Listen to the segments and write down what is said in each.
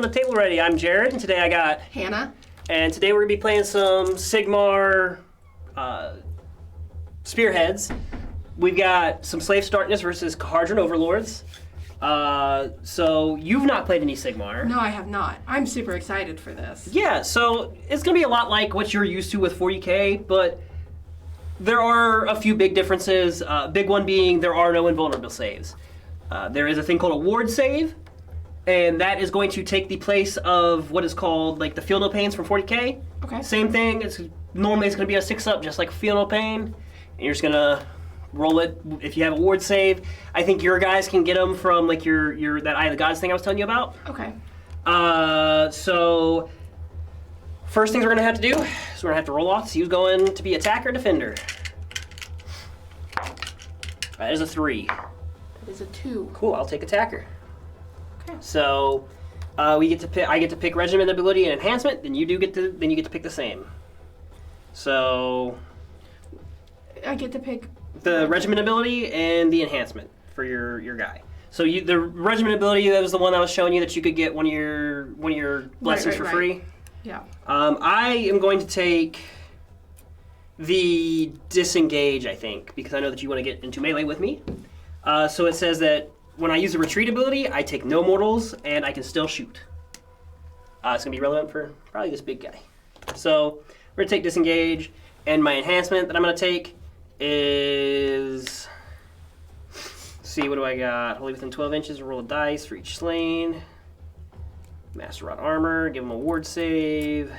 the table ready. I'm Jerred, and today I got Hanna. And today we're going to be playing some Sigmar Spearheads. We've got some Slaves to Darkness versus Kharadron Overlords. So you've not played any Sigmar. No, I have not. I'm super excited for this. Yeah, so it's going to be a lot like what you're used to with 40k, but there are a few big differences. Big one being there are no invulnerable saves. There is a thing called a ward save, and that is going to take the place of what is called like the Feel No Pains from 40k. Okay. Same thing. Normally it's going to be a 6-up, just like Feel No Pain, and you're just going to roll it if you have a ward save. I think your guys can get them from like your that Eye of the Gods thing I was telling you about. Okay. So first things we're going to have to do is we're going to have to roll off. So who's going to be attacker or defender? That is a 3. That is a 2. Cool, I'll take attacker. Okay. So we get to pick. I get to pick regiment ability and enhancement. Then you get to pick the same. So I get to pick the regiment ability and the enhancement for your guy. So the regiment ability, that was the one I was showing you that you could get one of your blessings for free. Yeah. I am going to take the disengage, I think, because I know that you want to get into melee with me. So it says that when I use the retreat ability, I take no mortals and I can still shoot. It's going to be relevant for probably this big guy. So we're going to take disengage, and my enhancement that I'm going to take is... Let's see, what do I got? Holy within 12 inches, roll a dice for each slain. Master Rod Armor, give him a ward save,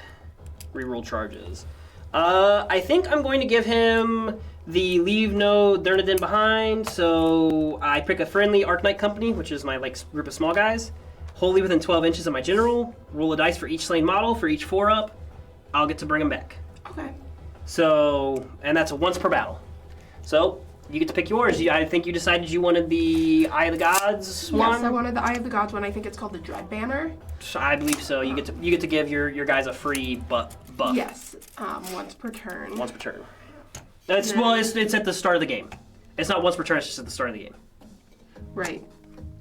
reroll charges. I think I'm going to give him the leave no Durnadin behind, so I pick a friendly Arknight company, which is my group of small guys. Wholly within 12 inches of my general, roll a dice for each slain model, for each 4-up, I'll get to bring them back. Okay. So, and that's once per battle. So, you get to pick yours. I think you decided you wanted the Eye of the Gods one? Yes, I wanted the Eye of the Gods one. I think it's called the Dread Banner. I believe so. You get to give your guys a free buff. Yes, once per turn. Once per turn. It's at the start of the game. It's not once per turn. It's just at the start of the game. Right.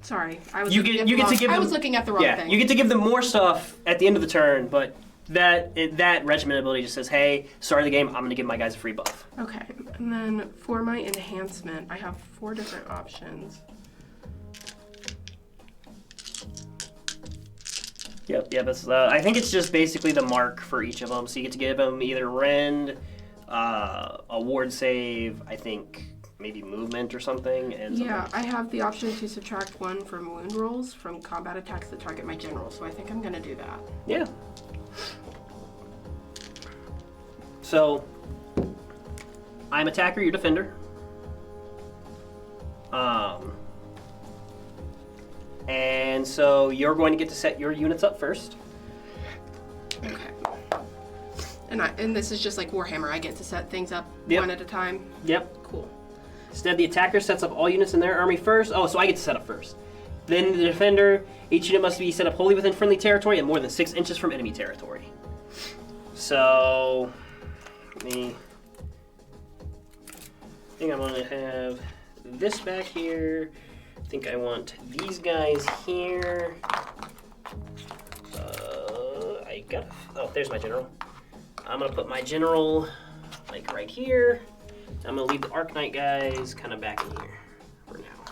Sorry, I was. I was looking at the wrong thing. You get to give them more stuff at the end of the turn, but that regiment ability just says, "Hey, start of the game. I'm going to give my guys a free buff." Okay, and then for my enhancement, I have 4 different options. Yep. I think it's just basically the mark for each of them. So you get to give them either rend, a ward save, I think maybe movement or something. And yeah, I have the option to subtract 1 from wound rolls from combat attacks that target my general. So I think I'm gonna do that. Yeah. So I'm attacker, you're defender. And so you're going to get to set your units up first. Okay. And this is just like Warhammer. I get to set things up one at a time. Yep. Cool. Instead, the attacker sets up all units in their army first. Oh, so I get to set up first. Then the defender, each unit must be set up wholly within friendly territory and more than 6 inches from enemy territory. So, I think I'm gonna have this back here. I think I want these guys here. There's my general. I'm gonna put my general like right here. I'm gonna leave the Arknight guys kind of back in here for now.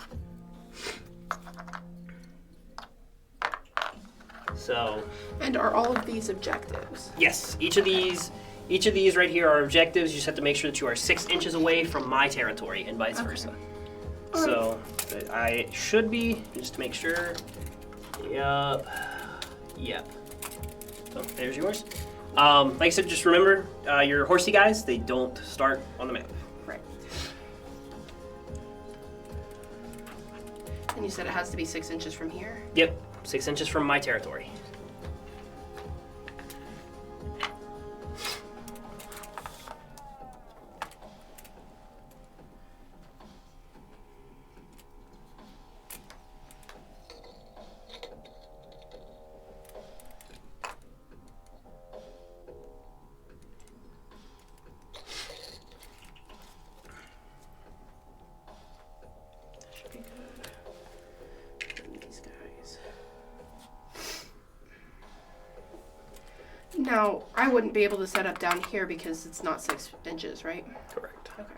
So. And are all of these objectives? Yes, each of these right here are objectives. You just have to make sure that you are 6 inches away from my territory and vice versa. All so I should be, just to make sure. Yep. So there's yours. Like I said, just remember your horsey guys, they don't start on the map. Right. And you said it has to be 6 inches from here? Yep, 6 inches from my territory. Now, I wouldn't be able to set up down here because it's not 6 inches, right? Correct. Okay.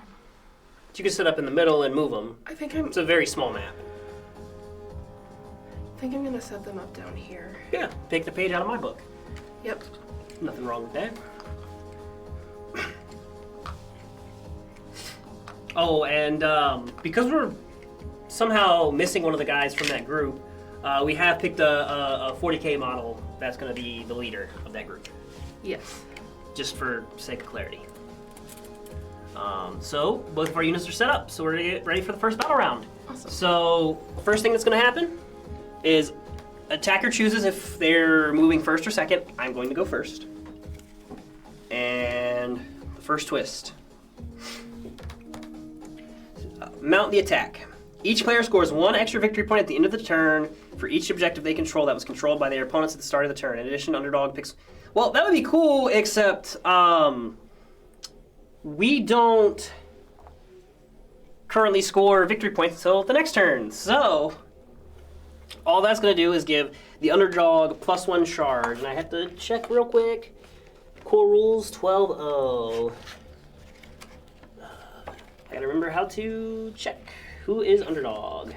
But you can set up in the middle and move them. I think It's a very small map. I'm gonna set them up down here. Yeah, take the page out of my book. Yep. Nothing wrong with that. Oh, and because we're somehow missing one of the guys from that group, we have picked a 40K model that's going to be the leader of that group. Yes. Just for sake of clarity. So both of our units are set up, so we're going to get ready for the first battle round. Awesome. So first thing that's going to happen is attacker chooses if they're moving first or second. I'm going to go first. And the first twist. Mount the attack. Each player scores 1 extra victory point at the end of the turn for each objective they control that was controlled by their opponents at the start of the turn. In addition, underdog picks... Well, that would be cool, except we don't currently score victory points until the next turn. So, all that's going to do is give the underdog +1 charge. And I have to check real quick. Core rules 12-0. I gotta remember how to check. Who is underdog?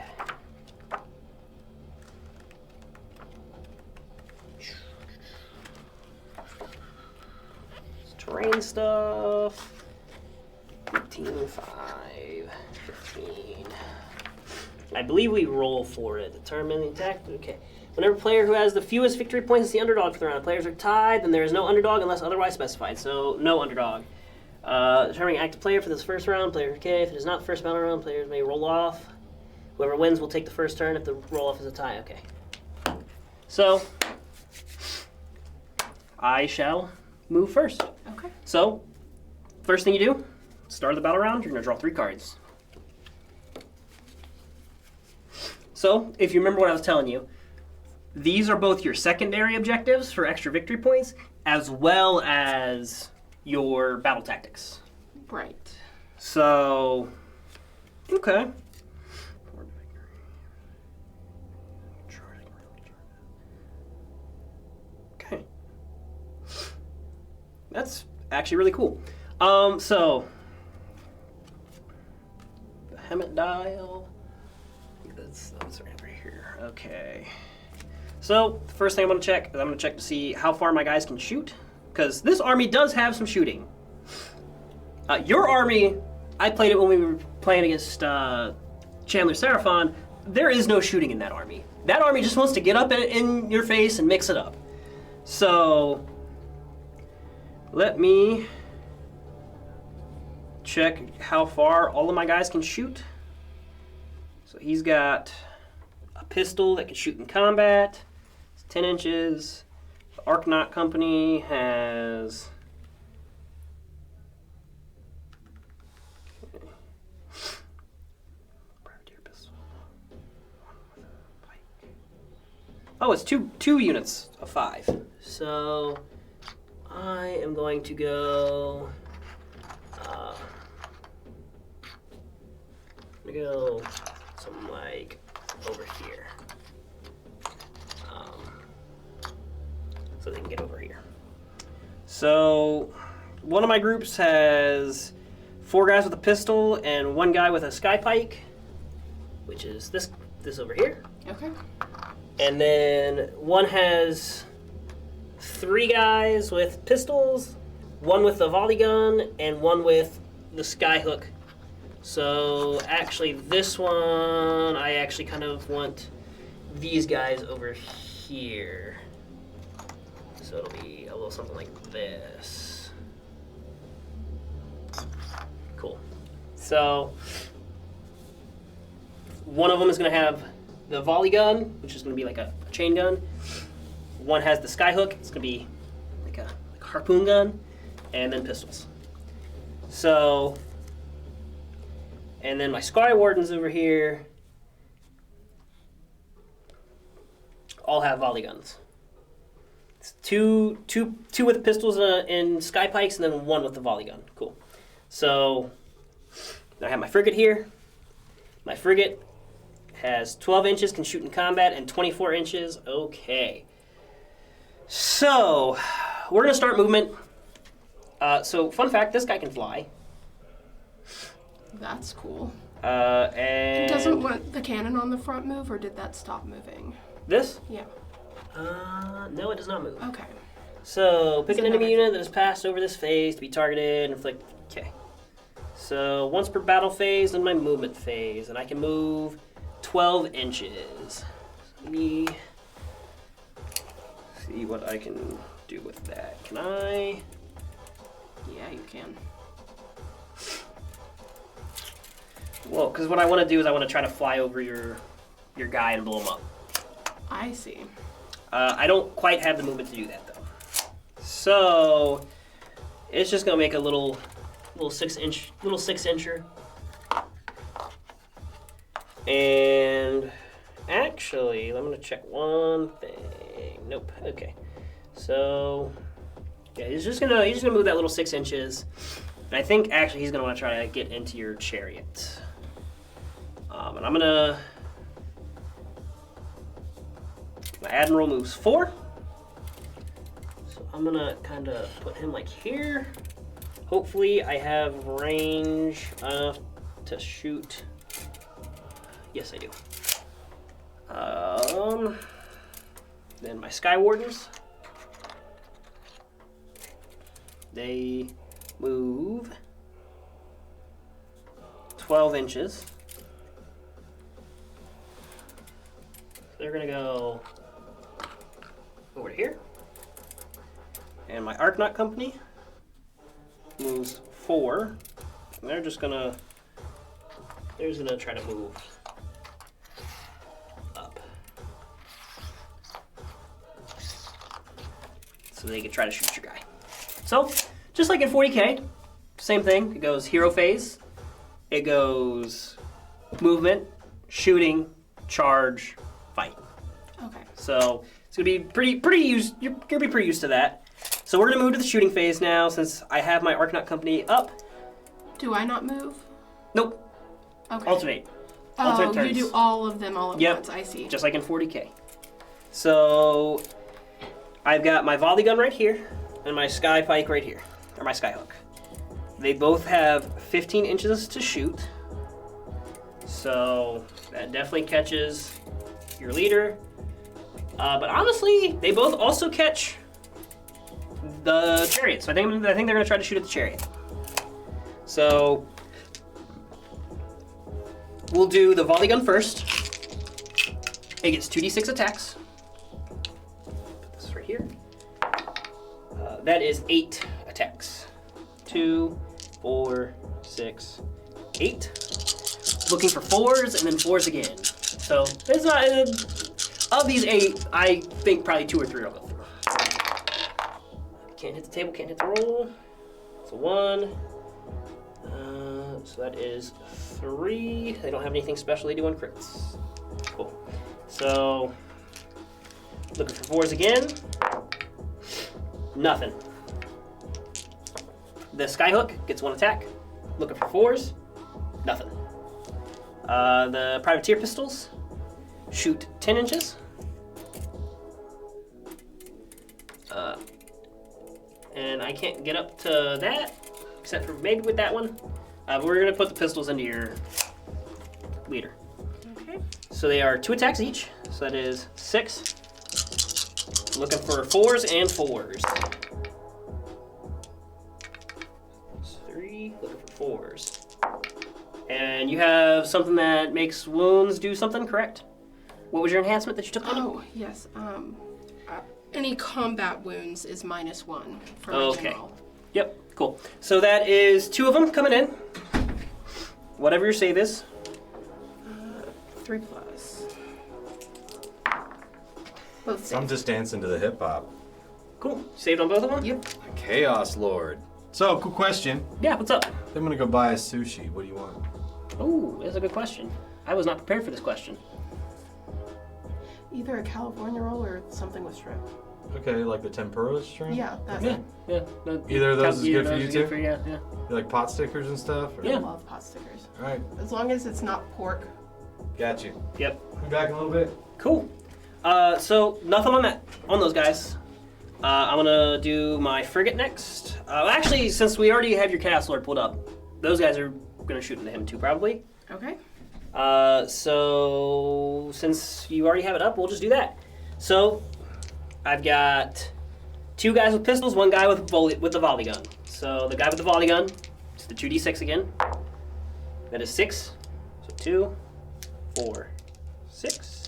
It's terrain stuff. 15, 5, 15. I believe we roll for it. Determine the attack. Okay. Whenever player who has the fewest victory points is the underdog for the round. Players are tied, then there is no underdog unless otherwise specified. So no underdog. Determining active player for this first round, player K. If it is not the first battle round, players may roll off. Whoever wins will take the first turn if the roll off is a tie. Okay. So, I shall move first. Okay. So, first thing you do, start of the battle round, you're going to draw 3 cards. So, if you remember what I was telling you, these are both your secondary objectives for extra victory points, as well as your battle tactics. Right. So, okay. Okay. That's actually really cool. So, the Hammett dial. I think that's right over here. Okay. So, the first thing I'm going to check is I'm going to check to see how far my guys can shoot. Because this army does have some shooting. Your army, I played it when we were playing against Chandler Seraphon. There is no shooting in that army. That army just wants to get up in your face and mix it up. So, let me check how far all of my guys can shoot. So he's got a pistol that can shoot in combat. It's 10 inches. The Arknaut Company has... Oh, it's two units of 5. So I am going to go... I'm gonna go something like over here. So they can get over here. So one of my groups has 4 guys with a pistol and 1 guy with a sky pike, which is this over here. Okay. And then one has 3 guys with pistols, 1 with the volley gun, and 1 with the sky hook. So actually this one, I actually kind of want these guys over here. So it'll be a little something like this. Cool. So one of them is going to have the volley gun, which is going to be like a chain gun. One has the sky hook. It's going to be like a harpoon gun, and then pistols. So, and then my sky wardens over here all have volley guns. It's two with pistols and sky pikes, and then 1 with the volley gun. Cool. So I have my frigate here. My frigate has 12 inches, can shoot in combat, and 24 inches. Okay. So we're gonna start movement. So fun fact, this guy can fly. That's cool. And Doesn't want the cannon on the front move, or did that stop moving? this? Yeah. No, it does not move. Okay. So pick an enemy another- unit that has passed over this phase to be targeted and inflict. Okay. So once per battle phase, then my movement phase, and I can move 12 inches. Let me see what I can do with that. Can I? Yeah, you can. Well, because what I want to do is I want to try to fly over your guy and blow him up. I see. I don't quite have the movement to do that though. So it's just gonna make a little 6-incher. And actually, I'm gonna check one thing. Nope. Okay. So yeah, he's just gonna move that little 6 inches. And I think actually he's gonna want to try to get into your chariot. And I'm gonna. My admiral moves 4. So I'm gonna kind of put him like here. Hopefully I have range enough to shoot. Yes, I do. Then my Sky Wardens. They move 12 inches. They're gonna go over to here. And my Arknaut Company moves 4. And they're just gonna try to move up. So they can try to shoot your guy. So, just like in 40K, same thing. It goes hero phase. It goes movement, shooting, charge, fight. Okay. So it's gonna be pretty used. You're gonna be pretty used to that. So we're gonna move to the shooting phase now, since I have my Arknaut Company up. Do I not move? Nope. Okay. Alternate. Oh, Alternate turns. you do all of them all at Yep. once. I see. Just like in 40K. So I've got my volley gun right here and my sky pike right here, or my sky hook. They both have 15 inches to shoot. So that definitely catches your leader. But honestly, they both also catch the chariot. So I think they're gonna try to shoot at the chariot. So we'll do the volley gun first. It gets 2d6 attacks. Put this right here. That is 8 attacks. 2, 4, 6, 8. Looking for 4s and then 4s again. So it's not of these 8. I think probably 2 or 3 will go through. Can't hit the table. Can't hit the roll. It's a 1. So that is 3. They don't have anything special they do on crits. Cool. So looking for 4s again. Nothing. The Skyhook gets 1 attack. Looking for 4s. Nothing. The Privateer pistols shoot 10 inches. And I can't get up to that, except for maybe with that one. But we're going to put the pistols into your leader. Okay. So they are 2 attacks each. So that is 6. Looking for 4s and 4s. 3, looking for 4s. And you have something that makes wounds do something, correct? What was your enhancement that you took on it? Oh, yes. Any combat wounds is -1 for my Okay. general. Yep, cool. So that is 2 of them coming in. Whatever your save is. 3+. Both I'm safe. just dancing to the hip hop. Cool. Saved on both of them? Yep. Chaos Lord. So, cool question. Yeah, what's up? I'm gonna go buy a sushi. What do you want? Oh, that's a good question. I was not prepared for this question. Either a California roll or something with shrimp. Okay, like the tempura shrimp? Yeah, that's Yeah, it. yeah. No, Either of those is either good for of you those is too? good for you, yeah. You like pot stickers and stuff? Or? Yeah. I love pot stickers. Alright, As long as it's not pork. got you. Yep. Be back in a little bit. Cool. So nothing on those guys. I'm gonna do my frigate next. Actually, since we already have your Chaos Lord pulled up, those guys are gonna shoot into him too, probably. Okay. So since you already have it up, we'll just do that. So I've got 2 guys with pistols, 1 guy with the volley gun. So the guy with the volley gun, it's the 2d6 again. That is 6. So 2, 4, 6.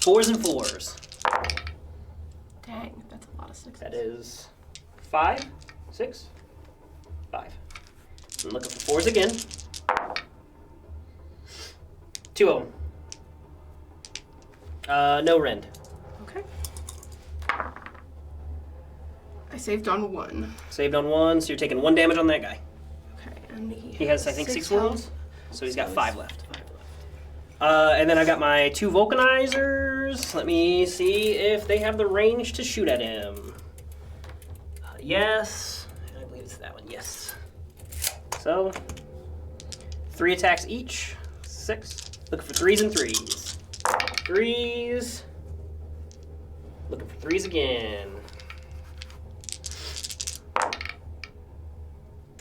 4s and 4s. Dang, that's a lot of 6s. That is 5, 6, 5. I'm looking for 4s again. 2 of them. No rend. Okay. I saved on 1. Saved on 1, so you're taking 1 damage on that guy. Okay, and He has, I think, 6 health. wounds, so he's got 5 left. And then I've got my 2 vulcanizers. Let me see if they have the range to shoot at him. Yes. I believe it's that one. Yes. So, 3 attacks each. 6. Looking for 3s and 3s. 3s. Looking for 3s again.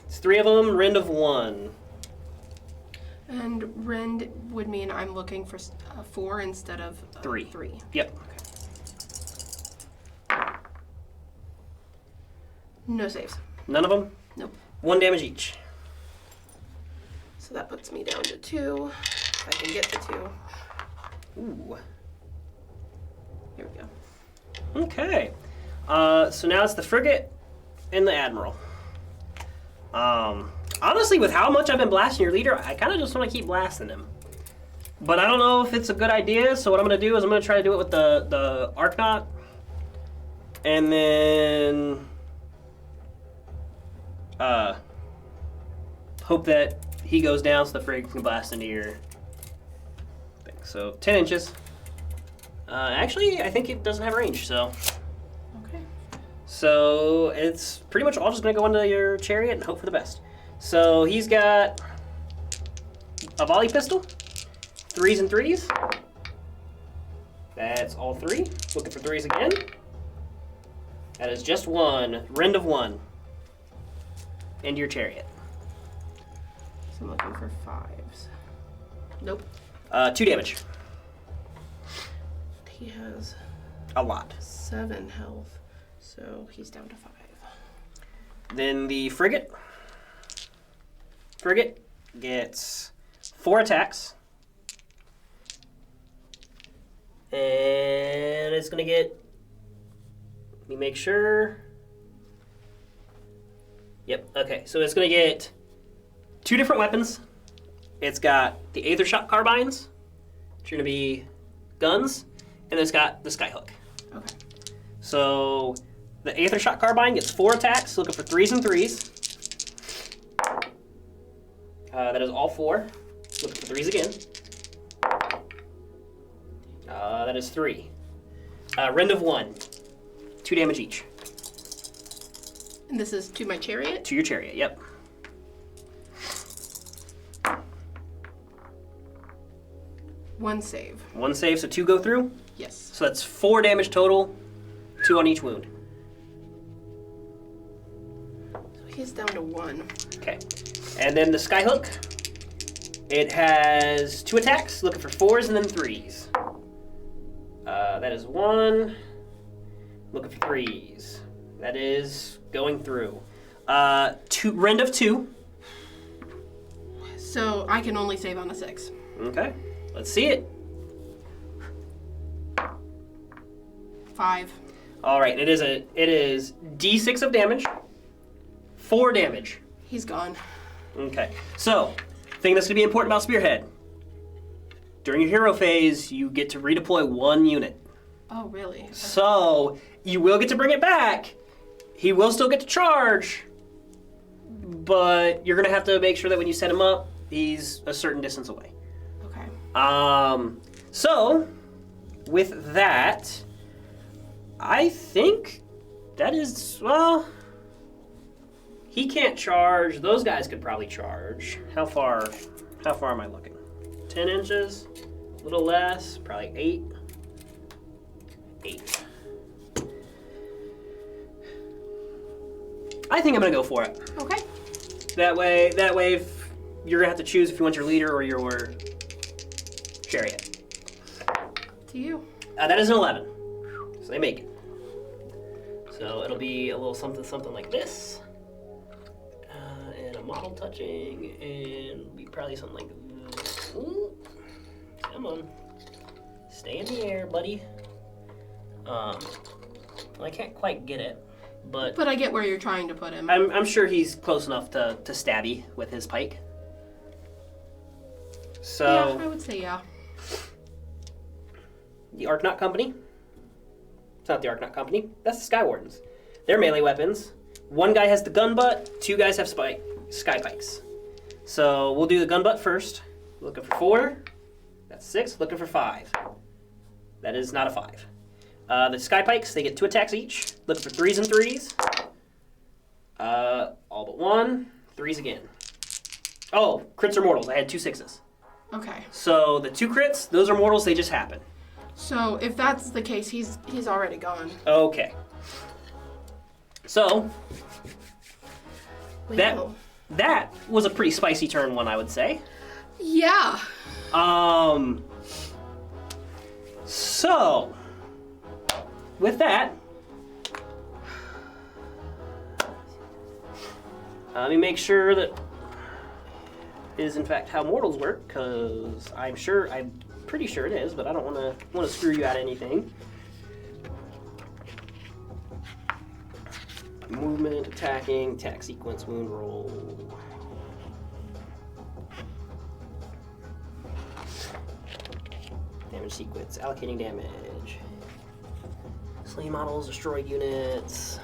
It's 3 of them, rend of 1. And rend would mean I'm looking for 4 instead of 3. 3. Yep. No saves. None of them? Nope. 1 damage each. So that puts me down to 2. If I can get the 2. Ooh. Here we go. Okay. So now it's the frigate and the admiral. Honestly, with how much I've been blasting your leader, I kind of just want to keep blasting him. But I don't know if it's a good idea, so what I'm going to do is I'm going to try to do it with the Arknaut. And then hope that he goes down so the frigate can blast into your thing. So 10 inches. Actually, I think it doesn't have range, so... Okay. So it's pretty much all just going to go into your chariot and hope for the best. So he's got a volley pistol, 3s and 3s. That's all 3. Looking for 3s again. That is just 1. Rend of 1. Into your chariot. So I'm looking for 5s. Nope. 2 damage. He has A lot. 7 health, so he's down to 5. Then the frigate. Frigate gets 4 attacks. And it's going to get... Let me make sure. Yep, okay. So it's going to get 2 different weapons. It's got the Aether Shock Carbines, which are going to be guns. And it's got the Skyhook. Okay. So the Aether Shock Carbine gets 4 attacks, looking for 3s and 3s. That is all 4. Looking for 3s again. That is 3. Rend of 1. 2 damage each. And this is to my chariot? To your chariot, yep. One save. 1 save, so 2 go through. Yes. So that's 4 damage total, 2 on each wound. So he's down to 1. Okay. And then the Skyhook. It has 2 attacks, looking for 4s and then 3s. That is 1. Looking for 3s. That is going through. 2 rend of 2. So I can only save on a 6. Okay. Let's see it. 5. All right. It is D6 of damage. 4 damage. He's gone. Okay. So, thing that's going to be important about Spearhead. During your hero phase, you get to redeploy 1 unit. Oh, really? So, you will get to bring it back. He will still get to charge. But you're going to have to make sure that when you set him up, he's a certain distance away. Okay. So, with that, I think that is, well, he can't charge. Those guys could probably charge. How far am I looking? 10 inches? A little less? Probably 8. 8. I think I'm gonna go for it. Okay. That way, if you're gonna have to choose if you want your leader or your chariot. To you. That is an 11. So they make it. So it'll be a little something like this. And a model touching, and it'll be probably something like this. Ooh. Come on. Stay in the air, buddy. Well, I can't quite get it, but I get where you're trying to put him. I'm sure he's close enough to stabby with his pike. So Yeah, I would say yeah. The Arknot Company. It's not the Arknot Company. That's the Sky Wardens. They're melee weapons. One guy has the gun butt. 2 guys have sky pikes. So we'll do the gun butt first. Looking for 4. That's 6. Looking for 5. That is not a 5. The sky pikes, they get 2 attacks each. Looking for 3s and 3s. All but 1. 3s again. Oh, crits are mortals. I had 2 6s. Okay. So the 2 crits, those are mortals. They just happen. So if that's the case, he's already gone. Okay. So Wow. that was a pretty spicy turn one, I would say. Yeah. So with that, let me make sure that is in fact how mortals work, because I'm pretty sure it is, but I don't want to screw you out of anything. Movement, attacking, attack sequence, wound roll. Damage sequence, allocating damage. Slain models, destroyed units.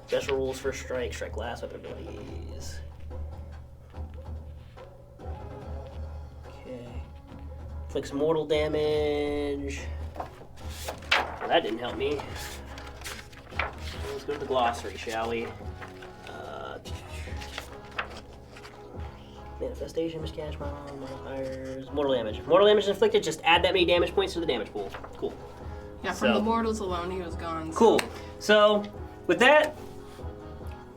Special rules for strike last weapon abilities. Okay. Inflicts mortal damage. Well, that didn't help me. Let's go to the glossary, shall we? Manifestation, miscast, modifiers, mortal damage. Mortal damage inflicted, just add that many damage points to the damage pool. Cool. Yeah, from the mortals alone, he was gone. So. Cool. So, with that,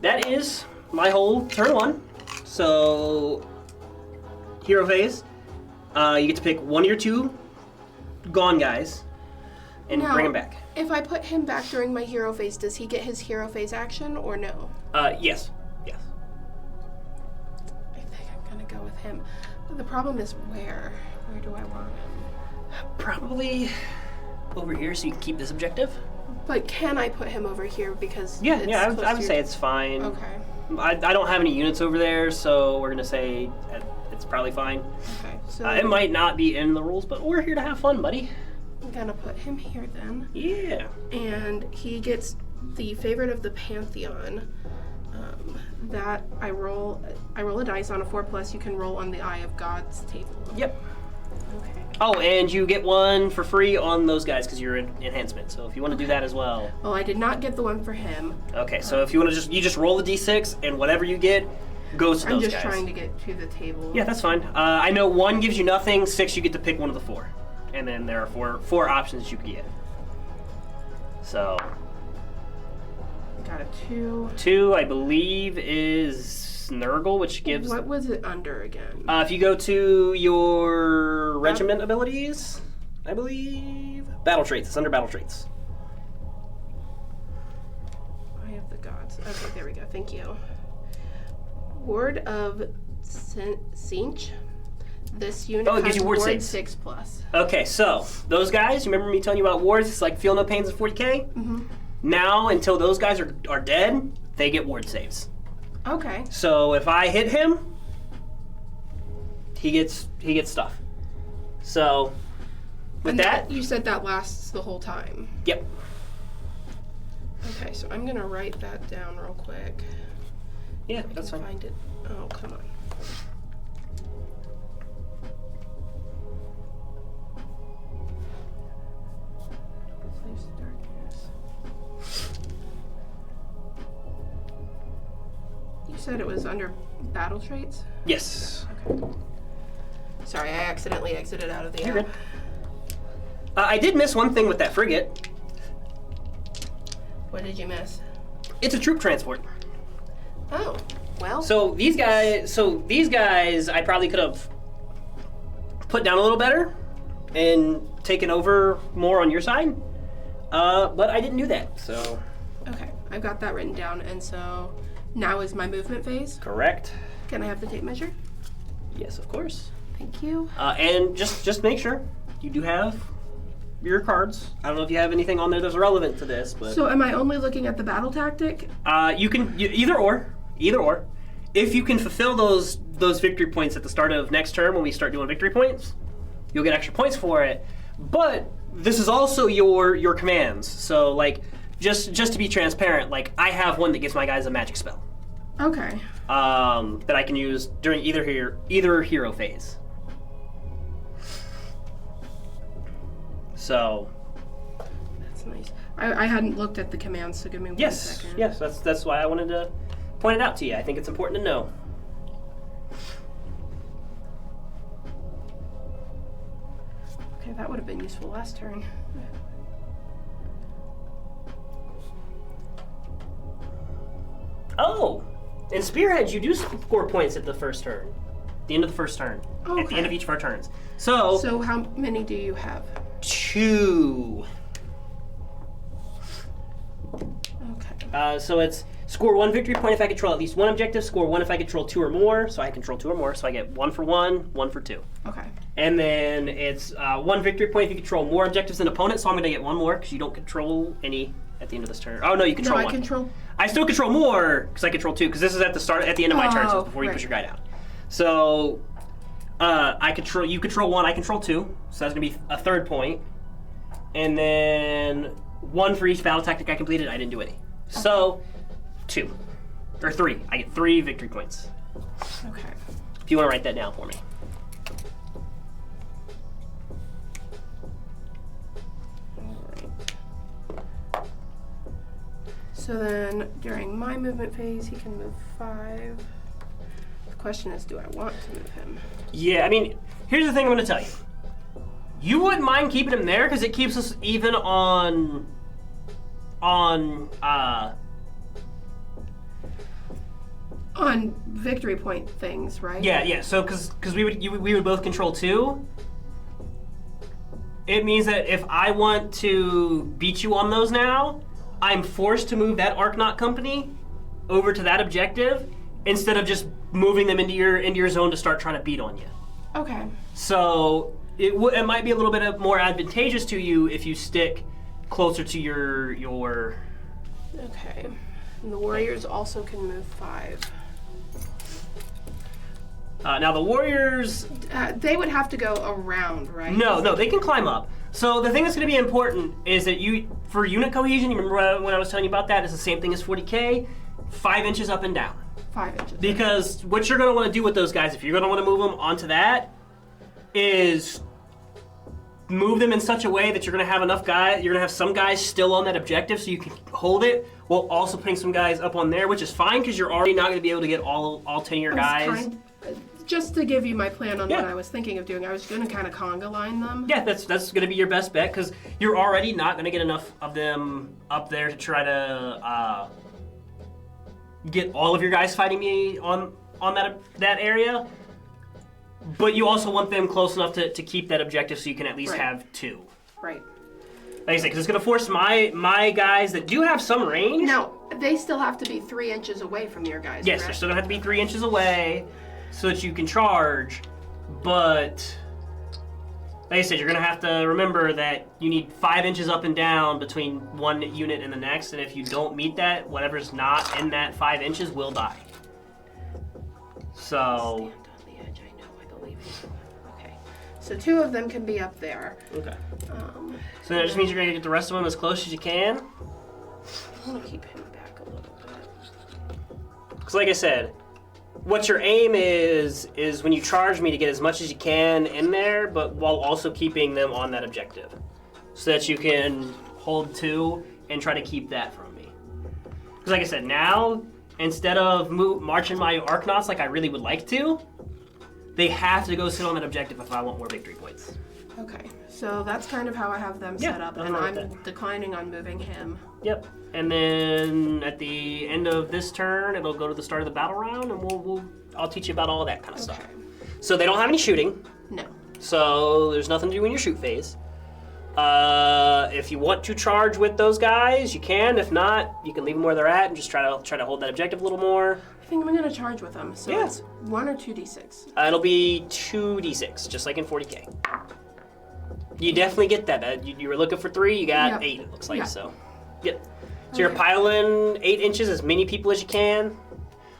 that is my whole turn 1. So, hero phase. You get to pick one of your 2 gone guys and Now, bring him back. If I put him back during my hero phase, does he get his hero phase action or no? Yes. I think I'm gonna go with him. But the problem is where? Where do I want him? Probably over here so you can keep this objective. But can I put him over here because Yeah, it's I would closer say to- it's fine. Okay. I don't have any units over there, so we're gonna say it's probably fine. Okay. So It might not be in the rules, but we're here to have fun, buddy. I'm gonna put him here then. Yeah. And he gets the favorite of the Pantheon. That I roll a dice on a 4+. You can roll on the Eye of God's table. Yep. Okay. Oh, and you get one for free on those guys because you're an enhancement. So if you want to do that as well. Well, I did not get the one for him. Okay, so if you want to just roll the d6 and whatever you get goes to I'm those just guys. trying to get to the table. Yeah, that's fine. I know 1 gives you nothing, 6 you get to pick one of the 4, and then there are four options you could get. So Got a 2. 2, I believe, is Nurgle, which gives. What was it under again? If you go to your regiment abilities, I believe battle traits. It's under battle traits. Eye of the Gods. Okay, there we go. Thank you. Ward of Cinch. This unit Oh, it has gives you ward saves. 6+. Okay, so those guys. You remember me telling you about wards? It's like feel no pains at 40k. Mm-hmm. Now, until those guys are dead, they get ward saves. Okay. So if I hit him, he gets stuff. So with And that, you said that lasts the whole time. yep. Okay, so I'm gonna write that down real quick. Yeah, I that's can fine. find it. Oh, come on. You said it was under battle traits? Yes. Okay. Sorry, I accidentally exited out of the You're app. good. I did miss one thing with that frigate. What did you miss? It's a troop transport. Oh, well. So these guys, I probably could have put down a little better and taken over more on your side, but I didn't do that. So. Okay, I've got that written down, and so now is my movement phase. Correct. Can I have the tape measure? Yes, of course. Thank you. And just make sure you do have your cards. I don't know if you have anything on there that's relevant to this, but So am I only looking at the battle tactic? you can either or. If you can fulfill those victory points at the start of next turn when we start doing victory points, you'll get extra points for it. But this is also your commands. So like just to be transparent, like I have one that gives my guys a magic spell. Okay. That I can use during either hero phase. So. That's nice. I hadn't looked at the commands, so give me one second. Yes, that's why I wanted to point it out to you. I think it's important to know. Okay, that would have been useful last turn. Oh, in Spearhead, you do score points at the first turn. The end of the first turn. At the end of each of our turns. So how many do you have? 2. Okay. So it's score 1 victory point if I control at least 1 objective, score 1 if I control 2 or more, so I control 2 or more, so I get 1 for 1, 1 for 2. Okay. And then it's 1 victory point if you control more objectives than opponent, so I'm going to get 1 more because you don't control any at the end of this turn. Oh, no, you control 1. I still control more because I control 2 because this is at the end of my turn, so it's before you push your guy down. So you control 1, I control 2, so that's going to be a third point. And then 1 for each battle tactic I completed. I didn't do any. So 2 or 3. I get 3 victory points. Okay. If you want to write that down for me. So then, during my movement phase, he can move 5. The question is, do I want to move him? Yeah, I mean, here's the thing I'm going to tell you. You wouldn't mind keeping him there because it keeps us even on victory point things, right? Yeah. So because we would both control 2. It means that if I want to beat you on those now, I'm forced to move that Arknaut company over to that objective instead of just moving them into your zone to start trying to beat on you. Okay. So it might be a little bit more advantageous to you if you stick closer to your. Okay. And the warriors also can move 5. Now the warriors. They would have to go around, right? No, they can climb up. So the thing that's going to be important is that for unit cohesion, you remember when I was telling you about that, it's the same thing as 40k, 5 inches up and down. 5 inches. Because what you're going to want to do with those guys, if you're going to want to move them onto that, is move them in such a way that you're going to have enough guys, you're going to have some guys still on that objective so you can hold it, while also putting some guys up on there, which is fine because you're already not going to be able to get all 10 of your guys. Just to give you my plan on what I was thinking of doing, I was going to kind of conga line them. Yeah, that's going to be your best bet because you're already not going to get enough of them up there to try to get all of your guys fighting me on that area. But you also want them close enough to keep that objective so you can at least have 2. Right. Like I said, because it's going to force my guys that do have some range. Now, they still have to be 3 inches away from your guys, Yes, they're still going to have to be 3 inches away so that you can charge. But like I said, you're going to have to remember that you need 5 inches up and down between one unit and the next. And if you don't meet that, whatever's not in that 5 inches will die. So... So 2 of them can be up there. Okay. So that just means you're going to get the rest of them as close as you can? I want to keep him back a little bit. Because like I said, what your aim is when you charge me to get as much as you can in there, but while also keeping them on that objective. So that you can hold 2 and try to keep that from me. Because like I said, now, instead of marching my Arknauts like I really would like to, they have to go sit on that objective if I want more victory points. Okay, So that's kind of how I have them set up, and like I'm declining on moving him. Yep. And then at the end of this turn, it'll go to the start of the battle round, and I'll teach you about all that kind of stuff. So they don't have any shooting. No. So there's nothing to do in your shoot phase. If you want to charge with those guys, you can. If not, you can leave them where they're at and just try to hold that objective a little more. I think I'm gonna charge with them. So it's 1 or 2d6. It'll be 2d6, just like in 40k. You definitely get that. You were looking for 3, you got 8. It looks like so. Yep. So you're piling 8 inches, as many people as you can,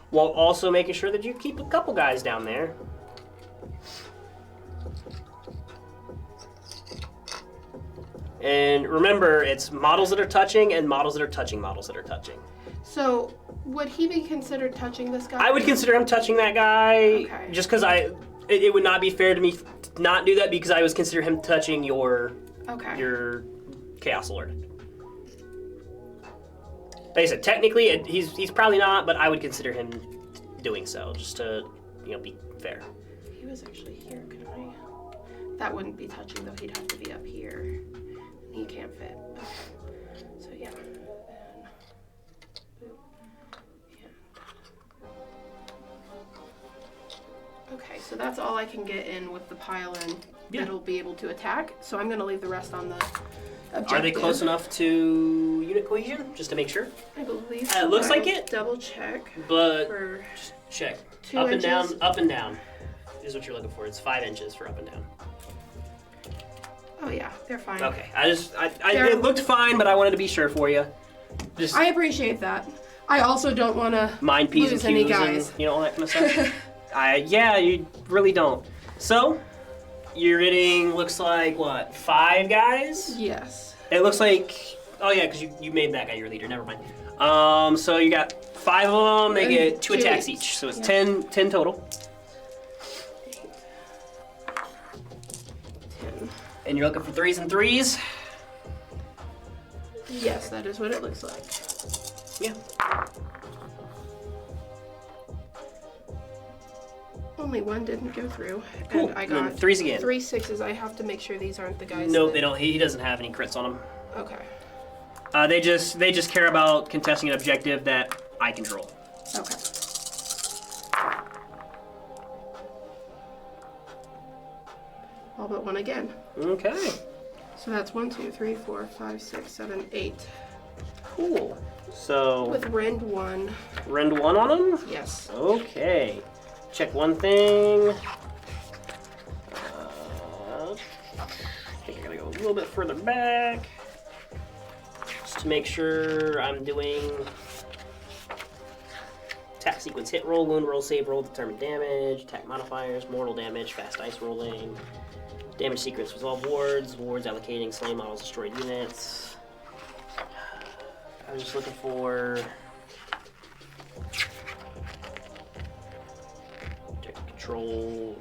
while also making sure that you keep a couple guys down there. And remember, it's models that are touching and models that are touching models that are touching. So would he be considered touching this guy? I would consider him touching that guy, just because it would not be fair to me to not do that, because I was consider him touching your Chaos Lord. Like I said, technically he's probably not, but I would consider him doing so, just to be fair. He was actually here, could I? That wouldn't be touching though. He'd have to be up here. He can't fit. Okay. So yeah. Okay, so that's all I can get in with the pile-in. It'll be able to attack. So I'm going to leave the rest on the objective. Are they close enough to unit cohesion, just to make sure? I believe so. It looks like it. Double check. But just check. 2 up inches. and down, up and down is what you're looking for. It's 5 inches for up and down. Oh yeah, they're fine. Okay, it looked fine, but I wanted to be sure for you. I appreciate that. I also don't want to mind P's and lose Q's any guys. and all that kind of stuff. Yeah, you really don't. So, you're getting, looks like, what, 5 guys? Yes. It looks like, oh yeah, because you made that guy your leader, never mind. So you got 5 of them, they get 2 attacks each, so it's 10 total. And you're looking for 3s and 3s? Yes, that is what it looks like. Yeah. Only 1 didn't go through. Cool. And I got 3s again. 3 6s. I have to make sure these aren't the guys. No, they don't. He doesn't have any crits on him. Okay. They just care about contesting an objective that I control. Okay. All but 1 again. Okay. So that's 1, 2, 3, 4, 5, 6, 7, 8. Cool. So With rend 1. Rend 1 on him? Yes. Okay. Check one thing. I think I gotta go a little bit further back. Just to make sure I'm doing attack sequence, hit roll, wound roll, save roll, determine damage, attack modifiers, mortal damage, fast dice rolling, damage secrets, resolve wards, wards allocating, slain models, destroyed units. I was just looking for control,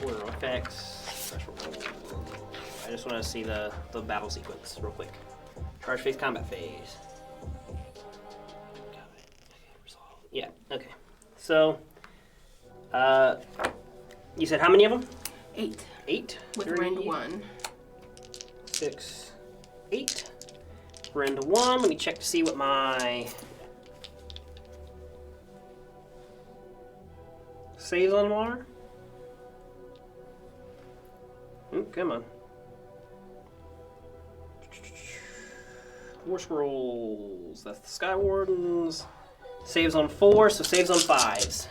order effects. I just want to see the battle sequence real quick. Charge phase, combat phase. Yeah, okay. So, you said how many of them? 8. 8? With rend 1. 6, 8. Rend 1. Let me check to see what my saves on them are. Ooh, come on. Force rolls. That's the Sky Wardens. Saves on 4, so saves on 5s.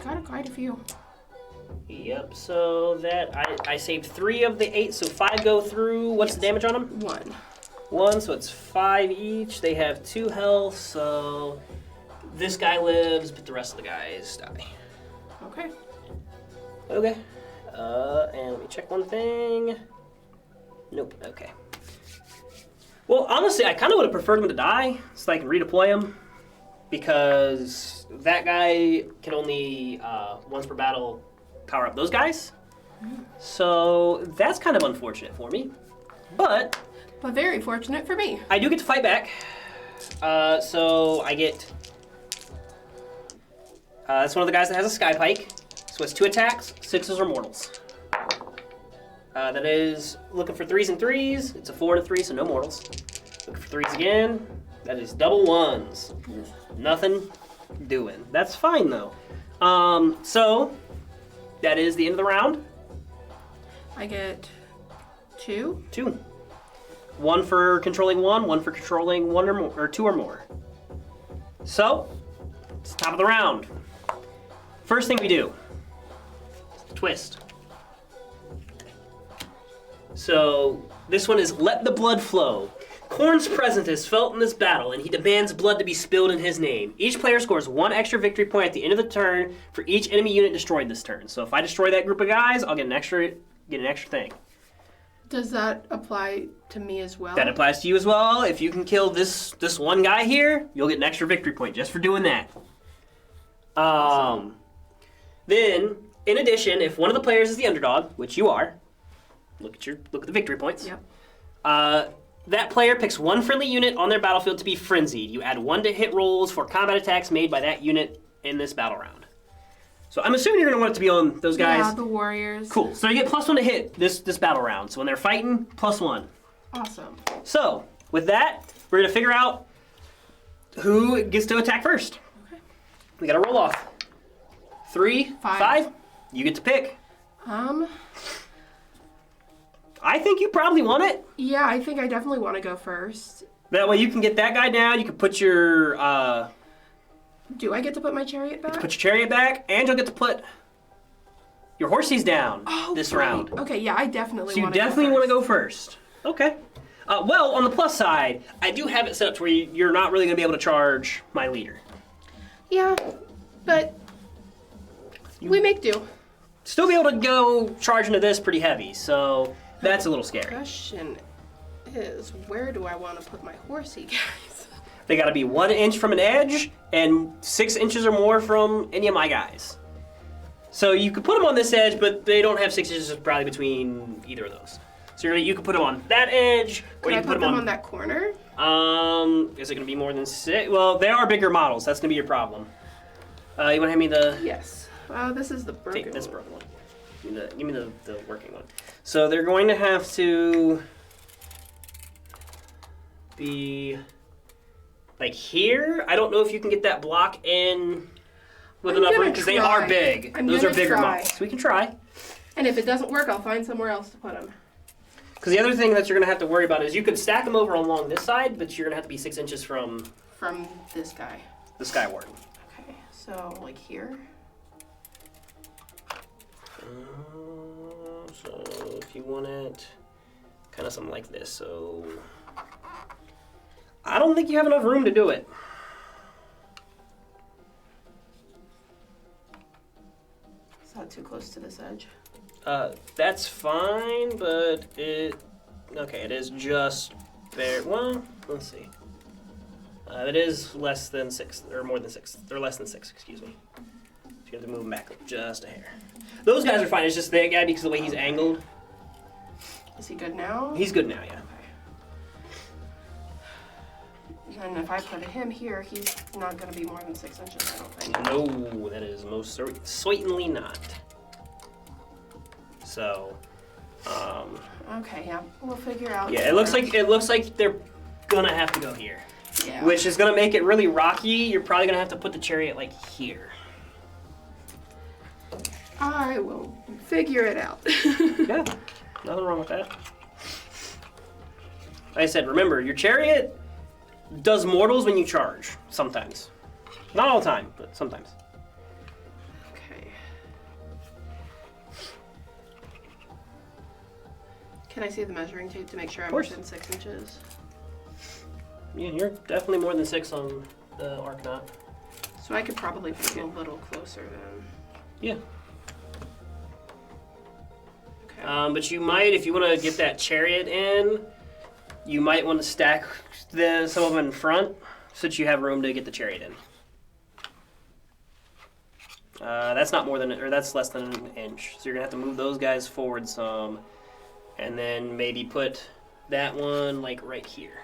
Got quite a few. Yep, so that I saved 3 of the 8, so 5 go through. What's the damage on them? 1. 1, so it's 5 each. They have 2 health, so this guy lives, but the rest of the guys die. Okay. Okay. And let me check one thing. Nope, okay. Well, honestly, I kind of would have preferred him to die so I can redeploy him, because that guy can only, once per battle, power up those guys. So that's kind of unfortunate for me. But very fortunate for me. I do get to fight back. So I get That's one of the guys that has a sky pike. So it's 2 attacks, 6s or mortals. That is looking for 3s and 3s. It's a 4 and a 3, so no mortals. Looking for 3s again. That is double 1s. Nothing doing. That's fine though. So that is the end of the round. I get 2. 2. 1 for controlling 1 for controlling 1 or more, or 2 or more. So it's the top of the round. First thing we do, twist. So this one is let the blood flow. Khorne's presence is felt in this battle, and he demands blood to be spilled in his name. Each player scores 1 extra victory point at the end of the turn for each enemy unit destroyed this turn. So if I destroy that group of guys, I'll get an extra thing. Does that apply to me as well? That applies to you as well. If you can kill this one guy here, you'll get an extra victory point just for doing that. Then, in addition, if one of the players is the underdog, which you are, look at the victory points. Yep. That player picks 1 friendly unit on their battlefield to be frenzied. You add 1 to hit rolls for combat attacks made by that unit in this battle round. So I'm assuming you're going to want it to be on those guys. Yeah, the warriors. Cool. So you get +1 to hit this battle round. So when they're fighting, +1. Awesome. So with that, we're going to figure out who gets to attack first. Okay. We got to roll off. 3, 5. You get to pick. I think you probably want it. Yeah, I think I definitely want to go first. That way you can get that guy down. You can put your Do I get to put my chariot back? put your chariot back, and you'll get to put your horsies down this right. round. Okay, yeah, I definitely So you want to definitely want to go first. Okay. Well, on the plus side, I do have it set up to where you're not really going to be able to charge my leader. Yeah, but we make do. Still be able to go charge into this pretty heavy, so that's a little scary. Question is, where do I want to put my horsey guys? They got to be 1 inch from an edge and 6 inches or more from any of my guys. So you could put them on this edge, but they don't have 6 inches probably between either of those. So you could put them on that edge, or Can you I can put them on that corner? Is it going to be more than 6? Well, they are bigger models. That's going to be your problem. You want to hand me the... Yes. This is the broken Take this one. broken one. Give me the working one. So they're going to have to be like here. I don't know if you can get that block in with I'm enough gonna room because they try. are big. I'm Those are gonna bigger try. models. We can try. And if it doesn't work, I'll find somewhere else to put them. Because the other thing that you're going to have to worry about is you could stack them over along this side, but you're going to have to be 6 inches from this guy. the Sky Warden. Okay, so like here. So if you want it kind of something like this, so I don't think you have enough room to do it. Is that too close to this edge? That's fine, but it is just there. Well, let's see. It is less than 6, or more than 6, or less than 6, excuse me. So you have to move him back just a hair. Those guys are fine. It's just that guy because of the way he's angled. Is he good now? He's good now, yeah. And if I put him here, he's not going to be more than 6 inches, I don't think. No, that is most certainly not. So, Okay, yeah, we'll figure out. yeah, it looks like they're gonna have to go here, Yeah. which is gonna make it really rocky. You're probably gonna have to put the chariot like here. I will figure it out. Yeah, nothing wrong with that. Like I said, remember, your chariot does mortals when you charge, sometimes. Not all the time, but sometimes. Okay. Can I see the measuring tape to make sure I'm course. within 6 inches? Yeah, you're definitely more than 6 on the Arcanaut. So I could probably put him a little closer then. Yeah. Okay. But you might, if you want to get that chariot in, you might want to stack some of them in front so that you have room to get the chariot in. That's less than an inch. So you're gonna have to move those guys forward some, and then maybe put that one like right here,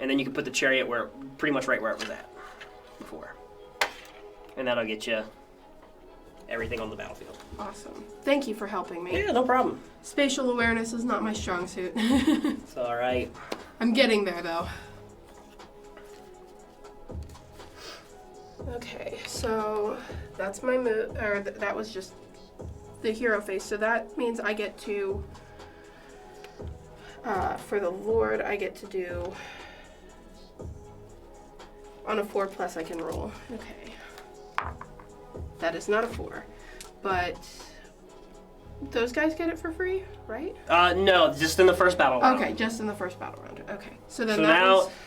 and then you can put the chariot pretty much right where it was at before. And that'll get you everything on the battlefield. Awesome. Thank you for helping me. Yeah, no problem. Spatial awareness is not my strong suit. It's all right. I'm getting there, though. Okay, so that's my move, or that was just the hero phase. So that means I get to, for the Lord, I get to do, on a 4+ I can roll. Okay. That is not a 4, but those guys get it for free, right? No, just in the first battle round. Okay, just in the first battle round. Okay, so then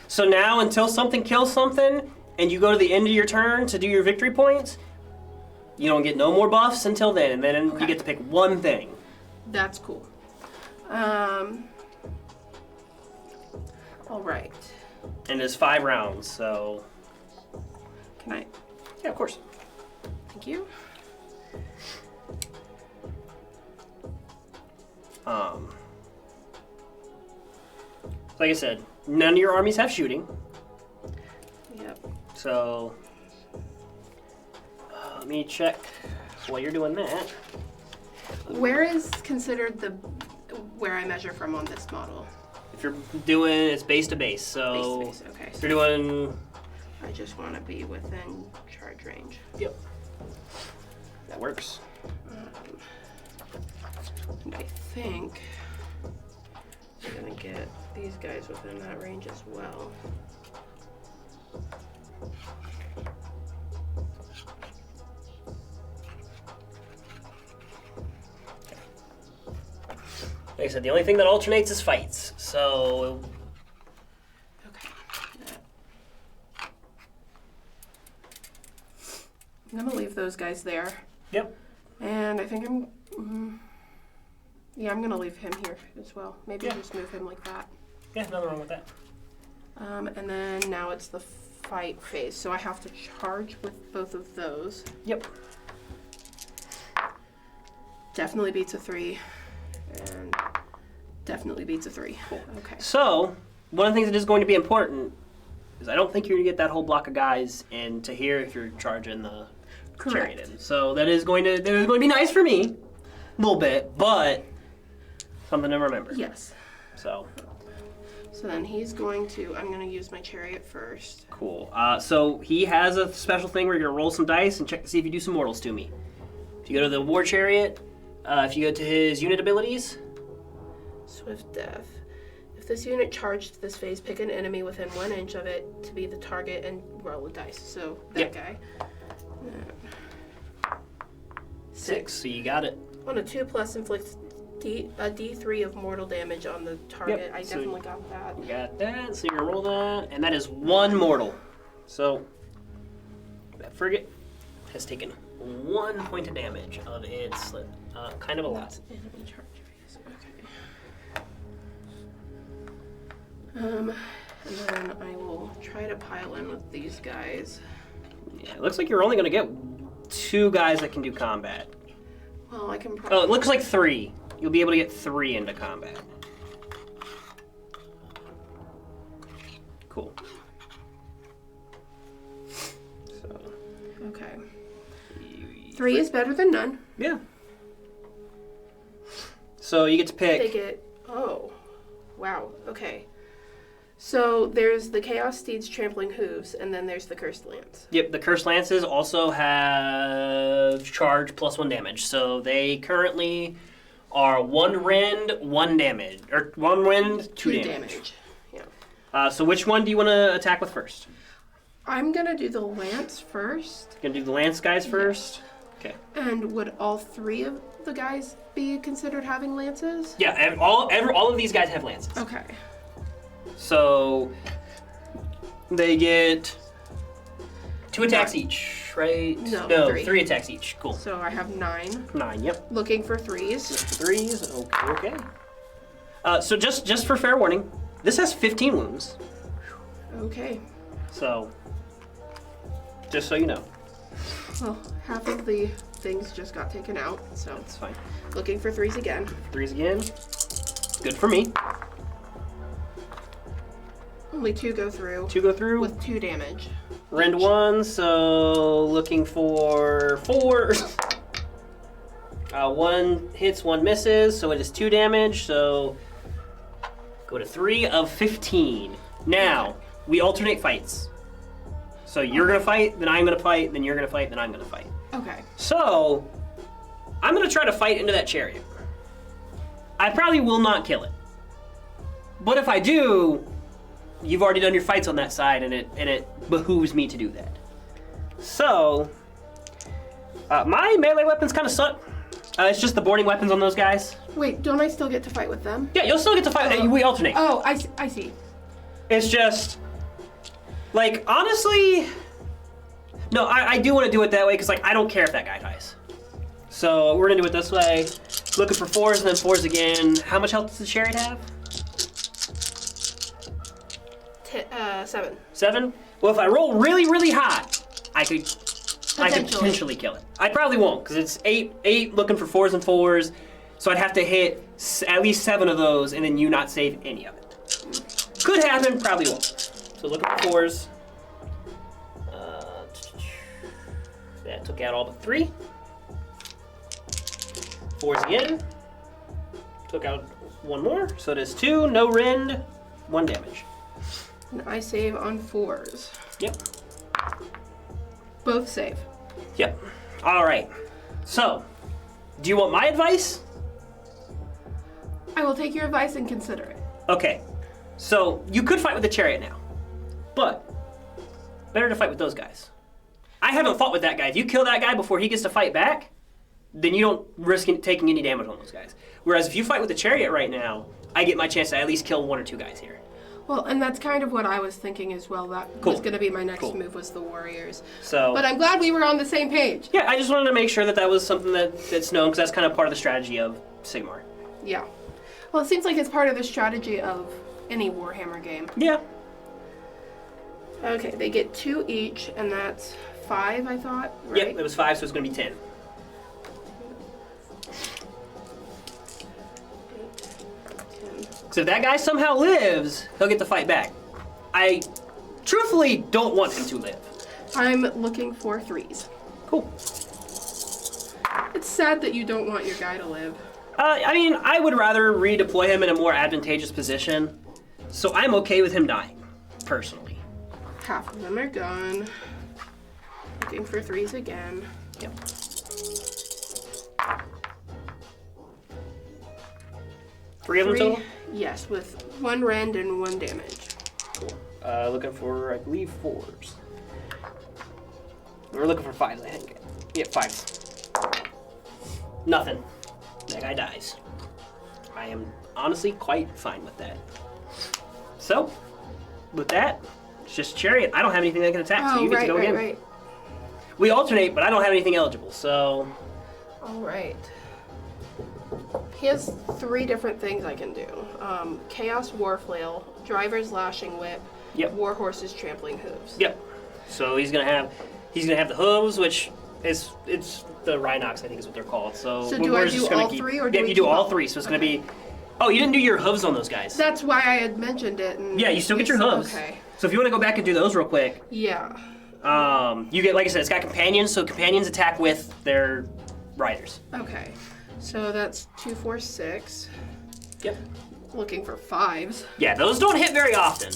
So now until something kills something, and you go to the end of your turn to do your victory points, you don't get no more buffs until then, and then you get to pick one thing. That's cool. All right. And it's 5 rounds, so... Can I? Yeah, of course. Thank you. Like I said, none of your armies have shooting. Yep. So, let me check while you're doing that. Where is considered where I measure from on this model? If you're doing, it's base to base. So, Base to base. Okay. if you're doing... I just want to be within charge range. Yep. That works. And I think I'm going to get these guys within that range as well. Like I said, the only thing that alternates is fights. So, Okay. I'm going to leave those guys there. yep. And I think yeah, I'm going to leave him here as well. Maybe just move him like that. Yeah, nothing wrong with that. And then now it's the fight phase. So I have to charge with both of those. Yep. Definitely beats a 3. And definitely beats a 3. Cool. Okay. So, one of the things that is going to be important is I don't think you're going to get that whole block of guys into here if you're charging the chariot in. So that is going to be nice for me, a little bit, but something to remember. Yes. So then I'm going to use my chariot first. cool. So he has a special thing where you're going to roll some dice and check to see if you do some mortals to me. If you go to the war chariot, if you go to his unit abilities, Swift Death. If this unit charged this phase, pick an enemy within 1 inch of it to be the target and roll a dice. So that guy. 6. So you got it. On a 2+ inflicts a D3 of mortal damage on the target. Yep, I so definitely got that. You got that. So you're going to roll that, and that is 1 mortal. So that frigate has taken 1 point of damage of its slip. Kind of a lot. Enemy charge phase. Okay. And then I will try to pile in with these guys. Yeah, it looks like you're only going to get 2 guys that can do combat. Well, I can probably... Oh, it looks like 3. You'll be able to get 3 into combat. Cool. So. Okay. 3 is better than none. Yeah. So you get to pick. They get... Oh. Wow. Okay. So there's the Chaos Steeds Trampling Hooves, and then there's the Cursed Lance. Yep, the Cursed Lances also have charge +1 damage. So they currently are 1 rend, 1 damage. Or 1 rend, 2 damage. Yeah. So which one do you want to attack with first? I'm going to do the Lance first. Gonna do the Lance guys first? Okay. And would all 3 of the guys be considered having lances? Yeah, all of these guys have lances. Okay. So they get 2 attacks each, right? No, 3 attacks each. Cool. So I have 9. 9, yep. Looking for 3s. 3s, okay. So just for fair warning, this has 15 wounds. Okay. So, just so you know. Well, half of the things just got taken out, so That's fine. looking for 3s again. 3s again. Good for me. Only 2 go through. 2 go through. With 2 damage. Rend 1, so looking for 4. 1 hits, 1 misses, so it is 2 damage, so go to 3 of 15. Now, we alternate fights. So you're gonna fight, then I'm gonna fight, then you're gonna fight, then I'm gonna fight. Okay. So, I'm gonna try to fight into that chariot. I probably will not kill it. But if I do, you've already done your fights on that side, and it behooves me to do that. So, my melee weapons kind of suck. It's just the boarding weapons on those guys. Wait, don't I still get to fight with them? Yeah, you'll still get to fight. We alternate. Oh, I see. It's just, like, honestly, no, I do want to do it that way because, like, I don't care if that guy dies. So we're gonna do it this way. Looking for 4s and then 4s again. How much health does the chariot have? 7. 7? Well, if I roll really, really high, I could potentially kill it. I probably won't, because it's 8 looking for 4s and 4s, so I'd have to hit at least 7 of those and then you not save any of it. Could happen, probably won't. So looking for 4s. That took out all but 3. 4s again. Took out 1 more, so it is 2, no rend, 1 damage. And I save on 4s. Yep. Both save. Yep. All right. So, do you want my advice? I will take your advice and consider it. Okay. So, you could fight with the chariot now. But, better to fight with those guys. I haven't fought with that guy. If you kill that guy before he gets to fight back, then you don't risk taking any damage on those guys. Whereas if you fight with the chariot right now, I get my chance to at least kill 1 or 2 guys here. Well, and that's kind of what I was thinking as well. That was going to be my next move, was the warriors. So, but I'm glad we were on the same page. Yeah, I just wanted to make sure that was something that's known, because that's kind of part of the strategy of Sigmar. Yeah. Well, it seems like it's part of the strategy of any Warhammer game. Yeah. Okay, they get 2 each, and that's 5, I thought, right? Yep, it was 5, so it's going to be 10. 'Cause if that guy somehow lives, he'll get to fight back. I truthfully don't want him to live. I'm looking for 3s. Cool. It's sad that you don't want your guy to live. I mean, I would rather redeploy him in a more advantageous position, so I'm okay with him dying, personally. Half of them are gone. Looking for 3s again. Yep. Three of them total? Yes, with 1 rend and 1 damage. Cool. Looking for, I believe, 4s. We're looking for 5s, I think. Yeah, 5s. Nothing. That guy dies. I am honestly quite fine with that. So, with that, it's just Chariot. I don't have anything that can attack, so you get to go again. Right. We alternate, but I don't have anything eligible, so... All right. He has 3 different things I can do. Chaos Warflail, Driver's Lashing Whip, yep. Warhorse's Trampling Hooves. Yep. So he's gonna have the hooves, which is the Rhinox, I think is what they're called. So do I do all 3 or do you do all 3? So it's gonna be. Oh, you didn't do your hooves on those guys. That's why I had mentioned it. And yeah, you still get your hooves. Okay. So if you want to go back and do those real quick. Yeah. You get, like I said, it's got companions, so companions attack with their riders. Okay. So that's 2, 4, 6. Yep. Looking for 5s. Yeah, those don't hit very often.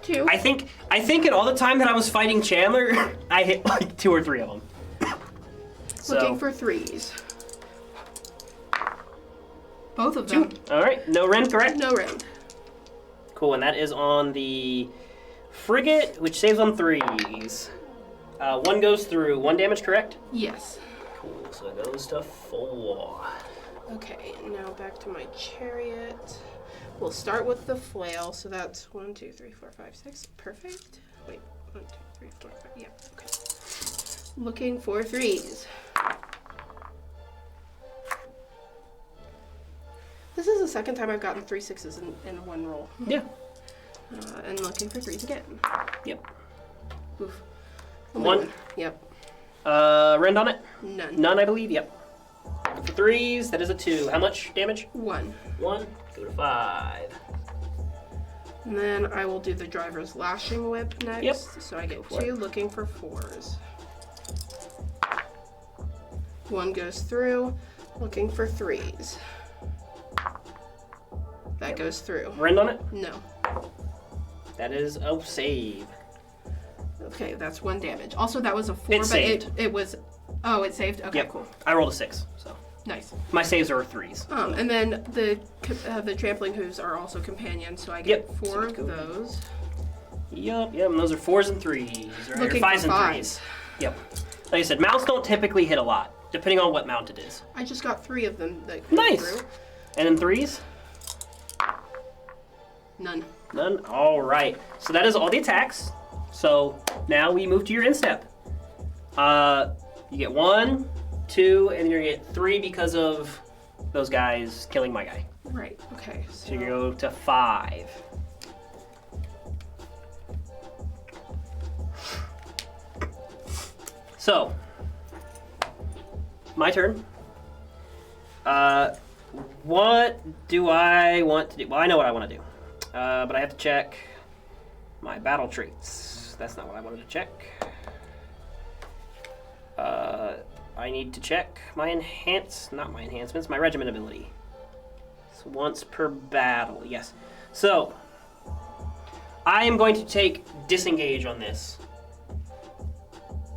2. I think in all the time that I was fighting Chandler, I hit like 2 or 3 of them. Looking for 3s. Both of them. 2. All right, no rend, correct? No rend. Cool, and that is on the frigate, which saves on 3s. 1 goes through 1 damage, correct? Yes. Cool, so it goes to 4. Okay, now back to my chariot. We'll start with the flail, so that's 1, 2, 3, 4, 5, 6. Perfect. Wait, 1, 2, 3, 4, 5. Yeah, okay. Looking for 3s. This is the second time I've gotten 3 6s in 1 roll. Yeah. And looking for 3s again. Yep. Oof. 1? Yep. Rend on it? None. None, I believe, yep. For 3s, that is a 2. How much damage? 1. 1. Go to 5. And then I will do the driver's lashing whip next. Yep. So I get for 2 it. looking for 4s. 1 goes through, looking for 3s. That goes through. Rend on it? No. That is a save. Okay, that's 1 damage. Also, that was a 4, It but saved. it was. Oh, it saved? Okay, Yep. cool. I rolled a 6, so. Nice. My saves are 3s. And then the trampling hooves are also companions, so I get Yep. 4 So of go. those. Yep, and those are 4s and 3s. Right? Looking Or 5s for and 5s. 3s. Yep. Like I said, mounts don't typically hit a lot, depending on what mount it is. I just got 3 of them that came Nice. through. And then 3s? None. None? Alright. So that is all the attacks. So now we move to your instep. You get 1, 2, and you're gonna get 3 because of those guys killing my guy. Right, okay. So you go to 5. So, my turn. What do I want to do? Well, I know what I want to do. But I have to check my battle traits. That's not what I wanted to check. I need to check my not my enhancements, my regiment ability. So once per battle, yes. So, I am going to take disengage on this.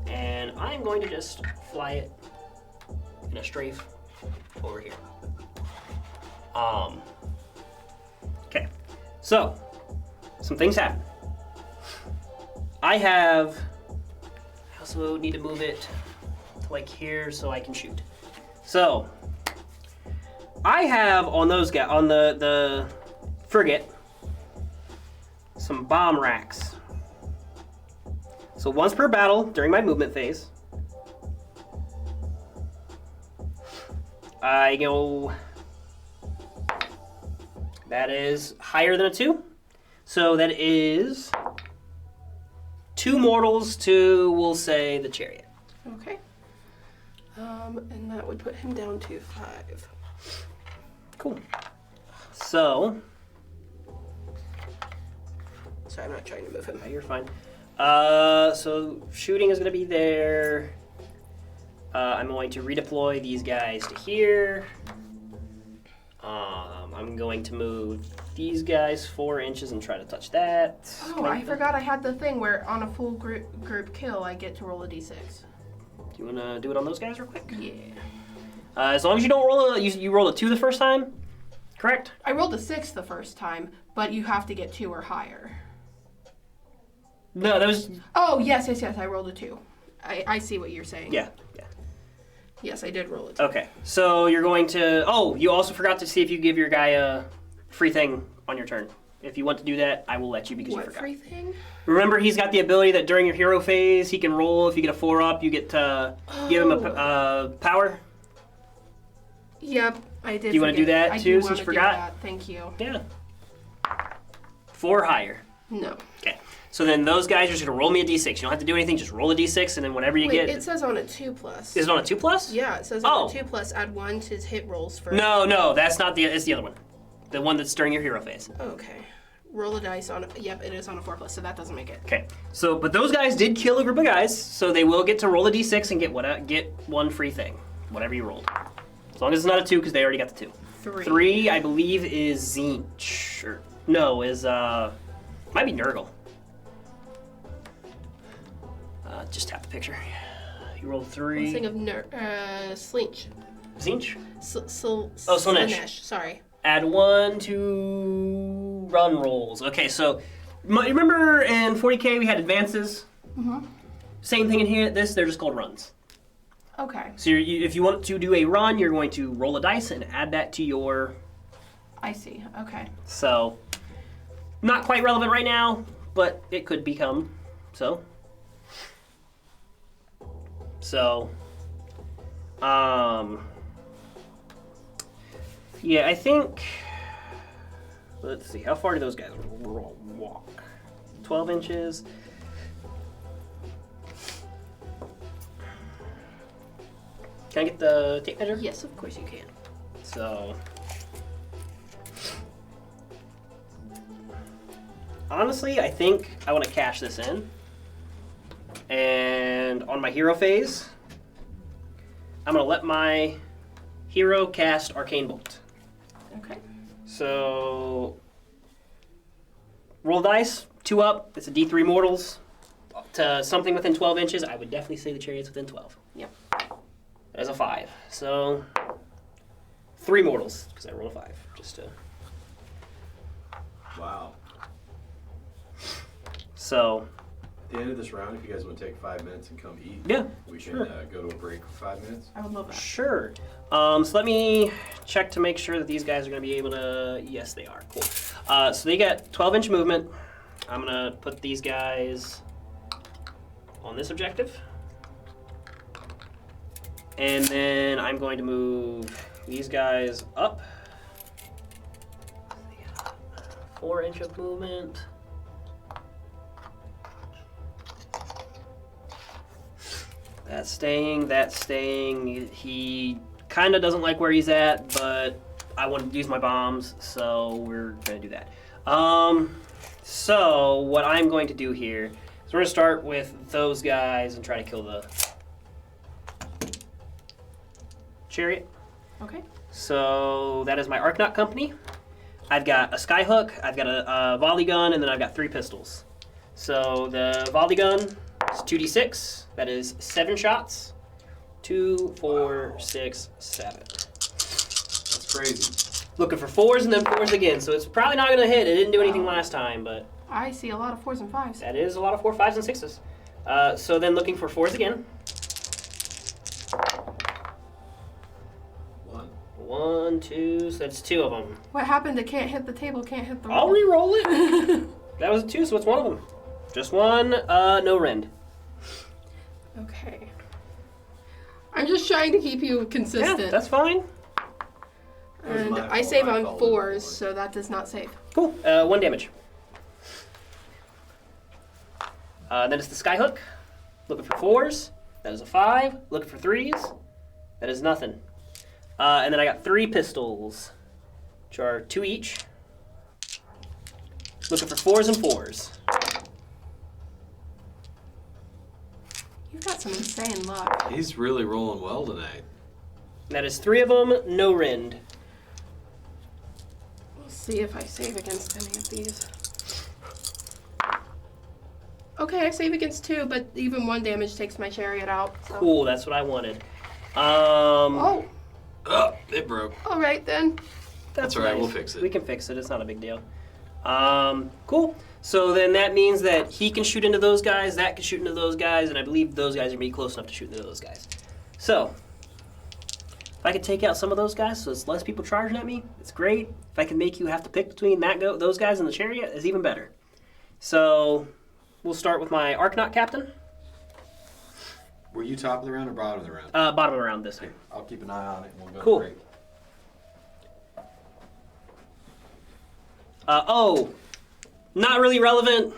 And I'm going to just fly it in a strafe over here. Okay. So, some things happen. I also need to move it to like here so I can shoot. So, I have on those guys, on the frigate, some bomb racks. So once per battle during my movement phase, I go, that is higher than a 2. So that is 2 mortals to, we'll say, the chariot. Okay. And that would put him down to 5. Cool. So, Sorry, I'm not trying to move him. you're fine. So shooting is going to be there. I'm going to redeploy these guys to here. I'm going to move these guys 4 inches and try to touch that. Oh, I forgot I had the thing where on a full group kill, I get to roll a d6. Do you want to do it on those guys real quick? Yeah. As long as you don't roll you roll a 2 the first time, correct? I rolled a 6 the first time, but you have to get 2 or higher. No, that was, Oh, yes, I rolled a 2. I see what you're saying. yeah. Yes, I did roll a 2. Okay, so you're going to, you also forgot to see if you give your guy a free thing on your turn. If you want to do that, I will let you because you What forgot. free thing? Remember, he's got the ability that during your hero phase, he can roll. If you get a 4-up, you get to give him a power. Yep, I did. Do you wanna do forget. that I too, do since wanna you do forgot? that. Thank you. Yeah. 4 higher. No. Okay. So then those guys are just going to roll me a d6. You don't have to do anything. Just roll a d6, and then whenever you Wait, get... it says on a 2+. Is it on a 2+? Yeah, it says Oh. on a 2+, add 1 to his hit rolls for... No, that's not the... It's the other one. The one that's during your hero phase. Okay. Roll a dice on... Yep, it is on a 4+, so that doesn't make it. Okay. So, but those guys did kill a group of guys, so they will get to roll a d6 and get 1 free thing. Whatever you rolled. As long as it's not a 2, because they already got the 2. 3. 3, I believe, is Zinch. Or, no, is, might be Nurgle. Just tap the picture. You roll 3. I'm thinking of Slinch. Zinch? Slanesh. Slanesh. Sorry. Add 1 to run rolls. Okay, so remember in 40K we had advances? Mm-hmm. Same thing in here. They're just called runs. Okay. So if you want to do a run, you're going to roll a dice and add that to your... I see. Okay. So, not quite relevant right now, but it could become so. So, yeah, I think, let's see, how far do those guys walk? 12 inches. Can I get the tape measure? Yes, of course you can. So, honestly, I think I want to cash this in. And on my hero phase, I'm going to let my hero cast Arcane Bolt. Okay. So, roll dice, 2 up. It's a D3 mortals. To something within 12 inches, I would definitely say the chariot's within 12. Yep. That's a 5. So, 3 mortals, because I rolled a 5. Just to... Wow. So... At the end of this round, if you guys want to take 5 minutes and come eat, Yeah, we sure. can go to a break for 5 minutes. I would love that. Sure. So let me check to make sure that these guys are going to be able to... Yes, they are. Cool. So they get 12-inch movement. I'm going to put these guys on this objective. And then I'm going to move these guys up. 4-inch of movement. That's staying. He kind of doesn't like where he's at, but I want to use my bombs, so we're going to do that. So what I'm going to do here is we're going to start with those guys and try to kill the chariot. Okay. So that is my Arknaut company. I've got a skyhook, I've got a volley gun, and then I've got 3 pistols. So the volley gun is 2d6. That is 7 shots. 2, 4, 6, 7. That's crazy. Looking for 4s and then 4s again. So it's probably not going to hit. It didn't do anything last time, but I see a lot of 4s and 5s. that is a lot of 4, 5s, and 6s. So then looking for 4s again. 1, 2, so that's 2 of them. What happened to can't hit the table, can't hit the I'll wall? re-roll it. That was a 2, so it's 1 of them. Just 1, no rend. Okay. I'm just trying to keep you consistent. Yeah, that's fine. And my I fault. save I on followed 4s, the so that does not save. Cool. 1 damage. Then it's the skyhook. Looking for 4s. That is a 5. Looking for 3s. That is nothing. And then I got 3 pistols, which are 2 each. Looking for 4s and 4s. You've got some insane luck. He's really rolling well tonight. That is 3 of them, no rend. We'll see if I save against any of these. Okay, I save against 2, but even 1 damage takes my chariot out. So. Cool, that's what I wanted. Oh, Oh, it broke. all right then. That's all right, nice. we'll fix it. We can fix it, it's not a big deal. Cool. So then that means that he can shoot into those guys, that can shoot into those guys, and I believe those guys are going to be close enough to shoot into those guys. So, if I could take out some of those guys so it's less people charging at me, it's great. If I can make you have to pick between those guys and the chariot, it's even better. So, we'll start with my Arknaut captain. Were you top of the round or bottom of the round? Bottom of the round this time. I'll keep an eye on it and we'll go Cool. to break. Not really relevant,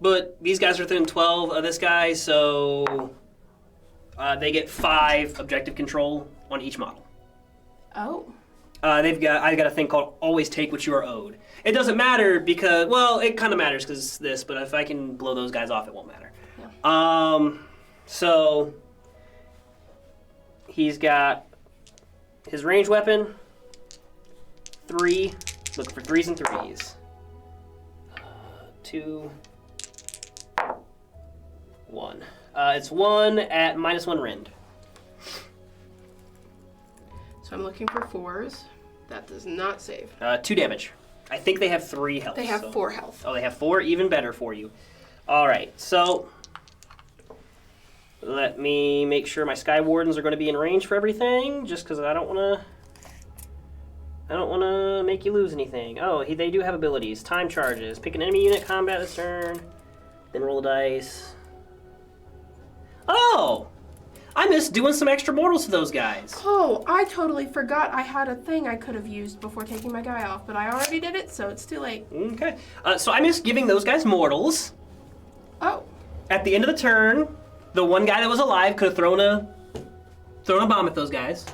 but these guys are within 12 of this guy, so they get 5 objective control on each model. Oh. I've got a thing called always take what you are owed. It doesn't matter because, well, it kind of matters because it's this, but if I can blow those guys off, it won't matter. Yeah. So he's got his ranged weapon, 3, looking for 3s and 3s. 2, 1. It's 1 at -1 rend. So I'm looking for 4s. That does not save. 2 damage. I think they have 3 health. They have so- 4 health. Oh, they have 4? Even better for you. All right, so let me make sure my Sky Wardens are going to be in range for everything, just because I don't want to make you lose anything. Oh, they do have abilities. Time charges. Pick an enemy unit combat this turn. Then roll a dice. Oh! I missed doing some extra mortals to those guys. Oh, I totally forgot I had a thing I could have used before taking my guy off, but I already did it, so it's too late. Okay. So I missed giving those guys mortals. Oh. At the end of the turn, the one guy that was alive could have thrown a bomb at those guys.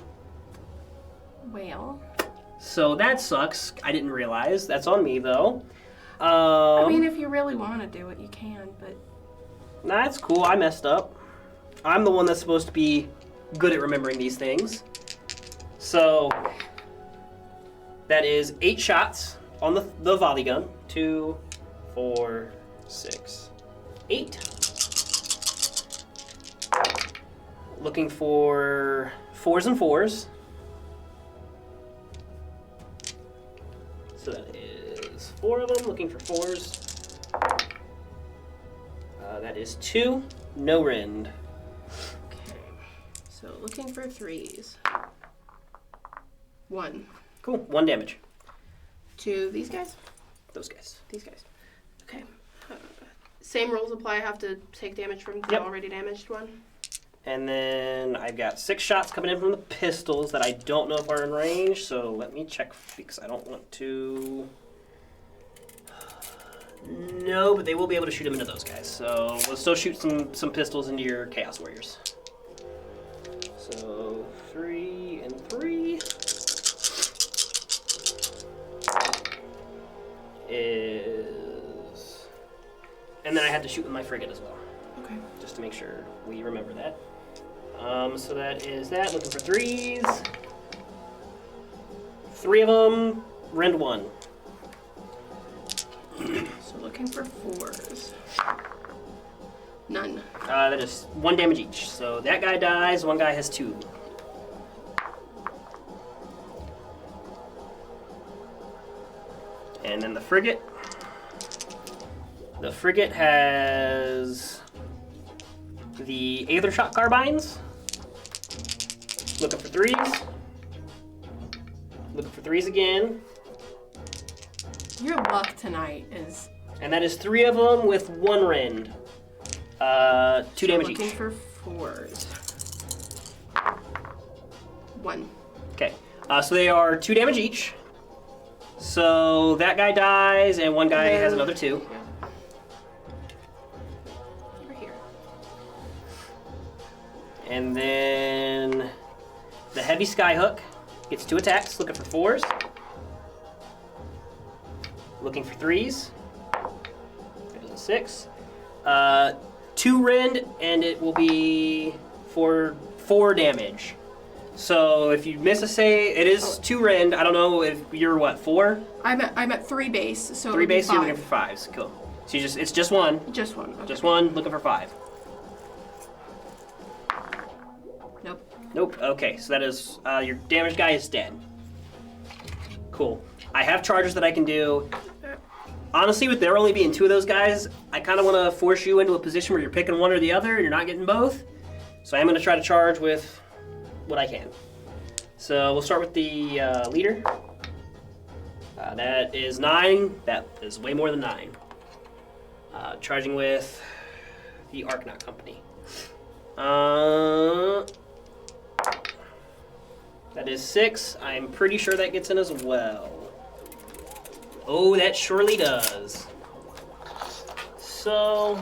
Well. So that sucks. I didn't realize. That's on me, though. I mean, if you really want to do it, you can, but... Nah, that's cool. I messed up. I'm the one that's supposed to be good at remembering these things. So, that is 8 shots on the volley gun. 2, 4, 6, 8. Looking for 4s and 4s. So that is 4 of them, looking for 4s. That is 2, no rend. Okay, so looking for 3s. 1. Cool, 1 damage. 2, these guys? Those guys. These guys. Okay. Same rules apply, I have to take damage from the already damaged one? And then I've got 6 shots coming in from the pistols that I don't know if are in range, so let me check because I don't want to... No, but they will be able to shoot them into those guys. So we'll still shoot some pistols into your Chaos Warriors. So 3 and 3 is... And then I have to shoot with my frigate as well. Okay. Just to make sure we remember that. So that is that. Looking for 3s. 3 of them. Rend 1. So looking for 4s. None. That is 1 damage each. So that guy dies. One guy has 2. And then the frigate. The frigate has the Aether Shot carbines. Looking for 3s. Looking for 3s again. Your luck tonight is... And that is 3 of them with 1 rend. 2 damage each. Looking for 4s. 1. Okay, so they are 2 damage each. So that guy dies, and one guy has another 2. Yeah. Over here. And then the heavy skyhook gets 2 attacks, looking for 4s. Looking for 3s. There's a 6. 2 rend, and it will be for 4 damage. So if you miss a save, it is 2 rend. I don't know if you're what, 4? I'm at 3 base, so 3 base, you're 5. looking for 5s. Cool. So it's just 1. Just 1. Okay. Just 1, looking for 5. Nope. Nope. Okay, so that is your damaged guy is dead. Cool. I have charges that I can do. Honestly, with there only being 2 of those guys, I kind of want to force you into a position where you're picking one or the other and you're not getting both. So I am going to try to charge with what I can. So we'll start with the leader. That is 9. That is way more than 9. Charging with the Arknaut Company. That is 6. I'm pretty sure that gets in as well. Oh, that surely does. So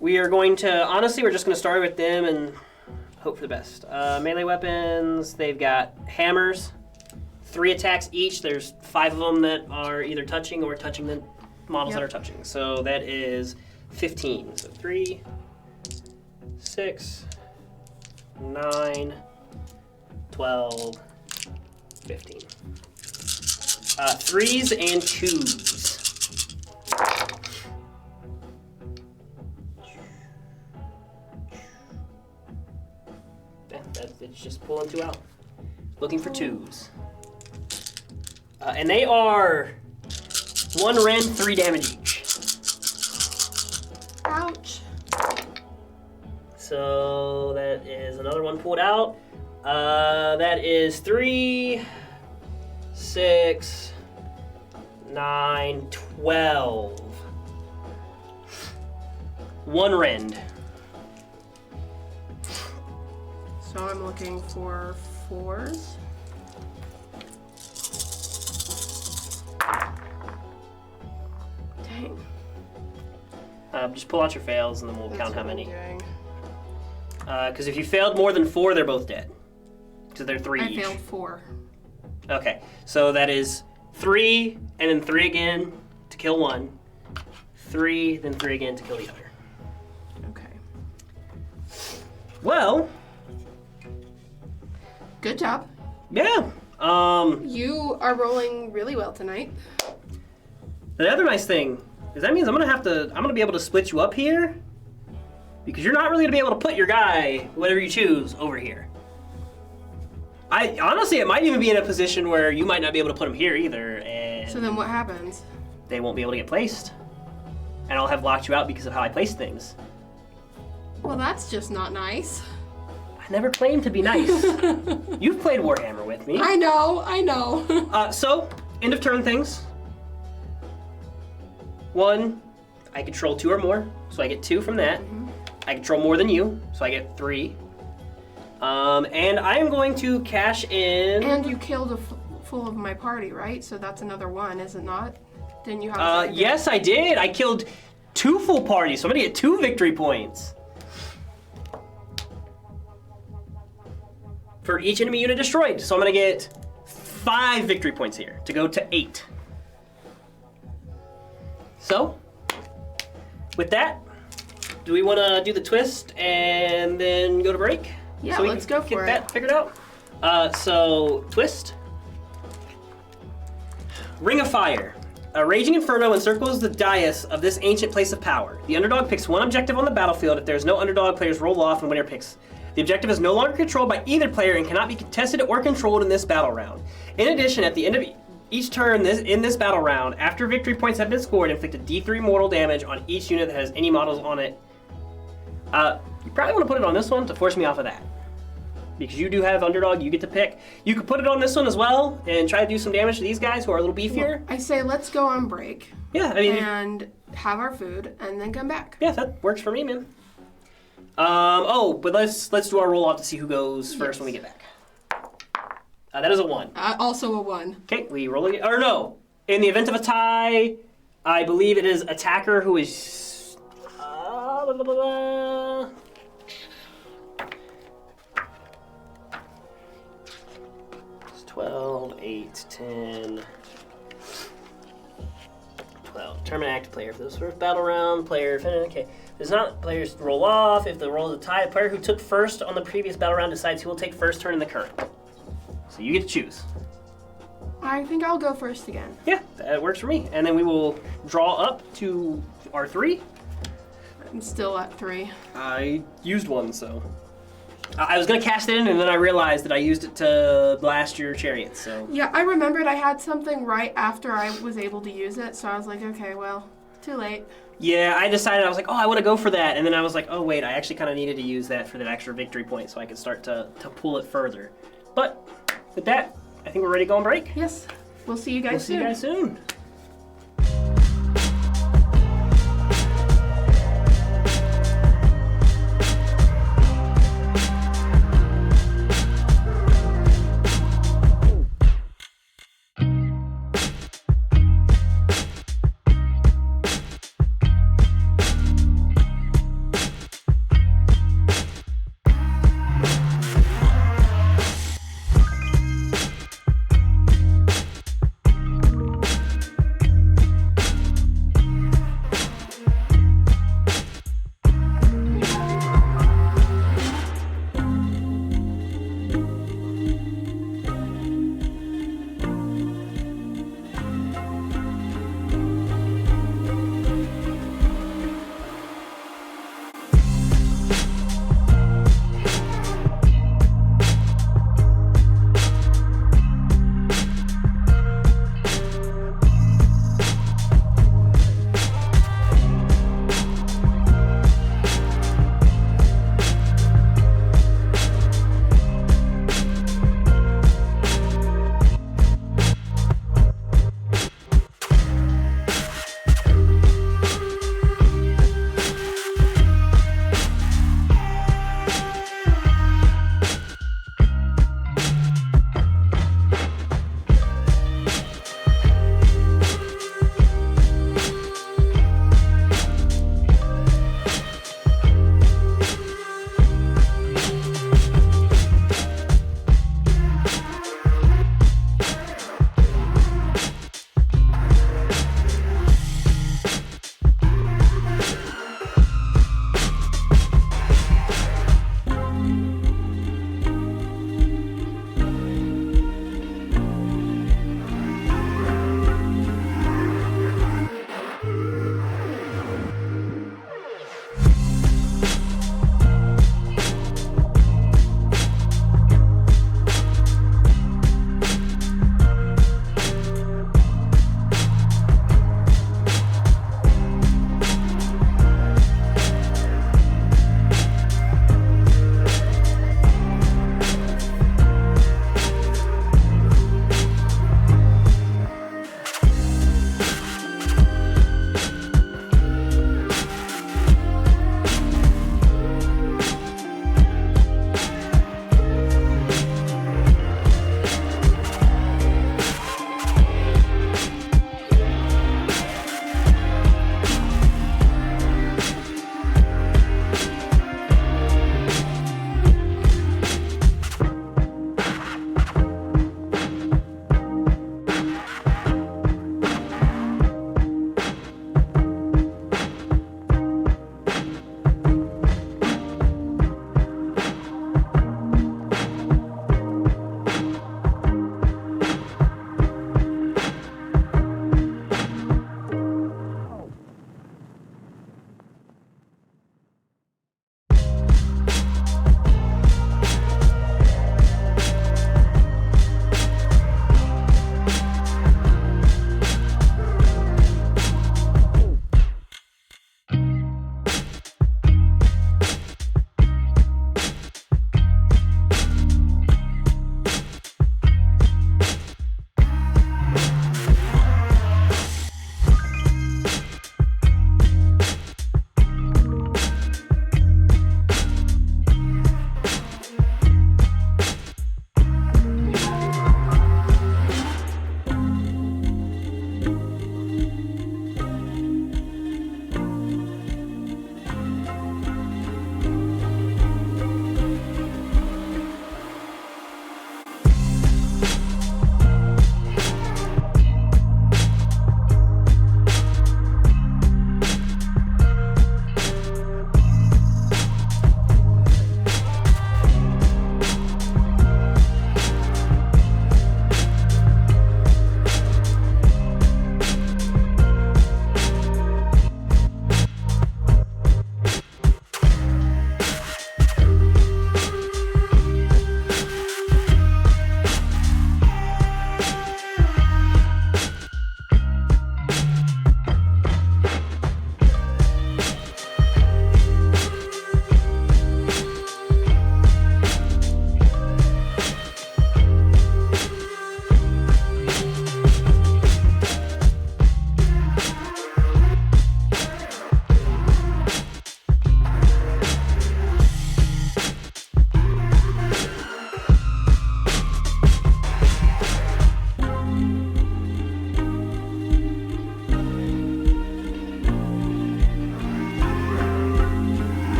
we are going to, honestly, we're just going to start with them and hope for the best. Melee weapons, they've got hammers, 3 attacks each. There's 5 of them that are either touching or touching the models that are touching. So that is 15. So 3, 6, 9, 12, 15. 3s and 2s. Yeah, it's just pulling 2 out. Looking for 2s. And they are 1 rend, 3 damage each. Ouch. So that is another one pulled out. That is 3, 6, 9, 12. 1 rend. So I'm looking for 4s. Dang. Just pull out your fails and then we'll That's count how what I'm many. doing. Because if you failed more than 4, they're both dead. Because they're 3 I each. failed 4. Okay, so that is 3, and then 3 again to kill one. 3, then 3 again to kill the other. Okay. Well, Good job. yeah. You are rolling really well tonight. The other nice thing is that means I'm gonna be able to split you up here, because you're not really gonna be able to put your guy, whatever you choose, over here. I honestly, it might even be in a position where you might not be able to put him here either, and So then what happens? they won't be able to get placed, and I'll have locked you out because of how I place things. Well, that's just not nice. I never claimed to be nice. You've played Warhammer with me. I know. So, end of turn things. 1, I control 2 or more, so I get 2 from that. I control more than you, so I get 3. And I am going to cash in. And you killed a full of my party, right? So that's another 1, is it not? Didn't you have a second? Yes, I did. I killed 2 full parties, so I'm gonna get 2 victory points. For each enemy unit destroyed. So I'm gonna get 5 victory points here to go to 8. So, with that, do we want to do the twist and then go to break? Yeah, so we let's can go get for that it. figured out. So, twist. Ring of Fire. A raging inferno encircles the dais of this ancient place of power. The underdog picks one objective on the battlefield. If there's no underdog, players roll off and winner picks. The objective is no longer controlled by either player and cannot be contested or controlled in this battle round. In addition, at the end of each turn in this battle round, after victory points have been scored, inflict a D3 mortal damage on each unit that has any models on it. You probably want to put it on this one to force me off of that. Because you do have underdog, you get to pick. You could put it on this one as well and try to do some damage to these guys who are a little beefier. I say let's go on break Yeah, I mean, and have our food and then come back. yeah, that works for me, man. But let's do our roll off to see who goes first when we get back. That is a 1. Also a 1. Okay, we roll again. Or no, in the event of a tie, I believe it is attacker who is. Blah, blah, blah. It's 12, 8, 10. 12. Determine active player for this first battle round. Player. Okay. There's not players roll off. If the roll is a tie, the player who took first on the previous battle round decides who will take first turn in the current. So you get to choose. I think I'll go first again. Yeah, that works for me. And then we will draw up to our 3. I'm still at 3. I used one, so. I was going to cast it in, and then I realized that I used it to blast your chariot, so. Yeah, I remembered I had something right after I was able to use it, so I was like, okay, well, too late. Yeah, I decided, I was like, oh, I want to go for that. And then I was like, oh, wait, I actually kind of needed to use that for that extra victory point so I could start to pull it further. But with that, I think we're ready to go on break. Yes, we'll see you guys soon. We'll see you guys soon.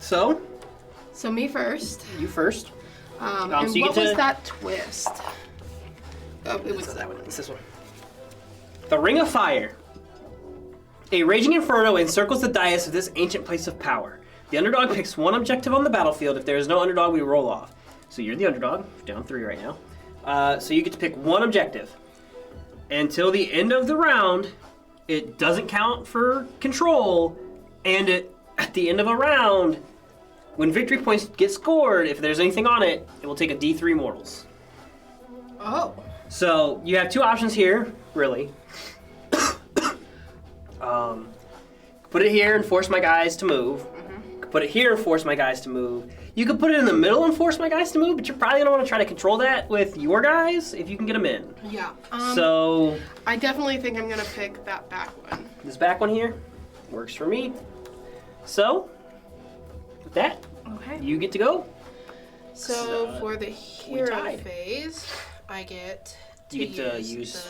So, So me first. you first. And so you what get was to- that twist? Oh, it was that one. It's this one. The Ring of Fire. A raging inferno encircles the dais of this ancient place of power. The underdog picks one objective on the battlefield. If there is no underdog, we roll off. So you're the underdog, down 3 right now. So you get to pick one objective. Until the end of the round, it doesn't count for control, and at the end of a round, when victory points get scored, if there's anything on it, it will take a D3 mortals. Oh. So you have 2 options here, really. Put it here and force my guys to move. Put it here and force my guys to move. You could put it in the middle and force my guys to move, but you're probably gonna want to try to control that with your guys if you can get them in. Yeah. So I definitely think I'm gonna pick that back one. this back one here works for me. So with that, Okay. you get to go. So for the hero tied. phase, I get to You get to use use-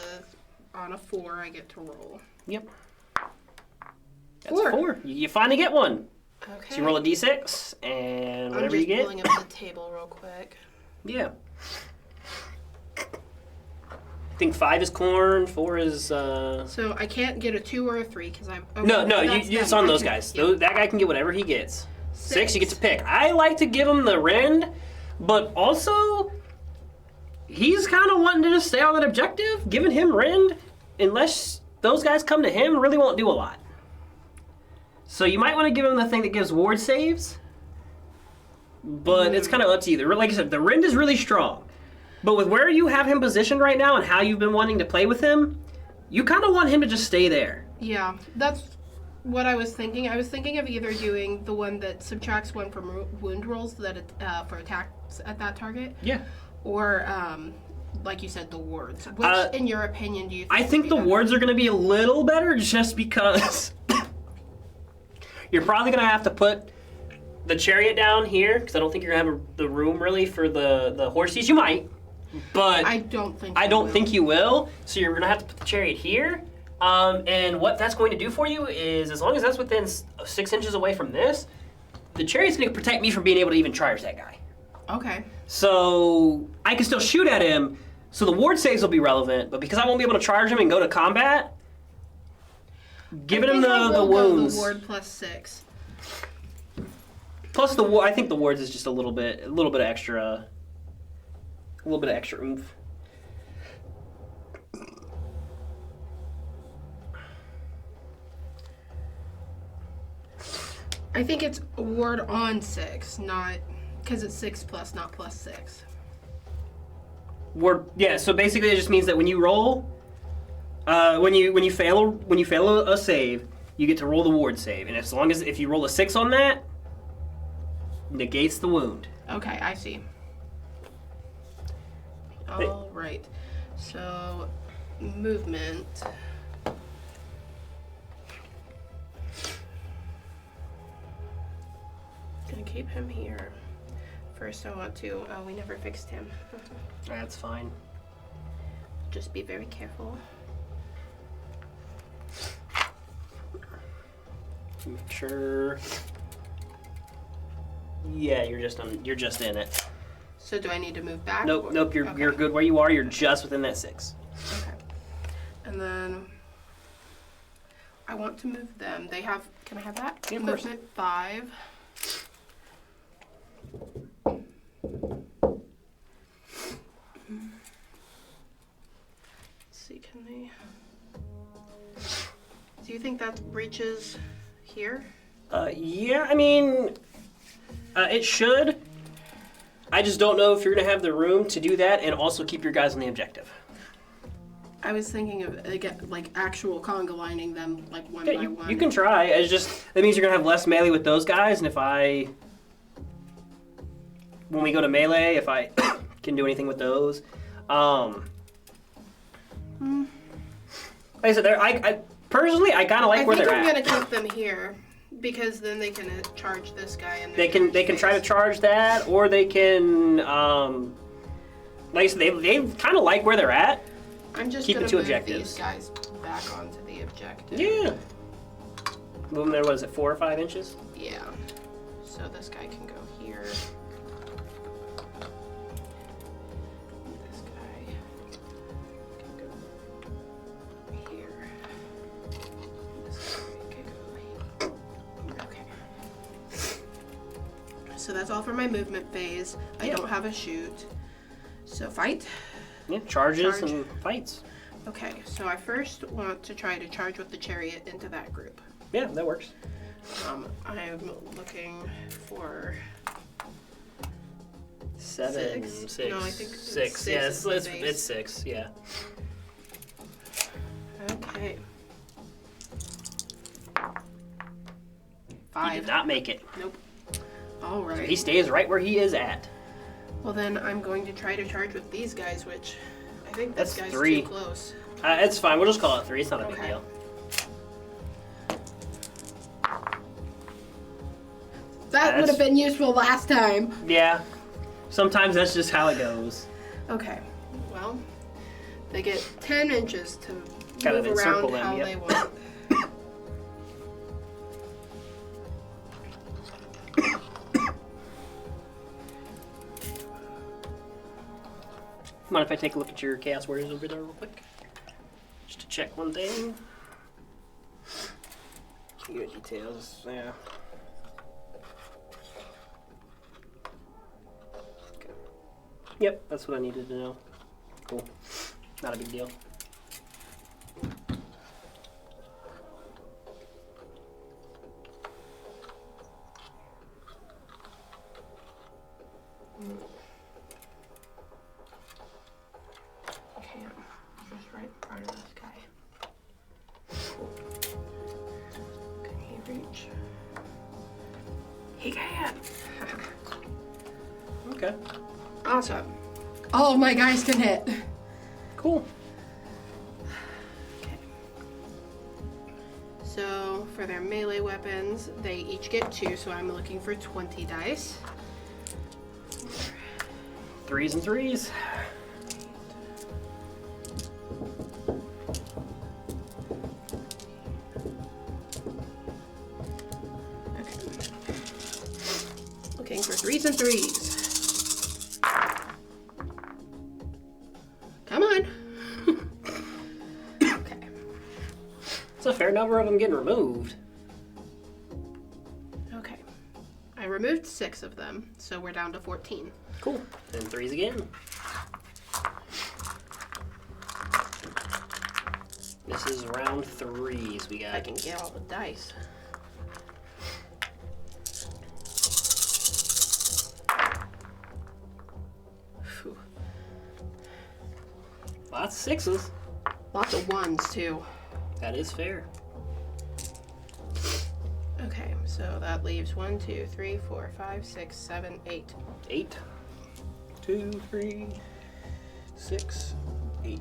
on a 4. I get to roll. Yep. That's 4. 4. You finally get one. Okay. So you roll a d6 and I'm whatever just you get. pulling up the table real quick. Yeah. I think 5 is corn, 4 is So I can't get a 2 or a 3 because I'm. Okay, No, that's it's them. on I those can- guys. yeah. That guy can get whatever he gets. 6 you get to 6. pick. I like to give him the rend, but also he's kind of wanting to just stay on that objective. Giving him rend, unless those guys come to him, really won't do a lot. So you might want to give him the thing that gives ward saves, but it's kind of up to you. Like I said, the rend is really strong. But with where you have him positioned right now and how you've been wanting to play with him, you kind of want him to just stay there. Yeah, that's what I was thinking. I was thinking of either doing the one that subtracts 1 from wound rolls that for attacks at that target, Yeah. or like you said, the wards. Which, in your opinion, do you think? I think would the be better? wards are going to be a little better just because you're probably going to have to put the chariot down here because I don't think you're going to have the room really for the horses. You might, but I don't think. you will. So you're going to have to put the chariot here. And what that's going to do for you is, as long as that's within 6 inches away from this, the chariot's going to protect me from being able to even charge that guy. Okay. So I can still shoot at him, so the ward saves will be relevant, but because I won't be able to charge him and go to combat, giving him the wounds. The ward plus 6. Plus I think the wards is just a little bit extra oomph. I think it's ward on 6, not because it's 6 plus, not plus 6. So basically it just means that when you roll, when you fail a save, you get to roll the ward save, and as long as if you roll a 6 on that, negates the wound. Okay, I see. All right. So, movement. Gonna keep him here. First, I want to. Oh, we never fixed him. That's fine. Just be very careful. Make sure. Yeah, you're just in it. So, do I need to move back? Nope, you're Okay. good where you are. You're just within that 6. Okay. And then I want to move them. They have. Can I have that? Yeah, of course. Movement 5. Let's see. Can they? Do you think that reaches here? Yeah, I mean, it should. I just don't know if you're gonna have the room to do that and also keep your guys on the objective. I was thinking of like actual conga lining them like one Yeah, by you, one. you can try. It's just that means you're gonna have less melee with those guys, and when we go to melee, if I can do anything with those, like I said, I personally I kind of like where they're I'm at. gonna keep them here because then they can charge this guy and They can try to charge that, or they can like I said, they kind of like where they're at. I'm just keep gonna the 2 move objectives. these guys back onto the objective. Yeah. Move them there. What is it? 4 or 5 inches? Yeah. So this guy can go here. This guy can go here. This guy can go here. Okay. So that's all for my movement phase. I don't have a shoot. So fight. Yeah, charges Charge. and fights. Okay, so I first want to try to charge with the chariot into that group. Yeah, that works. I'm looking for 7, Six? 6. No, I think 6. six Yeah, is the base. it's 6. Yeah. Okay. He 5. did not make it. Nope. All So he right. stays right where he is at. Well, then I'm going to try to charge with these guys, which I think That's this guy's 3. too close. It's fine. We'll just call it 3. It's not a big Okay. deal. That would That's- have been useful last time. Yeah. Sometimes that's just how it goes. Okay. Well, they get 10 inches to Kind of move encircle around them, how yep. they want. Mind if I take a look at your chaos warriors over there real quick? Just to check one thing. Your details, yeah. Okay. Yep, that's what I needed to know. Cool. Not a big deal. Can't. Just right in front of this guy. Can he reach? He can! Okay. Awesome. All my guys can hit. Cool. Okay. So for their melee weapons, they each get 2, so I'm looking for 20 dice. 3s and 3s. Okay. Looking for 3s and 3s. Come on. Okay. It's a fair number of them getting removed. Okay. I removed 6 of them, so we're down to 14. Cool. And 3s again. This is round 3s we I got. can get all the dice. Phew. Lots of 6s. Lots of 1s too. That is fair. Okay, so that leaves 1, 2, 3, 4, 5, 6, 7, 8. 8. 2, 3, 6, 8.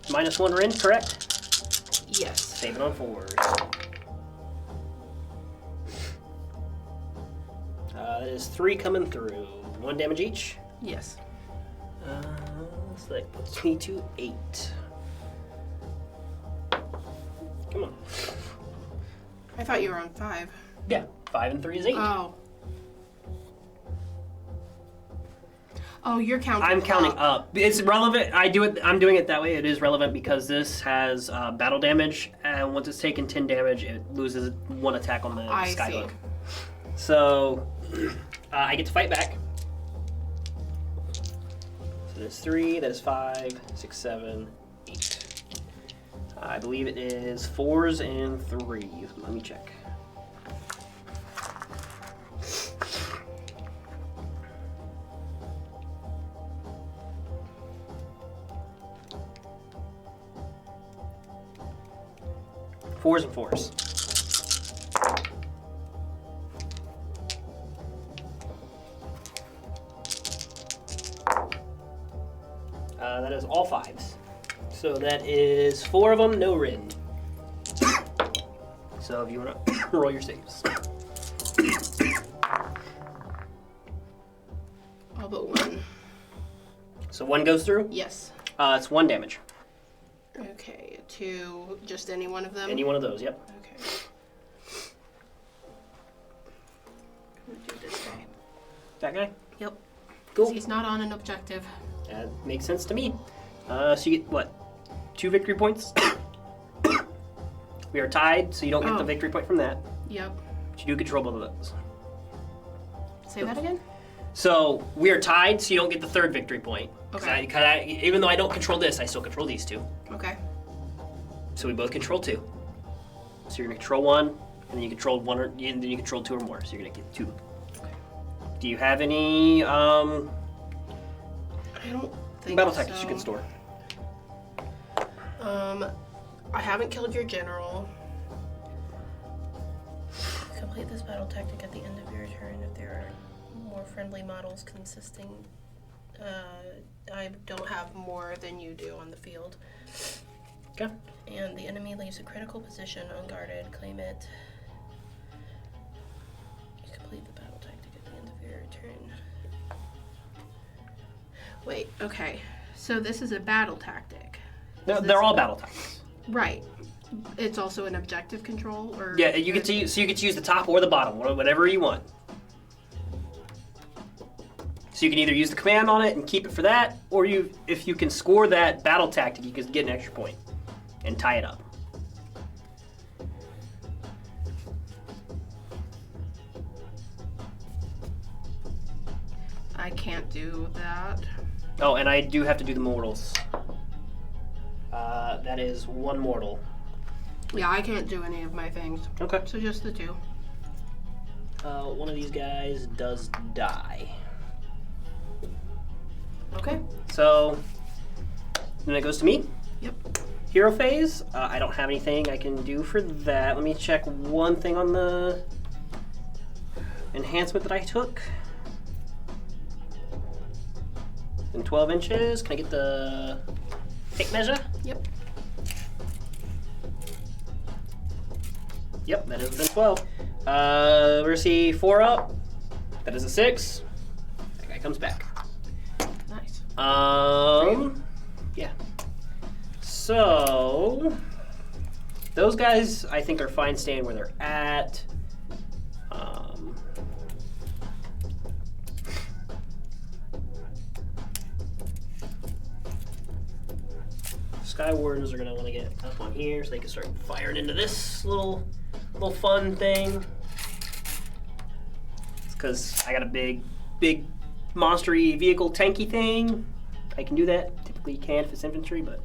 -1 Rin, correct? Yes. Saving on 4s. That is 3 coming through. 1 damage each. Yes. So that puts me to 8. Come on. I thought you were on 5. Yeah, 5 and 3 is 8. Oh. Oh, you're counting. I'm counting up. It's relevant. I'm doing it that way. It is relevant because this has battle damage, and once it's taken 10 damage, it loses 1 attack on the I skyhook. see. So I get to fight back. So there's 3. That is 5, 6, 7, 8. I believe it is 4s and 3s. Let me check. Fours and 4s. That is all 5s. So that is 4 of them, no Rin. So if you want to roll your saves. All but 1. So 1 goes through. Yes. It's 1 damage. Okay, to just any one of them? Any one of those, yep. Okay. We'll do this guy. That guy? Yep. Cool. He's not on an objective. That makes sense to me. So you get, what, 2 victory points? We are tied, so you don't get the victory point from that. Yep. But you do control both of those. Say that again? So we are tied, so you don't get the 3rd victory point. Okay. Even though I don't control this, I still control these 2. Okay. So we both control 2. So you're gonna control 1, and then you control 1, and then you control 2 or more. So you're gonna get 2. Okay. Do you have any I don't think battle tactics you can store? I haven't killed your general. Complete this battle tactic at the end of your turn if there are more friendly models consisting. I don't have more than you do on the field. Okay. And the enemy leaves a critical position unguarded. Claim it. You complete the battle tactic at the end of your turn. Wait, okay. So this is a battle tactic. No, they're all battle tactics. Right. It's also an objective control, or Yeah, you get to use, so you get to use the top or the bottom, whatever you want. So you can either use the command on it and keep it for that, or if you can score that battle tactic, you can get an extra point and tie it up. I can't do that. Oh, and I do have to do the mortals. That is 1 mortal. Yeah, I can't do any of my things. Okay. So just the 2. One of these guys does die. Okay. So then it goes to me. Yep. Hero phase. I don't have anything I can do for that. Let me check one thing on the enhancement that I took. In 12 inches. Can I get the tape measure? Yep. Yep, that is within 12. Mercy 4 up. That is a 6. That guy comes back. Nice. Yeah. So those guys I think are fine staying where they're at. Sky Wardens are gonna want to get up on here so they can start firing into this little fun thing. It's because I got a big monstery vehicle tanky thing. I can do that. Typically you can't if it's infantry, but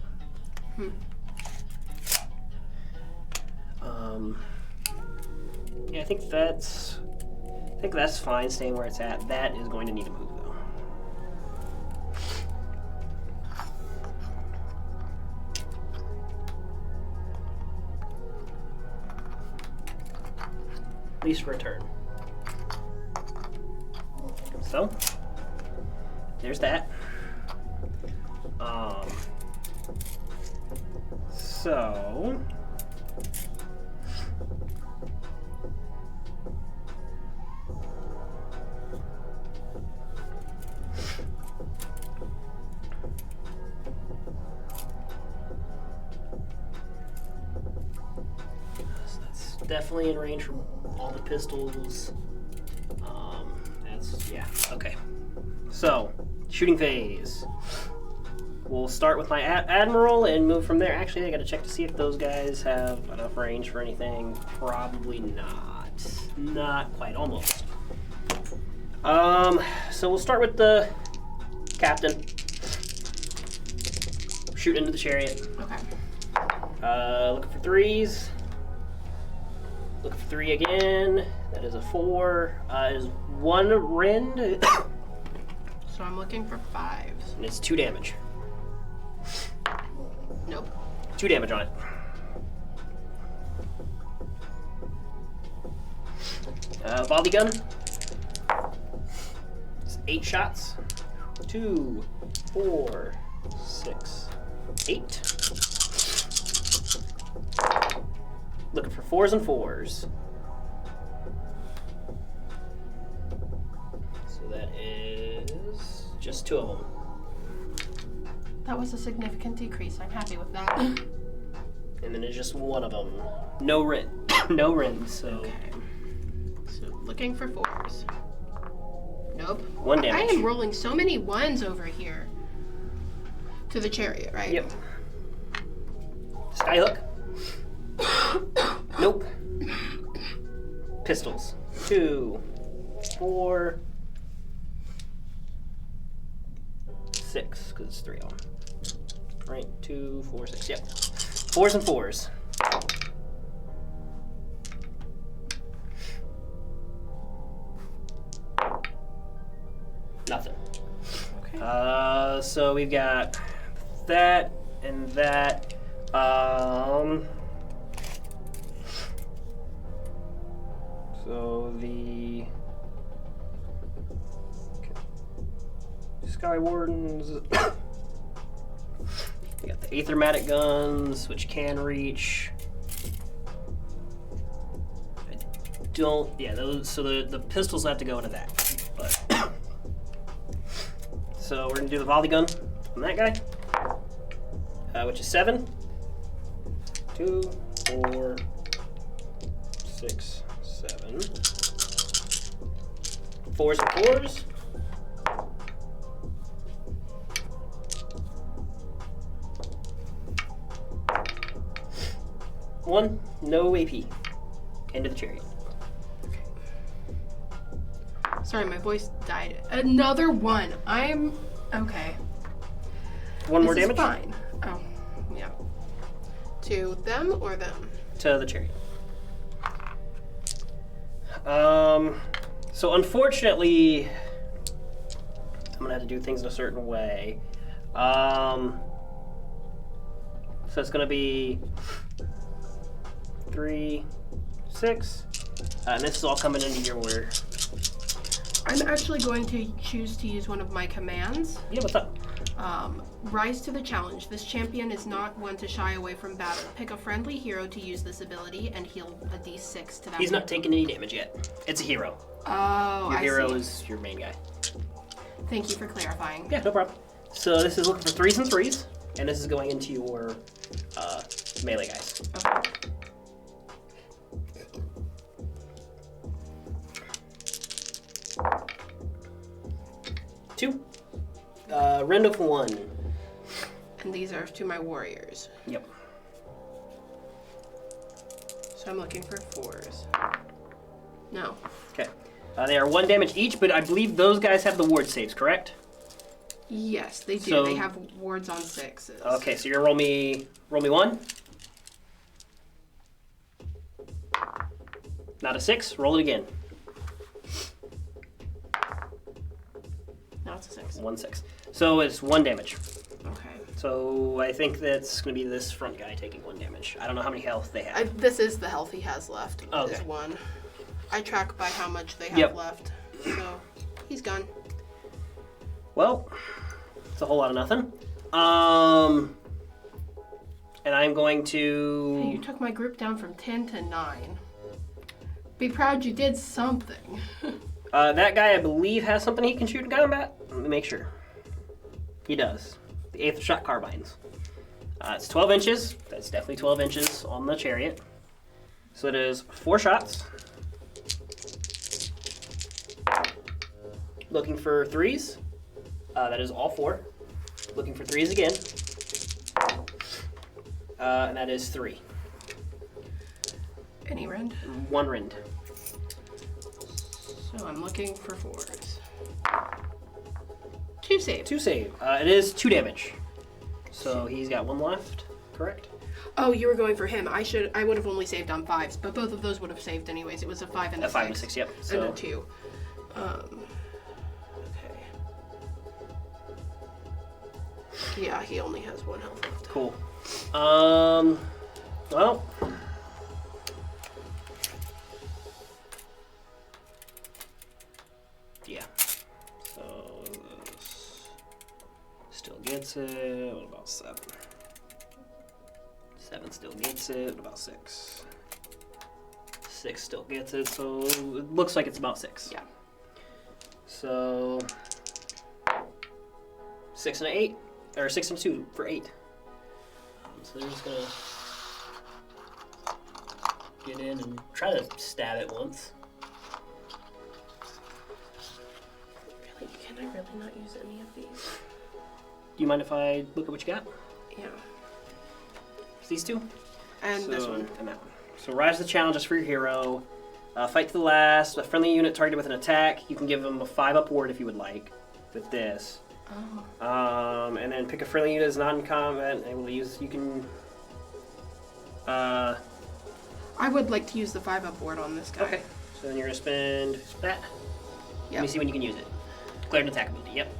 yeah, I think that's fine staying where it's at. That is going to need to move though. At least for a turn. So there's that. So that's definitely in range from all the pistols. Yeah, okay. So, shooting phase. We'll start with my Admiral and move from there. Actually, I gotta check to see if those guys have enough range for anything. Probably not. Not quite, almost. So we'll start with the captain. Shoot into the chariot. Okay. Looking for 3s. Looking for 3 again. That is a 4. Is 1 rend. So I'm looking for 5s. And it's 2 damage. Nope. 2 damage on it. Volley gun. It's 8 shots. 2, 4, 6, 8. Looking for 4s and 4s. So that is just 2 of them. That was a significant decrease. I'm happy with that. And then it's just 1 of them. No rend. No rend, so. Okay. So looking for 4s. Nope. 1 damage. I am rolling so many 1s over here. To the chariot, right? Yep. Skyhook. Nope. Pistols. 2, 4, 6, because it's 3 of them. Right, 2, 4, 6, yep. 4s and 4s. Nothing. Okay. So we've got that and that. So the Sky Wardens. We got the Aethermatic guns, which can reach. I don't. Yeah, those. So the pistols have to go into that. But so we're gonna do the volley gun on that guy, which is 7. 2, 4, 6, 7. 4s and 4s. One, no AP. End of the chariot. Sorry, my voice died. Another 1. I'm okay. 1 more This is damage fine. Oh, yeah. To them or them? to the chariot. So unfortunately, I'm gonna have to do things in a certain way. So it's gonna be 3, 6, and this is all coming into your word. I'm actually going to choose to use one of my commands. Yeah, what's up? Rise to the challenge. This champion is not one to shy away from battle. Pick a friendly hero to use this ability and heal a d6 to that. He's not taking any damage yet. It's a hero. Oh, Your I hero see. is your main guy. Thank you for clarifying. Yeah, no problem. So this is looking for 3s and 3s, and this is going into your melee guys. Okay. Two. Rend of 1. And these are to my warriors. Yep. So I'm looking for 4s. No. Okay. They are 1 damage each, but I believe those guys have the ward saves, correct? Yes, they do. So- They have wards on 6s. Okay, so you're gonna roll me 1. Not a 6. Roll it again. No, it's a 6. 1, 6. So it's 1 damage. Okay. So I think that's gonna be this front guy taking 1 damage. I don't know how many health they have. This is the health he has left. Okay. Is 1. I track by how much they have Yep. left. So he's gone. Well, it's a whole lot of nothing. And I'm going Hey, you to. took my group down from 10 to 9. Be proud you did something. That guy, I believe, has something he can shoot in combat. Let me make sure. He does. The 8th shot carbines. It's 12 inches. That's definitely 12 inches on the chariot. So it is 4 shots. Looking for 3s. That is all 4. Looking for 3s again. And that is 3. Any rend? 1 rend. So I'm looking for 4s. 2 save. 2 save. It is 2 damage. So he's got 1 left, correct? Oh, you were going for him. I would have only saved on 5s, but both of those would have saved anyways. It was a 5 and a 6. 5 and a 6, yep. So And a 2. Okay. Yeah, he only has 1 health left. cool. Well. Yeah. So this still gets it. What about 7? 7 still gets it. What about 6? 6 still gets it. So it looks like it's about 6. Yeah. So 6 and an 8, or 6 and 2 for 8. So they're just gonna get in and try to stab it once. Can I really not use any of these? Do you mind if I look at what you got? Yeah. It's these two? And this one. And that one. So rise to the challenge is for your hero. Fight to the last. A friendly unit targeted with an attack. You can give them a 5 upward if you would like with this. Oh. And then pick a friendly unit as non-combat. And we'll use. You can. I would like to use the 5 upward on this guy. Okay. So then you're gonna spend that. Let me see when you can use it. Declare an attack ability. Yep.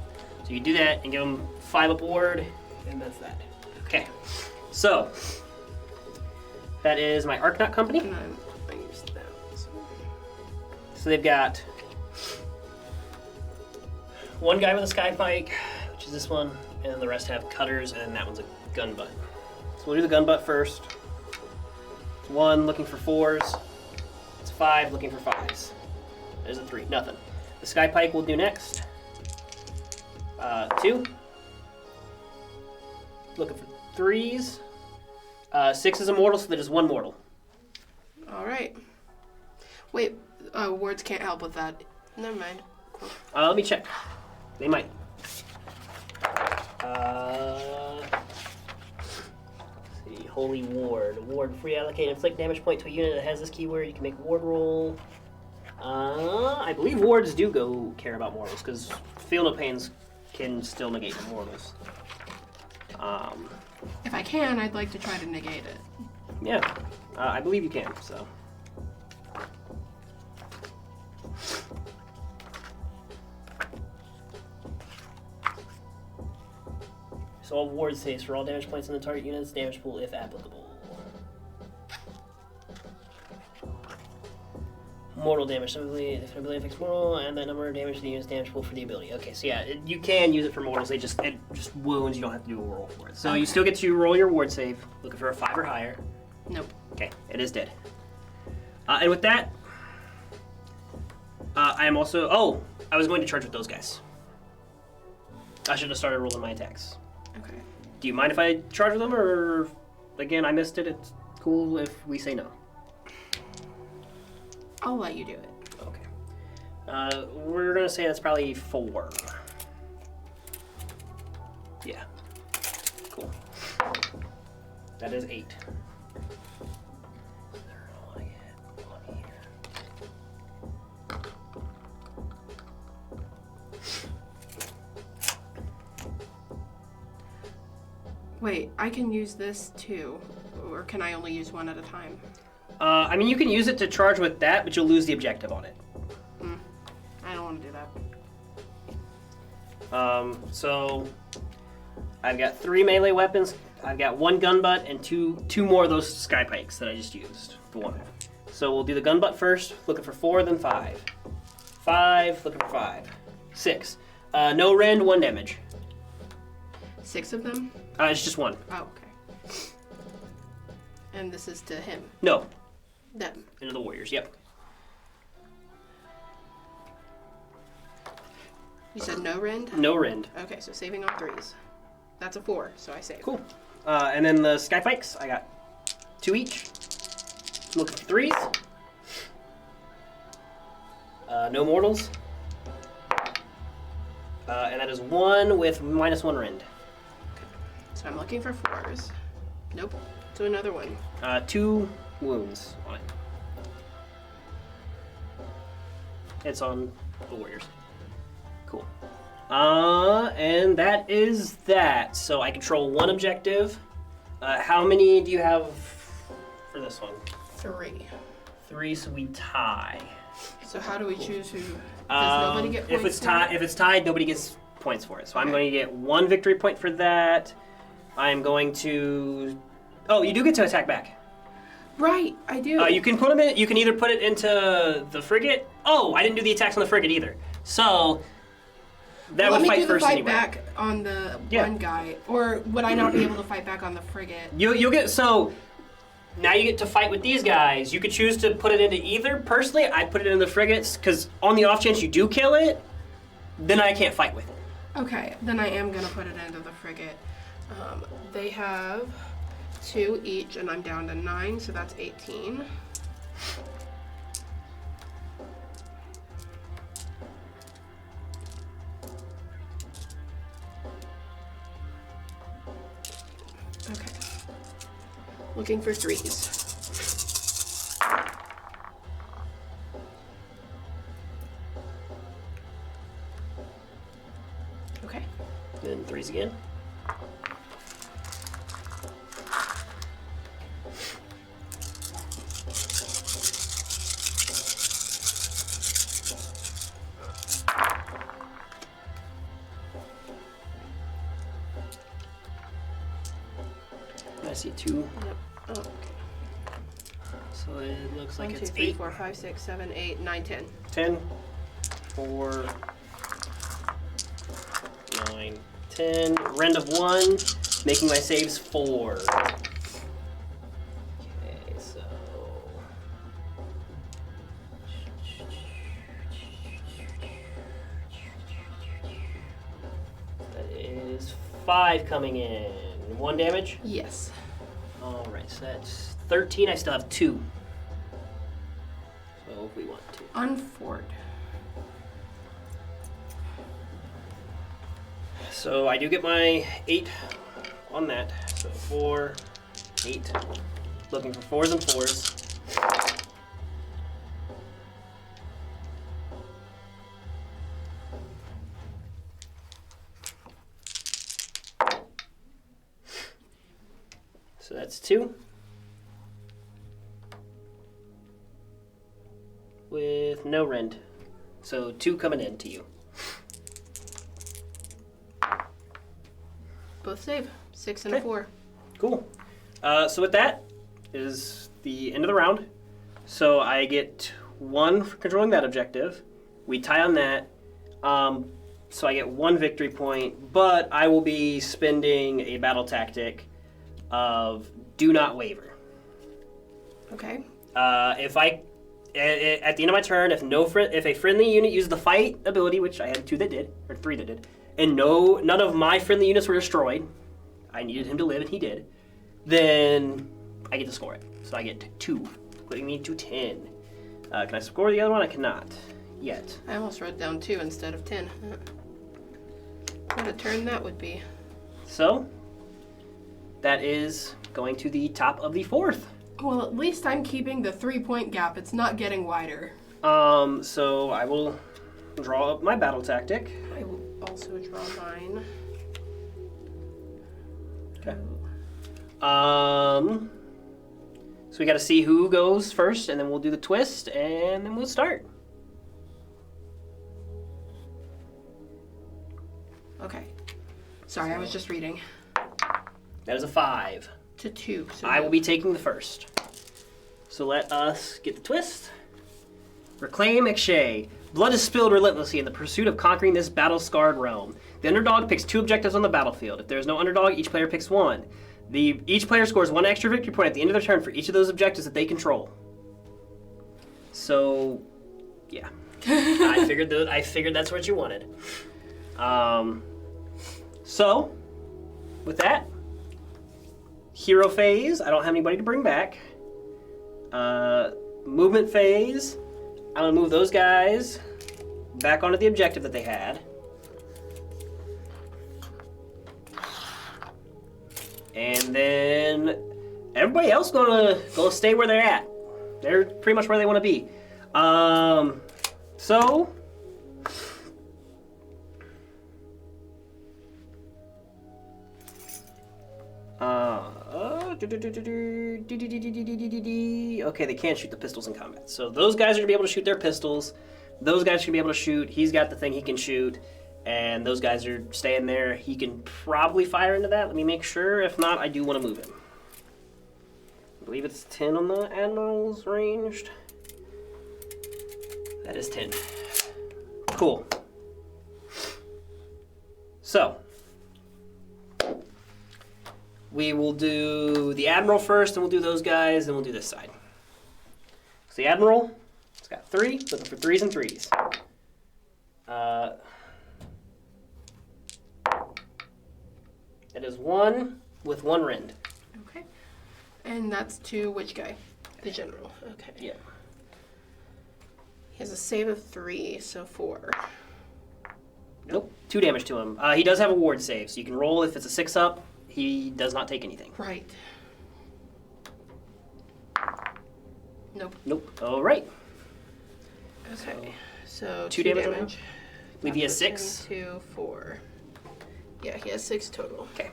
So you do that and give them 5 upward, and that's that. Okay. So that is my Arknot company. And I used that. So they've got one guy with a sky pike, which is this one, and then the rest have cutters, and that one's a gun butt. So we'll do the gun butt first. It's 1 looking for 4s. It's 5 looking for 5s. There's a 3, nothing. The sky pike we'll do next. 2. Looking for 3s. 6 is a mortal, so that is 1 mortal. All right. Wait, words can't help with that. Never mind. Cool. Let me check. They might. Let's see. Holy Ward. Ward free allocate inflict damage point to a unit that has this keyword. You can make a ward roll. I believe wards do go care about mortals because Feel No Pains can still negate the mortals. If I can, I'd like to try to negate it. Yeah, I believe you can. So. So all ward saves for all damage points in the target unit's damage pool if applicable. Mortal damage, simply if an ability affects mortal, and that number of damage to the unit's damage pool for the ability. Okay, so yeah, you can use it for mortals. It just wounds. You don't have to do a roll for it. So you still get to roll your ward save, looking for a 5 or higher. Nope. Okay, it is dead. And with that, I am also. Oh, I was going to charge with those guys. I should have started rolling my attacks. Okay. Do you mind if I charge with them, or again, I missed it? It's cool if we say no. I'll let you do it. Okay. We're gonna say that's probably 4. Yeah. Cool. That is 8. Wait, I can use this too, or can I only use one at a time? I mean, you can use it to charge with that, but you'll lose the objective on it. I don't want to do that. So I've got 3 melee weapons. I've got 1 gun butt and two more of those sky pikes that I just used. The 1. So we'll do the gun butt first, looking for 4, then 5. 5, looking for 5. 6. No rend, 1 damage. 6 of them? It's just 1. Oh, okay. And this is to him. No. Them. Into the warriors, yep. You said no rend? No rend. Okay, so saving on 3s. That's a 4, so I save. Cool. And then the sky pikes, I got 2 each. Looking for 3s. No mortals. And that is 1 with -1 rend. So I'm looking for 4s. Nope. So another one. 2 wounds on it. It's on the warriors. Cool. And that is that. So I control 1 objective. How many do you have for this one? 3. 3, so we tie. So how do we choose who? Does nobody get points? If it's tied, nobody gets points for it. So I'm going to get 1 victory point for that. I'm going to. Oh, you do get to attack back. Right, I do. You can put them in. You can either put it into the frigate. Oh, I didn't do the attacks on the frigate either. So that would fight first anyway. Let me do the fight back on the one guy, or would I not be able to fight back on the frigate? You'll get so. Now you get to fight with these guys. You could choose to put it into either. Personally, I put it in the frigates because on the off chance you do kill it, then I can't fight with it. Okay, then I am gonna put it into the frigate. They have 2 each, and I'm down to 9, so that's 18. Looking for 3s. Okay. Then 3s again. I see 2. Yep. Oh, okay. So it looks like 1, 2, it's 3, 8. 4, 5, 6, 7, 8, 9, 10. 10, 4, 9, 10. Rend of 1, making my saves 4. Okay, so. That is 5 coming in. 1 damage? Yes. Alright, so that's 13. I still have 2. So if we want to. Unfort. So I do get my 8 on that. So 4, 8. Looking for 4s and 4s. So that's 2. With no rend. So 2 coming in to you. Both save. 6 and a Okay. 4. Cool. So with that is the end of the round. So I get 1 for controlling that objective. We tie on that. So I get 1 victory point, but I will be spending a battle tactic of do not waver. Okay. If I at the end of my turn, if a friendly unit uses the fight ability, which I had 2 that did, or 3 that did, and none of my friendly units were destroyed, I needed him to live, and he did, then I get to score it. So I get 2, putting me to 10. Can I score the other one? I cannot yet. I almost wrote down 2 instead of 10. What a turn that would be. So that is going to the top of the 4th. Well, at least I'm keeping the 3-point gap. It's not getting wider. So I will draw up my battle tactic. I will also draw mine. Okay. So we got to see who goes first, and then we'll do the twist, and then we'll start. Okay. Sorry, I was just reading. That is a 5. To 2. So I will be taking the first. So let us get the twist. Reclaim McShay. Blood is spilled relentlessly in the pursuit of conquering this battle-scarred realm. The underdog picks 2 objectives on the battlefield. If there is no underdog, each player picks 1. Each player scores 1 extra victory point at the end of their turn for each of those objectives that they control. So, yeah. I figured that's what you wanted. So, with that, hero phase, I don't have anybody to bring back. Movement phase, I'm going to move those guys back onto the objective that they had. And then everybody else gonna stay where they're at. They're pretty much where they want to be. So okay, they can't shoot the pistols in combat. So those guys are gonna be able to shoot their pistols. Those guys should be able to shoot. He's got the thing he can shoot. And those guys are staying there. He can probably fire into that. Let me make sure. If not, I do want to move him. I believe it's 10 on the Admiral's ranged. That is 10. Cool. So, we will do the Admiral first, and we'll do those guys, then we'll do this side. So the Admiral, it's got 3, looking for 3s and 3s. It is 1 with 1 rend. Okay. And that's to which guy? The general. Okay. Yeah. He has a save of 3, so 4. Nope. 2 damage to him. He does have a ward save, so you can roll if it's a 6 up. He does not take anything. Right. Nope. Nope. All right. Okay. So 2 2 damage. damage. Leave he has That's 6. 2, 4. Yeah, he has 6 total. Okay.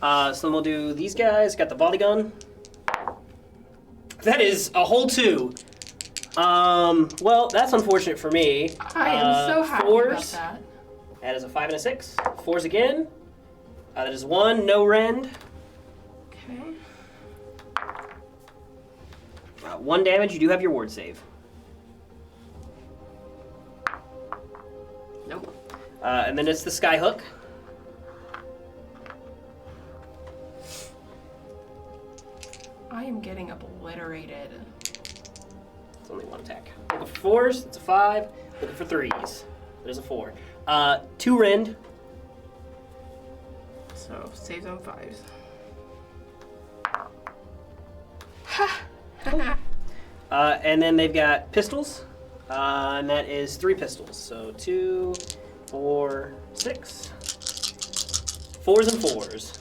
So then we'll do these guys. Got the volley gun. That is a whole 2. Well, that's unfortunate for me. I am so happy about that. That is a 5 and a 6. 4s again. That is 1. No rend. Okay. 1 damage. You do have your ward save. Nope. And then it's the sky hook. I am getting obliterated. It's only 1 attack. Looking for 4s. That's a 5. Looking for 3s. There's a 4. 2 rend. So saves on 5s. And then they've got pistols. And that is 3 pistols. So 2, 4, 6. 4s and 4s.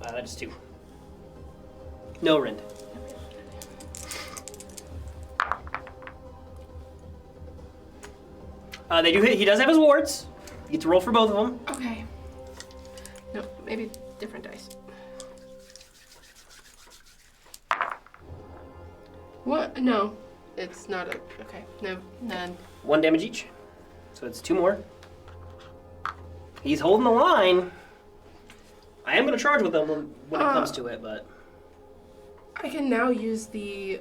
That is 2. No rend. They do hit. He does have his wards. You get to roll for both of them. Okay. No, maybe different dice. What? No, it's not a. Okay, no, none. 1 damage each. So it's 2 more. He's holding the line. I am going to charge with him when it comes to it, but I can now use the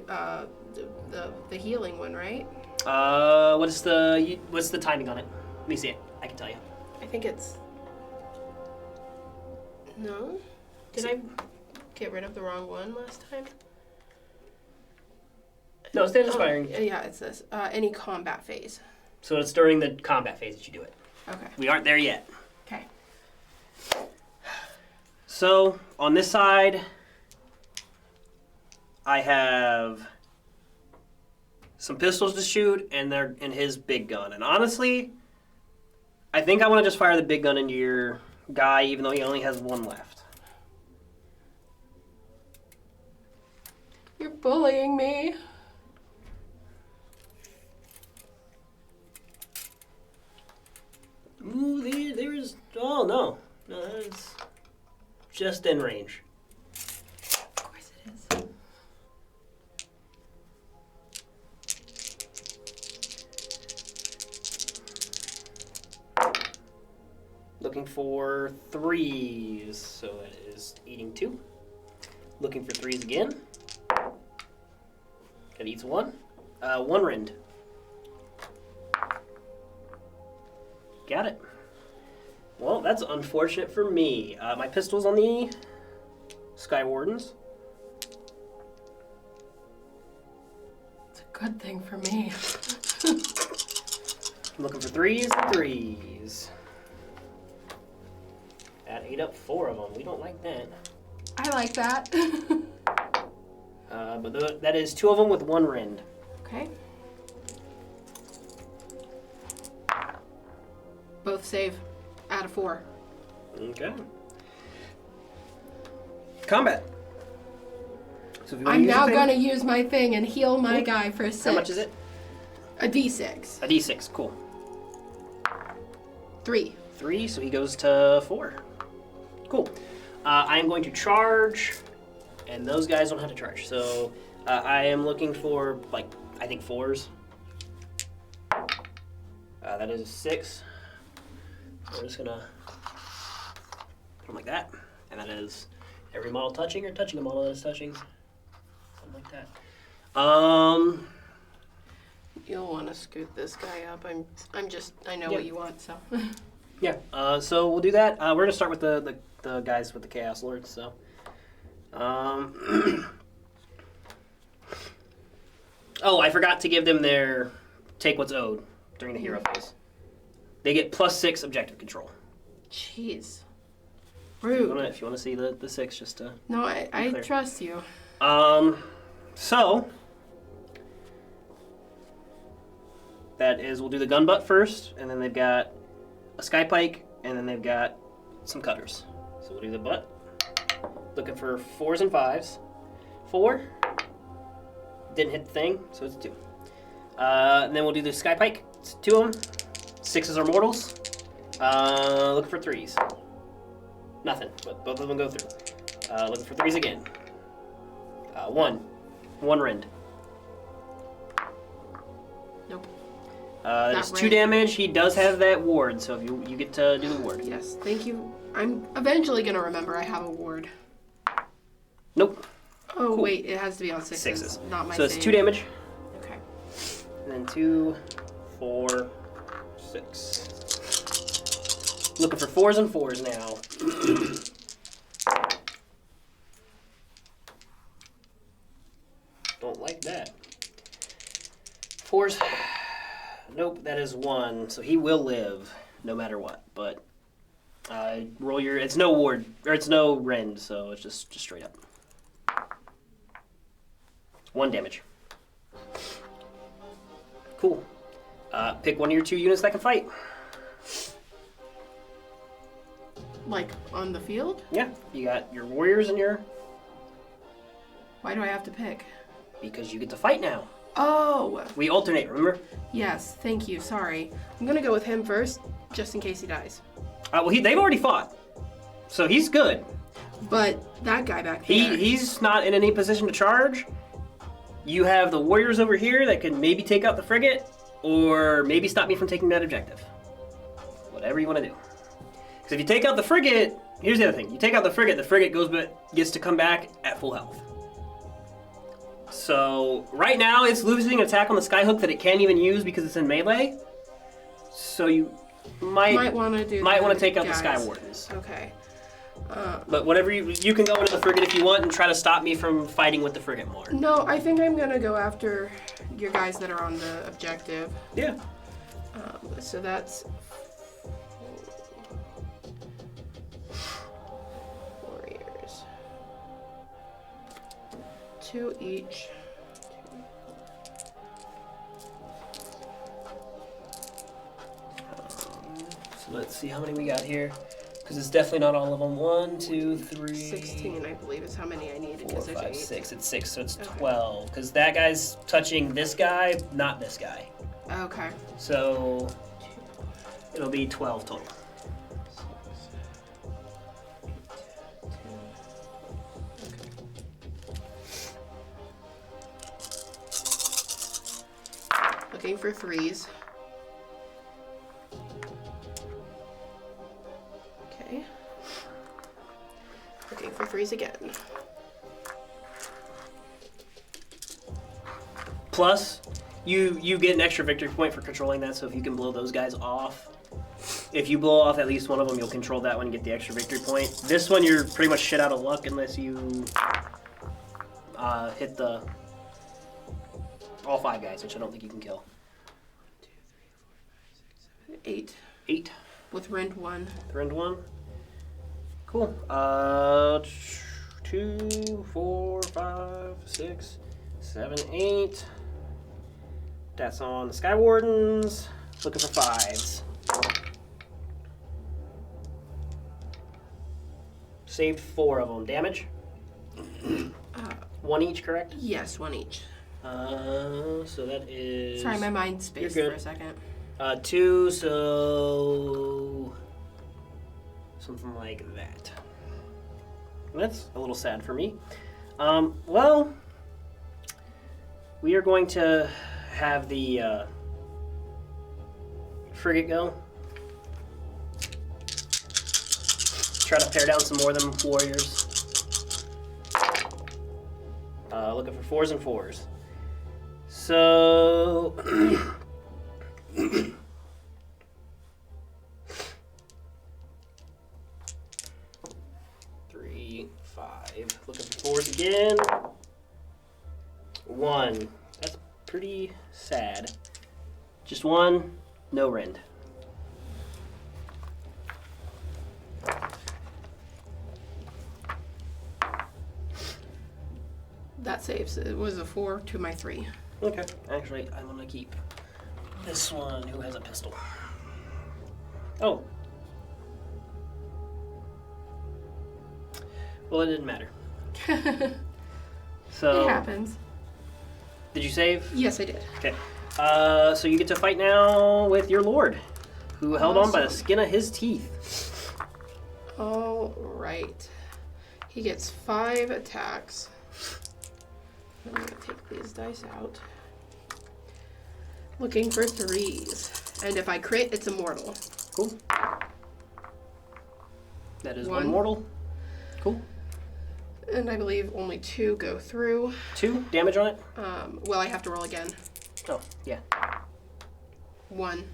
healing one, right? what's the timing on it? Let me see it. I can tell you. I think it's. No? Did I get rid of the wrong one last time? No, it's standard firing. Yeah, it's this. Any combat phase. So it's during the combat phase that you do it. Okay. We aren't there yet. Okay. So on this side, I have some pistols to shoot, and they're in his big gun. And honestly, I think I want to just fire the big gun into your guy, even though he only has 1 left. You're bullying me. Ooh, there is. Oh no, that's just in range. Of course it is. Looking for 3s, so that is eating 2. Looking for 3s again. That eats 1. 1 rend. Got it. Well, that's unfortunate for me. My pistol's on the Sky Wardens. It's a good thing for me. I'm looking for 3s and 3s. That ate up 4 of them. We don't like that. I like that. But that is 2 of them with 1 rend. Okay. Both save out of 4. Okay. Combat. So if you wanna I'm use now your going to thing- use my thing and heal my guy for a 6. How much is it? A D6. A D6. Cool. 3. 3, so he goes to 4. Cool. I am going to charge, and those guys don't have to charge. So I am looking for, like, I think 4s. That is a 6. We're just gonna put them like that, and that is every model touching or touching a model that is touching, something like that. You'll want to scoot this guy up. I know Yeah. what you want, so. Yeah. So we'll do that. We're gonna start with the guys with the Chaos Lords. So, oh, I forgot to give them their take what's owed during the hero phase. They get +6 objective control. Jeez. If you Rude. want to see the 6, just to. No, I clear. trust you. So that is, we'll do the gun butt first, and then they've got a sky pike, and then they've got some cutters. So we'll do the butt. Looking for 4s and 5s. 4. Didn't hit the thing, so it's 2. And then we'll do the sky pike. It's 2 of them. 6s are mortals. Looking for 3s. Nothing, but both of them go through. Looking for 3s again. 1. 1 rend. Nope. There's 2 damage. He does have that ward, so if you get to do the ward. Yes, thank you. I'm eventually gonna remember I have a ward. Nope. Oh Cool. wait, it has to be on 6s. 6s. Not my So it's save. 2 damage. Okay. And then 2, 4, 6. Looking for 4s and 4s now. Don't like that. 4s. Nope, that is 1. So he will live no matter what. But roll your. It's no ward or it's no rend, so it's just straight up. 1 damage. Cool. Pick one of your 2 units that can fight. Like on the field? Yeah, you got your warriors and your. Why do I have to pick? Because you get to fight now. Oh, We alternate, remember? yes. Thank you. Sorry. I'm gonna go with him first, just in case he dies. Well, they've already fought, so he's good. But that guy back there. He's not in any position to charge. You have the warriors over here that can maybe take out the frigate, or maybe stop me from taking that objective. Whatever you want to do. Because if you take out the frigate, here's the other thing: you take out the frigate gets to come back at full health. So right now it's losing an attack on the skyhook that it can't even use because it's in melee. So you might want to take out the guys. sky wardens. Okay. But whatever you can go into the frigate if you want and try to stop me from fighting with the frigate more. No, I think I'm gonna go after your guys that are on the objective. Yeah. So that's warriors. 2 each. So let's see how many we got here. Because it's definitely not all of them. 1, 2, 3. 16, I believe, is how many I needed. 4, Because there's 5, 8. 6. It's 6, so it's Okay. 12. Because that guy's touching this guy, not this guy. Okay. So it'll be 12 total. Looking for 3s. Okay. Looking for 3s again. Plus, you get an extra victory point for controlling that, so if you can blow those guys off. If you blow off at least one of them, you'll control that one and get the extra victory point. This one, you're pretty much shit out of luck unless you hit all 5 guys, which I don't think you can kill. 1, 2, 3, 4, 5, 6, 7, 8. 8. With rend 1. Rend 1. Cool. 2, 4, 5, 6, 7, 8. That's on the Sky Wardens. Looking for 5s. Saved 4 of them. Damage? 1 each, correct? Yes, 1 each. So that is... Sorry, my mind spaced You're for good. a second. 2, so... something like that. That's a little sad for me. Well, we are going to have the frigate go. Try to pare down some more of them warriors. Looking for 4s and 4s. So... 3, 5. Looking for 4s again. 1. That's pretty sad. Just 1, no rend. That saves. It was a 4 to my 3. Okay. Actually, I want to keep this one who has a pistol. Oh. Well, it didn't matter. It So, happens. did you save? Yes, I did. Okay. So you get to fight now with your lord, who held on by the Awesome. skin of his teeth. All right. He gets 5 attacks. I'm going to take these dice out. Looking for 3s. And if I crit, it's immortal. Cool. That is one One. mortal. Cool. And I believe only 2 go through. 2 damage on it. Well, I have to roll again. Oh, yeah. 1.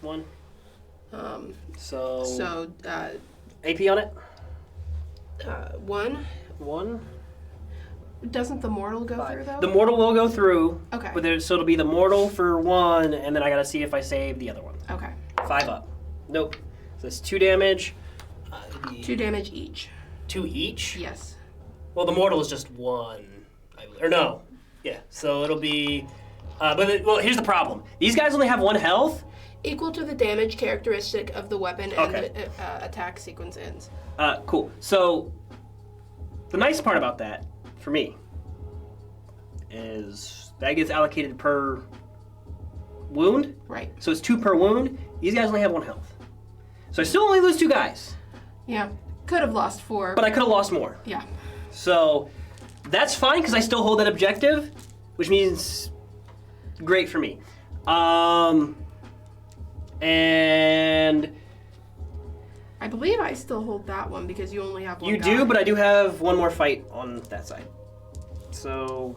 1. Um, So, so, AP on it. 1. 1. Doesn't the mortal go through, though? The mortal will go through. Okay. But so it'll be the mortal for 1, and then I gotta see if I save the other one. Okay. 5 up. Nope. So it's 2 damage. 2 damage each. 2 each? Yes. Well, the mortal is just 1. Or no. Yeah. So it'll be. Well, here's the problem. These guys only have 1 health. Equal to the damage characteristic of the weapon and Okay. the attack sequence ends. Cool. So the nice part about that, for me, is that gets allocated per wound. Right. So it's 2 per wound. These guys only have 1 health. So I still only lose 2 guys. Yeah. Could have lost 4. But I could have lost more. Yeah. So that's fine because I still hold that objective, which means great for me. And I believe I still hold that one because you only have 1 you guy. do, but I do have 1 more fight on that side. So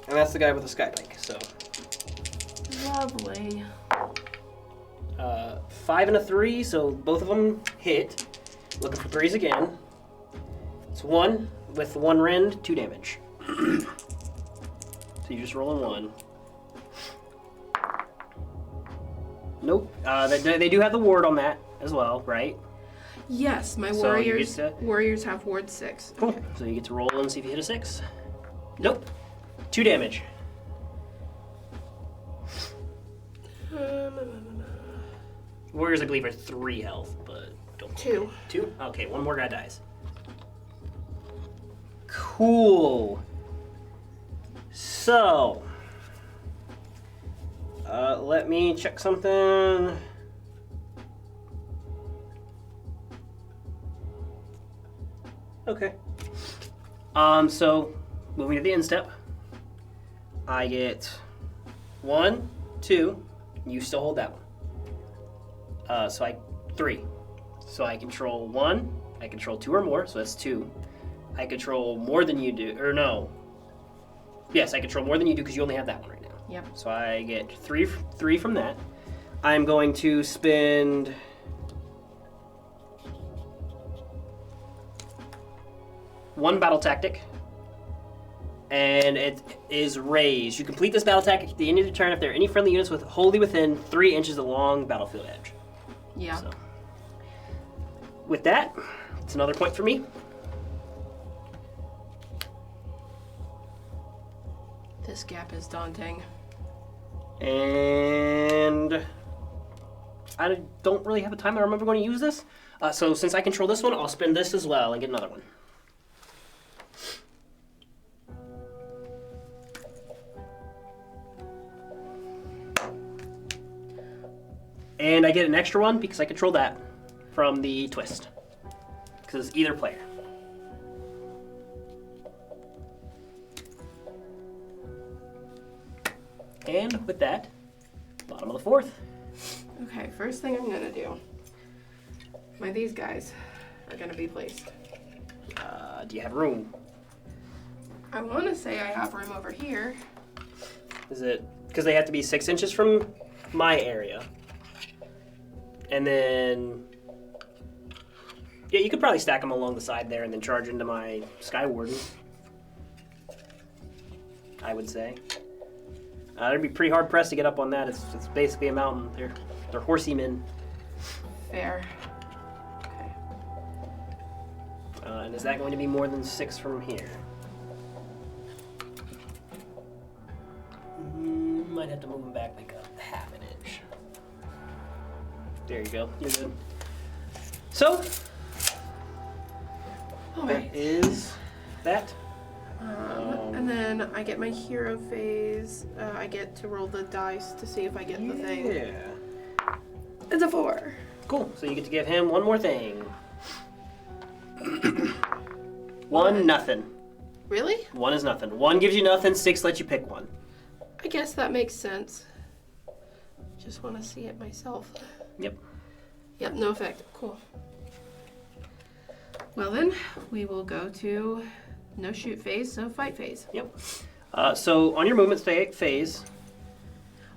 and that's the guy with the skypike. So Lovely. 5 and a 3, so both of them hit. Looking for 3s again. It's 1 with 1 rend, 2 damage. So you're just rolling 1. Nope. They do have the ward on that as well, right? Yes, my So you warriors get to- warriors have ward 6. Cool. So you get to roll and see if you hit a 6. Nope. 2 damage. Warriors, I believe, are 3 health, but don't. 2. 2? Okay, 1 more guy dies. Cool. So, let me check something. Okay. So moving to the end step, I get 1, 2. You still hold that one. So 3. So I control 1. I control 2 or more. So that's 2. I control more than you do, or no. Yes, I control more than you do because you only have that one right now. Yep. So I get 3 from that. I'm going to spend 1 battle tactic, and it is raised. You complete this battle tactic at the end of your turn if there are any friendly units wholly within 3 inches along battlefield edge. Yeah. So, with that, it's another point for me. This gap is daunting. And I don't really have a time that I'm ever going to use this. So since I control this one, I'll spend this as well and get another one. And I get an extra one because I control that from the twist. Because it's either player. And with that, bottom of the 4th. Okay, first thing I'm gonna do. These guys are gonna be placed. Do you have room? I want to say I have room over here. Is it because they have to be 6 inches from my area? And then, yeah, you could probably stack them along the side there and then charge into my Sky Warden. I would say. It'd be pretty hard pressed to get up on that. It's basically a mountain. They're horsey men. Fair. Okay. And is that going to be more than 6 from here? Might have to move them back like a half an inch. There you go. You're good. So, All that right. is that. And then I get my hero phase. I get to roll the dice to see if I get the thing. Yeah. It's a 4. Cool. So you get to give him one more thing. 1, nothing. Really? 1 is nothing. 1 gives you nothing, 6 lets you pick one. I guess that makes sense. Just want to see it myself. Yep. Yep, no effect. Cool. Well then, we will go to no shoot phase, so fight phase. Yep. So on your movement phase,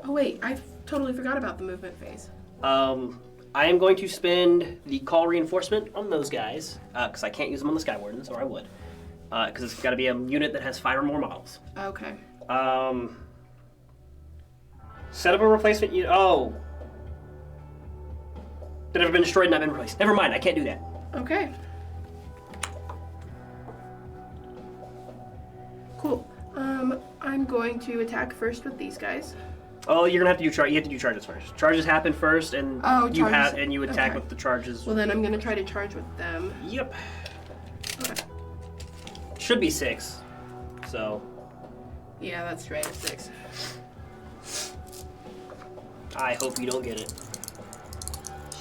Oh wait, I totally forgot about the movement phase. I am going to spend the call reinforcement on those guys, because I can't use them on the Sky Wardens, or I would. Because it's got to be a unit that has 5 or more models. Okay. Set up a replacement unit. Oh. That have been destroyed and not been replaced. Never mind, I can't do that. Okay. Cool. I'm going to attack first with these guys. Oh, you're gonna have to do you have to do charges first. Charges happen first, and you attack Okay. with the charges. Well then I'm gonna try to charge with them. Yep. Okay. Should be 6. So Yeah, that's right, it's 6. I hope you don't get it.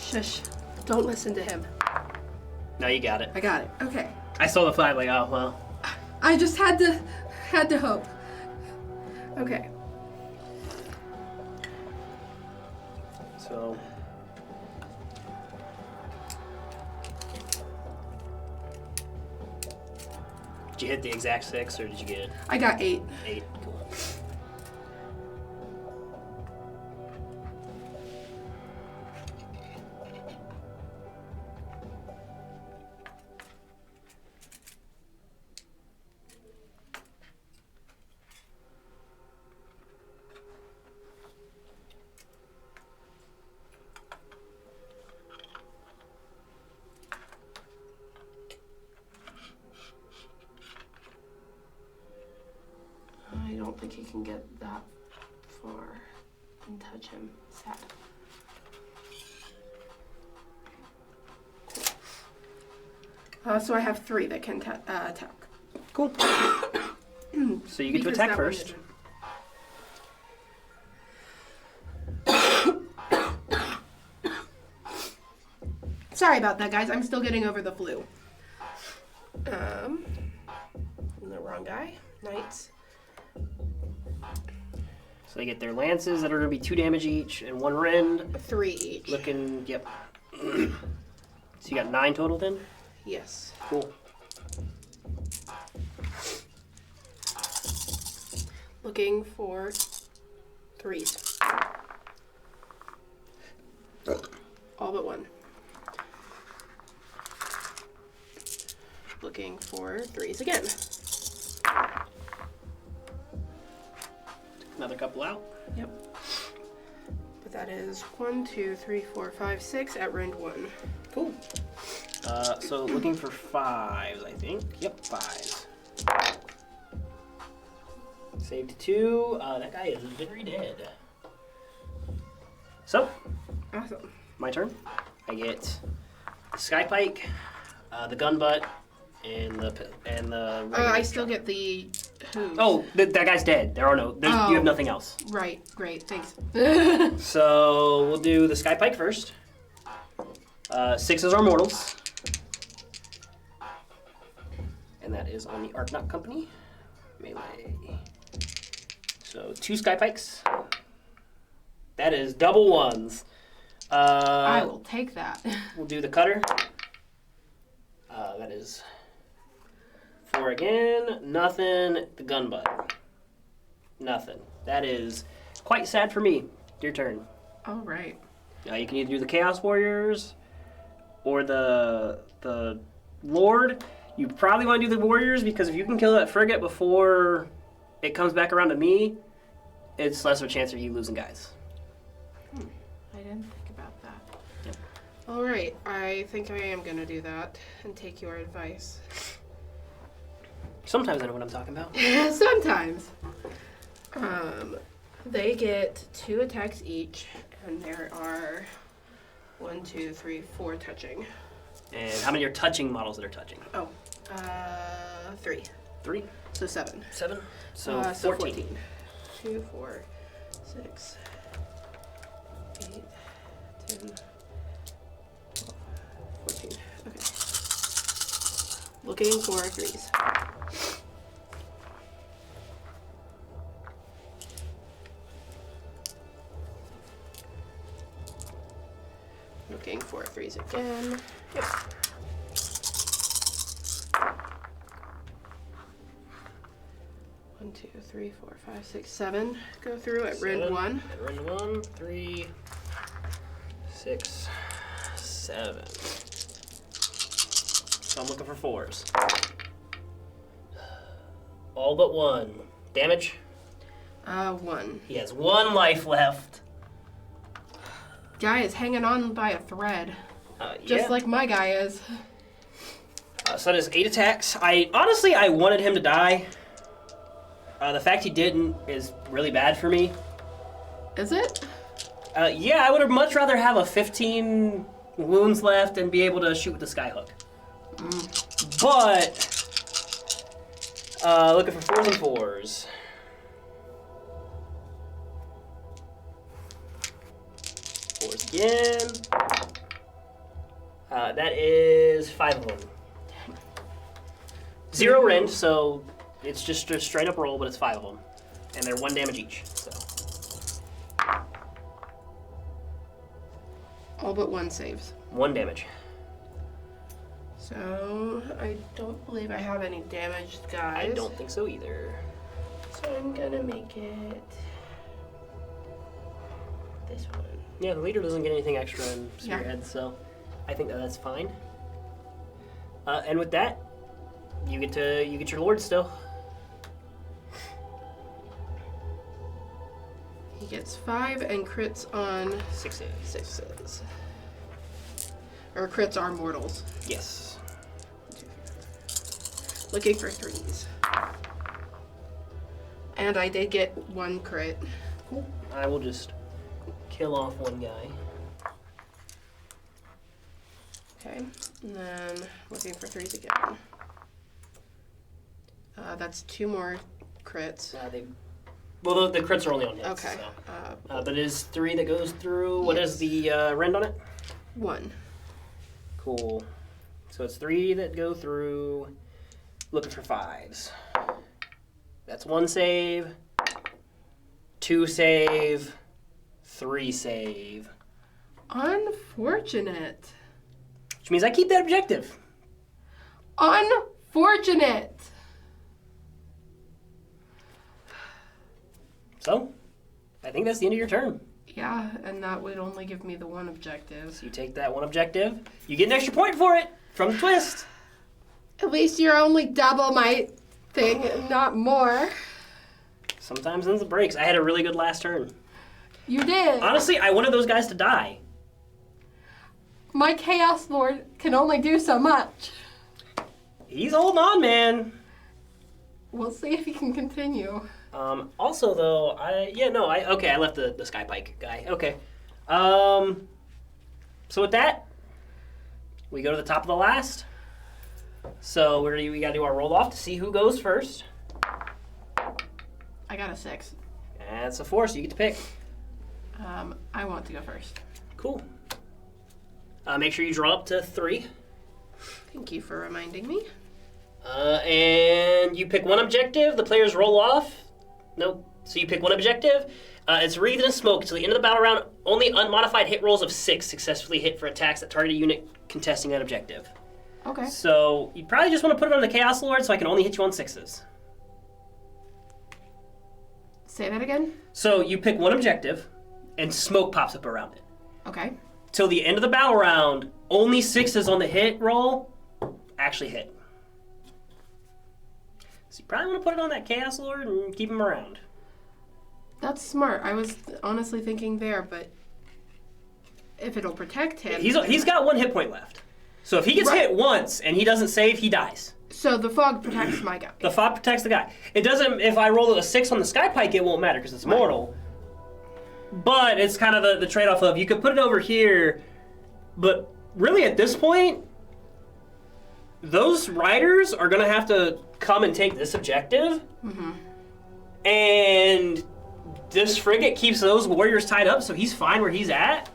Shush. Don't listen to him. No, you got it. I got it. Okay. I saw the flag, like, oh well. I just had to hope. Okay. So. Did you hit the exact 6, or did you get I got 8. 8? Cool. I don't think he can get that far and touch him. Sad. So I have 3 that can attack. Cool. So you get to Because attack that one first. Sorry about that, guys. I'm still getting over the flu. I'm the wrong guy. Knights. So they get their lances that are going to be 2 damage each and 1 rend. 3 each. Looking, yep. So you got 9 total then? Yes. Cool. Looking for 3s. All but 1. Looking for 3s again. Another couple out. Yep. But that is 1, 2, 3, 4, 5, 6 at rend 1. Cool. So looking for 5s, I think. Yep, 5s. Saved 2. That guy is very dead. So, Awesome. my turn. I get the Sky Pike, the Gun Butt, and the. I still get the hooves. Oh, that guy's dead. There are no. Oh. You have nothing else. Right. Great. Thanks. So we'll do the Sky Pike first. 6s are mortals. And that is on the Arknot Company. Melee. So 2 Sky Pikes. That is double 1s. I will take that. We'll do the Cutter. That is 4 again. Nothing. The Gun Butt. Nothing. That is quite sad for me. Your turn. All right. You can either do the Chaos Warriors or the Lord. You probably want to do the Warriors because if you can kill that frigate before it comes back around to me, it's less of a chance of you losing guys. I didn't think about that. Yep. All right. I think I am going to do that and take your advice. Sometimes I know what I'm talking about. Sometimes. They get 2 attacks each, and there are 1, 2, 3, 4 touching. And how many are touching models that are touching? Oh, 3. 3. So 7. 7. So 14. 2, 4, 6, 8, 10, 12, 14. Okay. Looking for 3s. Looking for 3s again. Yep. One, 2, 3, 4, 5, 6, 7. Go through at rend 1. At rend 1, 3, 6, 7. So I'm looking for 4s. All but 1. Damage? 1. He has 1 life left. Guy is hanging on by a thread. Just Yeah. like my guy is. So that is 8 attacks. I wanted him to die. The fact he didn't is really bad for me. Is it? Yeah, I would have much rather have a 15 wounds left and be able to shoot with the skyhook. But looking for 4s and 4s. 4s again. That is 5 of them. 0 rend, so it's just a straight up roll, but it's 5 of them. And they're 1 damage each, so. All but 1 saves. 1 damage. So, I don't believe I have any damaged guys. I don't think so either. So I'm gonna make it this one. Yeah, the leader doesn't get anything extra in Spearhead, so I think that's fine. And with that, you get your lord still. He gets 5 and crits on 6 saves. 6s. Or crits are mortals. Yes. Looking for 3s. And I did get 1 crit. Cool. I will just kill off 1 guy. Okay, and then looking for 3s again. That's 2 more crits. Well, the crits are only on hits. Okay. So. But it is 3 that goes through. What is the rend on it? 1. Cool. So it's 3 that go through. Looking for 5s. That's 1 save, 2 save, 3 save. Unfortunate. Which means I keep that objective. Unfortunate. So, I think that's the end of your turn. Yeah, and that would only give me the 1 objective. So you take that 1 objective. You get an extra point for it from the twist. At least you're only double my thing, not more. Sometimes in the breaks. I had a really good last turn. You did. Honestly, I wanted those guys to die. My Chaos Lord can only do so much. He's holding on, man. We'll see if he can continue. Also, though, I left the Sky Pike guy. Okay. So with that, we go to the top of the last. So we got to do our roll off to see who goes first. I got a 6. That's a 4, so you get to pick. I want to go first. Cool. Make sure you draw up to 3. Thank you for reminding me. And you pick 1 objective. The players roll off. Nope. So you pick 1 objective. It's wreathed in smoke. Until the end of the battle round, only unmodified hit rolls of 6 successfully hit for attacks that target a unit contesting that objective. Okay. So you probably just want to put it on the Chaos Lord so I can only hit you on 6s. Say that again? So you pick 1 objective, and smoke pops up around it. Okay. Till the end of the battle round, only 6s on the hit roll actually hit. So you probably want to put it on that Chaos Lord and keep him around. That's smart. I was honestly thinking there, but if it'll protect him... He's got 1 hit point left. So if he gets hit once and he doesn't save, he dies. So the fog protects my guy. The fog protects the guy. It doesn't, if I roll a 6 on the Sky Pike, it won't matter because it's mortal. But it's kind of the trade-off of you could put it over here But really, at this point, those riders are going to have to come and take this objective. Mm-hmm. And this frigate keeps those warriors tied up, so he's fine where he's at.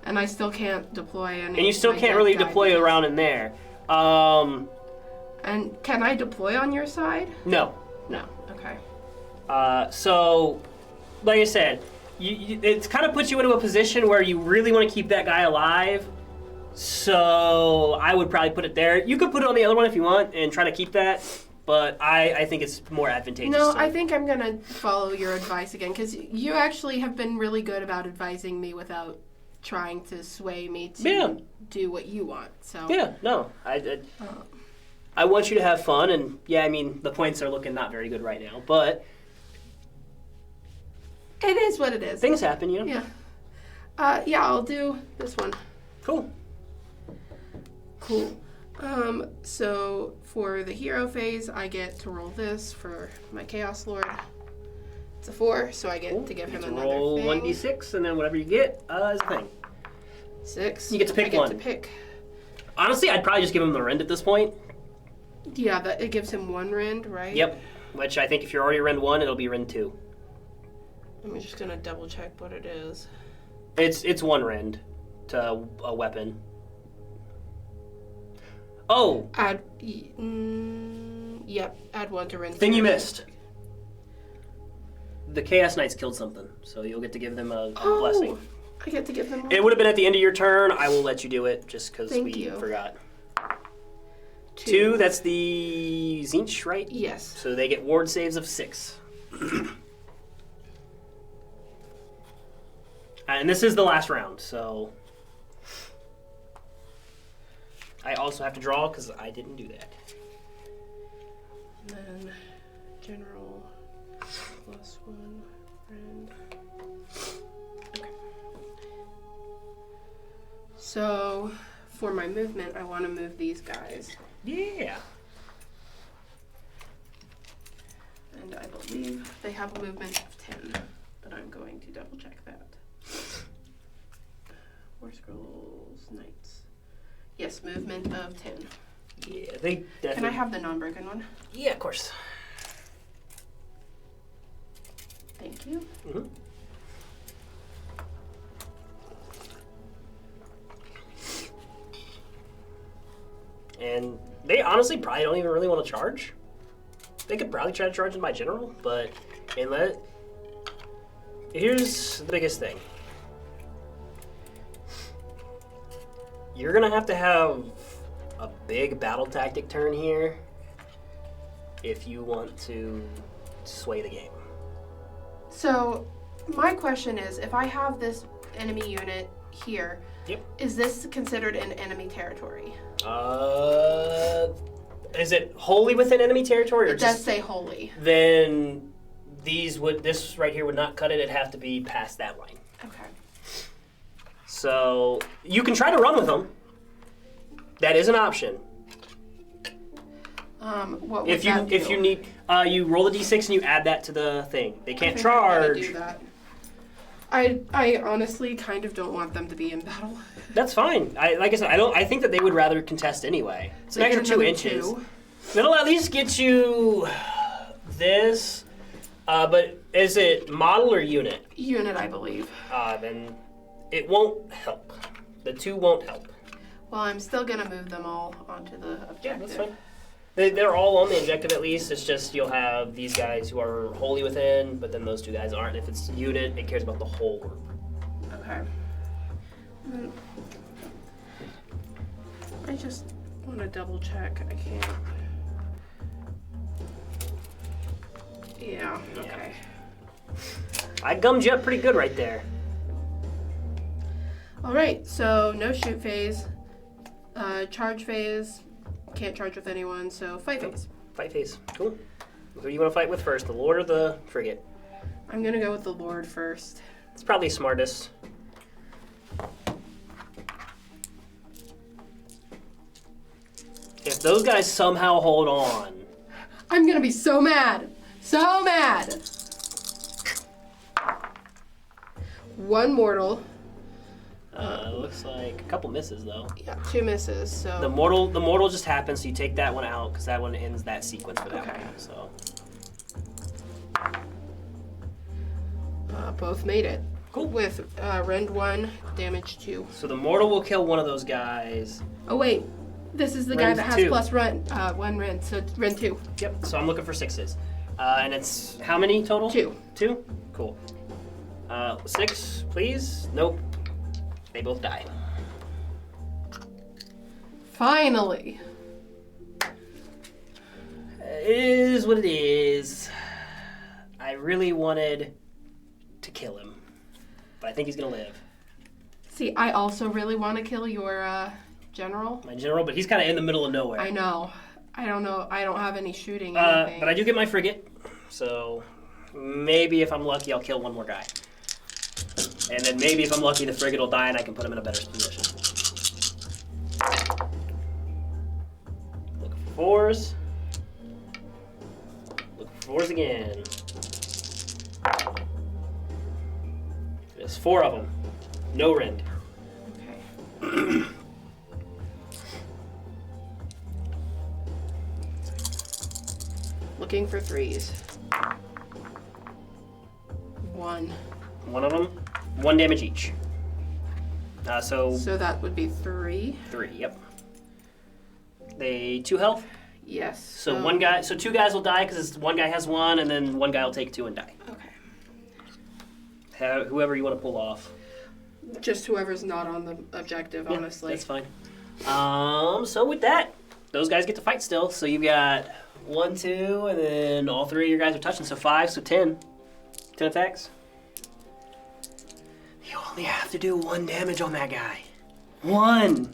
And I still can't deploy any. And you still can't really deploy around in there. And can I deploy on your side? No. No. Okay. So, like I said, it kind of puts you into a position where you really want to keep that guy alive. So I would probably put it there. You could put it on the other one if you want and try to keep that. But I think it's more advantageous. No, I think I'm going to follow your advice again, because you actually have been really good about advising me without trying to sway me to do what you want. So yeah, no. I want you to have fun, and yeah, I mean, the points are looking not very good right now, but it is what it is. Things happen, you know? Yeah. Yeah, I'll do this one. Cool. So for the hero phase, I get to roll this for my Chaos Lord. It's a 4, so I get to give him another roll thing. 1d6, and then whatever you get is a thing. 6. You get to pick one. I get to pick. Honestly, I'd probably just give him the rend at this point. Yeah, it gives him 1 rend, right? Yep. Which I think if you're already rend 1, it'll be rend 2. I'm just gonna double check what it is. It's 1 rend to a weapon. Oh. Yep. Add 1 to rend. Thing you missed. The Chaos Knights killed something, so you'll get to give them a blessing. I get to give them one. It would have been at the end of your turn. I will let you do it just because we you. forgot. 2, that's the Zinch, right? Yes. So they get ward saves of 6. And this is the last round, so I also have to draw because I didn't do that. And then general +1 friend. Okay. So for my movement, I want to move these guys. Yeah. And I believe they have a movement of 10, but I'm going to double check that. War Scrolls, Knights. Yes, movement of 10. Yeah, they definitely... Can I have the non-broken one? Yeah, of course. Thank you. Mm-hmm. And they honestly probably don't even really want to charge. They could probably try to charge in my general, but here's the biggest thing. You're gonna have to have a big battle tactic turn here if you want to sway the game. So my question is, if I have this enemy unit here, is this considered an enemy territory? Is it wholly within enemy territory? Or it does say wholly. Then this right here would not cut it. It'd have to be past that line. Okay. So you can try to run with them. That is an option. What would that do? If you need, you roll the d6 and you add that to the thing. They can't charge. I do that. I honestly kind of don't want them to be in battle. That's fine. Like I said, I think that they would rather contest anyway. It's an extra 2 inches. 2. It'll at least get you this. But is it model or unit? Unit, I believe. Then it won't help. The 2 won't help. Well, I'm still gonna move them all onto the objective. Yeah, that's fine. They're all on the objective at least. It's just you'll have these guys who are wholly within, but then those 2 guys aren't. If it's unit, it cares about the whole group. Okay. I just want to double check. I can't. Yeah, okay. I gummed you up pretty good right there. Alright, so no shoot phase. Charge phase. Can't charge with anyone, so fight phase. Fight phase. Cool. Who do you want to fight with first, the Lord or the Frigate? I'm gonna go with the Lord first. It's probably smartest. If those guys somehow hold on... I'm gonna be so mad! So mad! 1 mortal. Looks like a couple misses though. Yeah, 2 misses. So The mortal just happens, so you take that one out because that one ends that sequence for that Okay. one. So both made it. Cool. With rend 1, damage 2. so the mortal will kill one of those guys. Oh wait, this is the guy Rend that has 2. plus rend 1 rend, so it's rend 2. Yep. So I'm looking for 6s, and it's how many total? 2. 2. Cool. 6, please. Nope. They both die. Finally. It is what it is. I really wanted to kill him, but I think he's gonna live. See, I also really want to kill your general. My general, but he's kind of in the middle of nowhere. I know. I don't know. I don't have any shooting. Anything. But I do get my frigate, so maybe if I'm lucky, I'll kill one more guy. And then maybe if I'm lucky, the frigate will die and I can put him in a better position. Look for 4s. Look for 4s again. There's 4 of them. No rend. Okay. Looking for 3s. 1. One of them, 1 damage each. So So that would be 3. 3, yep. They 2 health. Yes. So 2 guys will die because one guy has 1, and then 1 guy will take 2 and die. Okay. Whoever you want to pull off. Just whoever's not on the objective, Yeah, honestly. that's fine. So with that, those guys get to fight still. So you've got 1, 2, and then all 3 of your guys are touching. So 5, so 10. 10 attacks. You only have to do 1 damage on that guy. 1.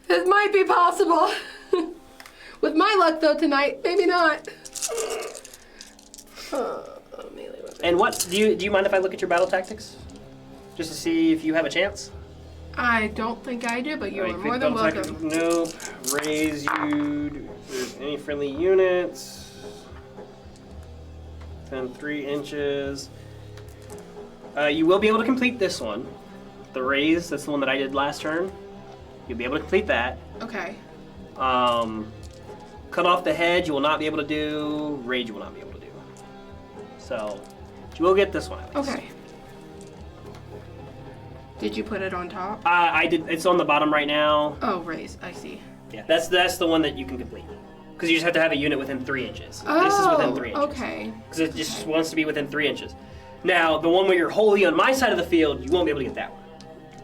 It might be possible. With my luck, though, tonight, maybe not. Melee weapon. And what do you mind if I look at your battle tactics, just to see if you have a chance? I don't think I do, but you Alright, are quick more than battle tactics. welcome. Nope. Raise you. Any friendly units. 10, 3 inches. You will be able to complete this one. The raise, that's the one that I did last turn. You'll be able to complete that. Okay. Cut off the head, you will not be able to do. Rage, you will not be able to do. So, you will get this one at least. Okay. Did you put it on top? I did. It's on the bottom right now. Oh, raise. I see. Yeah, that's the one that you can complete. Because you just have to have a unit within 3 inches. Oh, This is within 3 inches. okay. Because it just wants to be within 3 inches. Now, the one where you're wholly on my side of the field, you won't be able to get that one.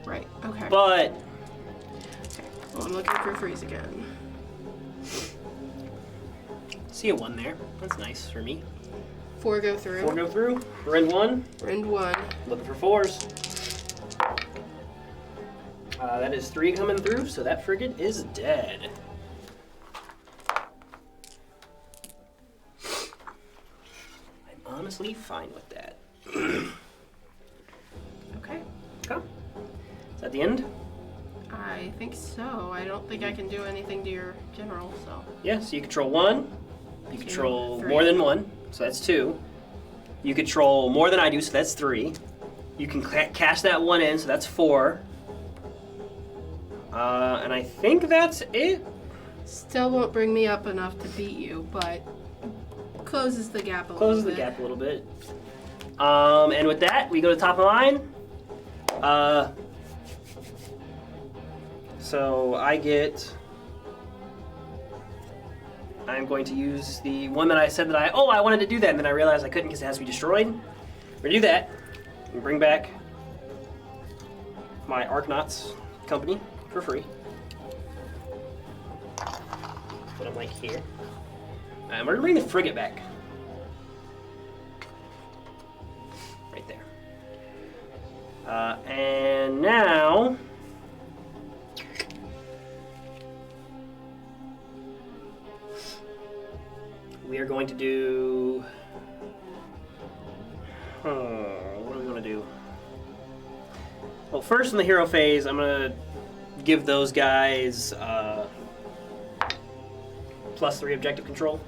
Right. Okay. But Okay. Well, I'm looking for freeze again. see a 1 there. That's nice for me. 4 go through. 4 go through. Rend 1. Rend 1. Looking for 4s. That is 3 coming through, so that frigate is dead. I'm honestly fine with that. Okay. Okay. Is that the end? I think so. I don't think I can do anything to your general, so. Yeah, so you control 1. You 2, control 3. more than 1, so that's 2. You control more than I do, so that's 3. You can cash that 1 in, so that's 4. And I think that's it. Still won't bring me up enough to beat you, but closes the gap a Closes the little bit. gap a little bit. And with that, we go to top of the line. So I'm going to use the one that I said that I wanted to do that, and then I realized I couldn't because it has to be destroyed. We're gonna do that and bring back my Arkanauts company for free. Put them like here. And we're gonna bring the frigate back. Right there. And now we are going to do. What are we going to do? Well, first in the hero phase, I'm going to give those guys +3 objective control.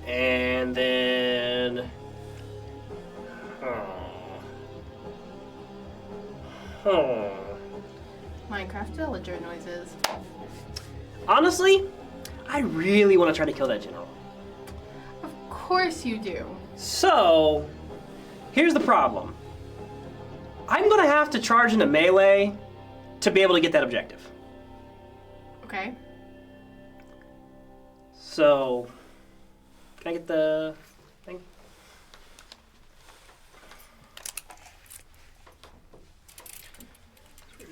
And then. Minecraft villager noises. Honestly, I really want to try to kill that Jinho. Of course you do. So, here's the problem. I'm going to have to charge into melee to be able to get that objective. Okay. So, can I get the thing?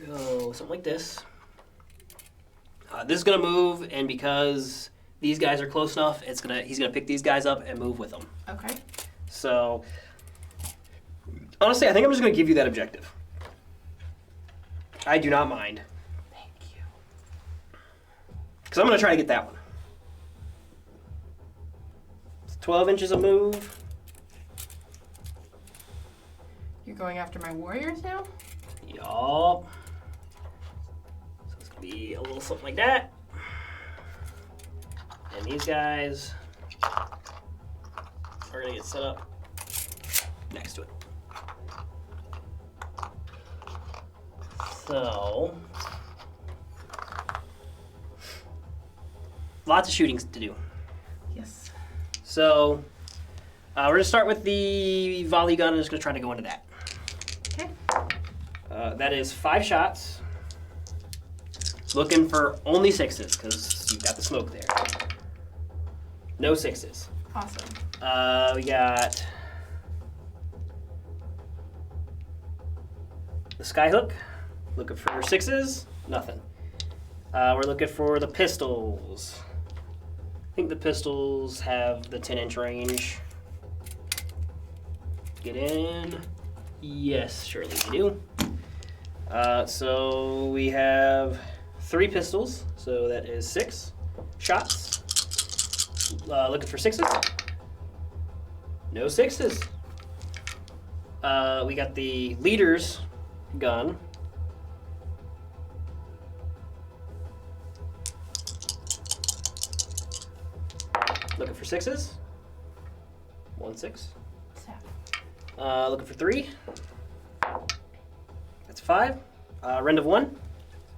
Go something like this. This is gonna move, and because these guys are close enough, he's gonna pick these guys up and move with them. Okay. So, honestly, I think I'm just gonna give you that objective. I do not mind. Thank you. Because I'm gonna try to get that one. It's 12 inches of move. You're going after my warriors now? Yup. So it's gonna be a little something like that. And these guys are gonna get set up next to it. So, lots of shooting to do. Yes. So, we're gonna start with the volley gun and just gonna try to go into that. Okay. That is 5 shots. Looking for only 6s because you've got the smoke there. No 6s. Awesome. We got the skyhook. Looking for 6s. Nothing. We're looking for the pistols. I think the pistols have the 10-inch range. Get in. Yes, surely we do. So we have 3 pistols, so that is 6 shots. Looking for 6s. No 6s. We got the leader's gun. Looking for 6s. 1 6. 7. Looking for 3. That's 5. Rend of 1.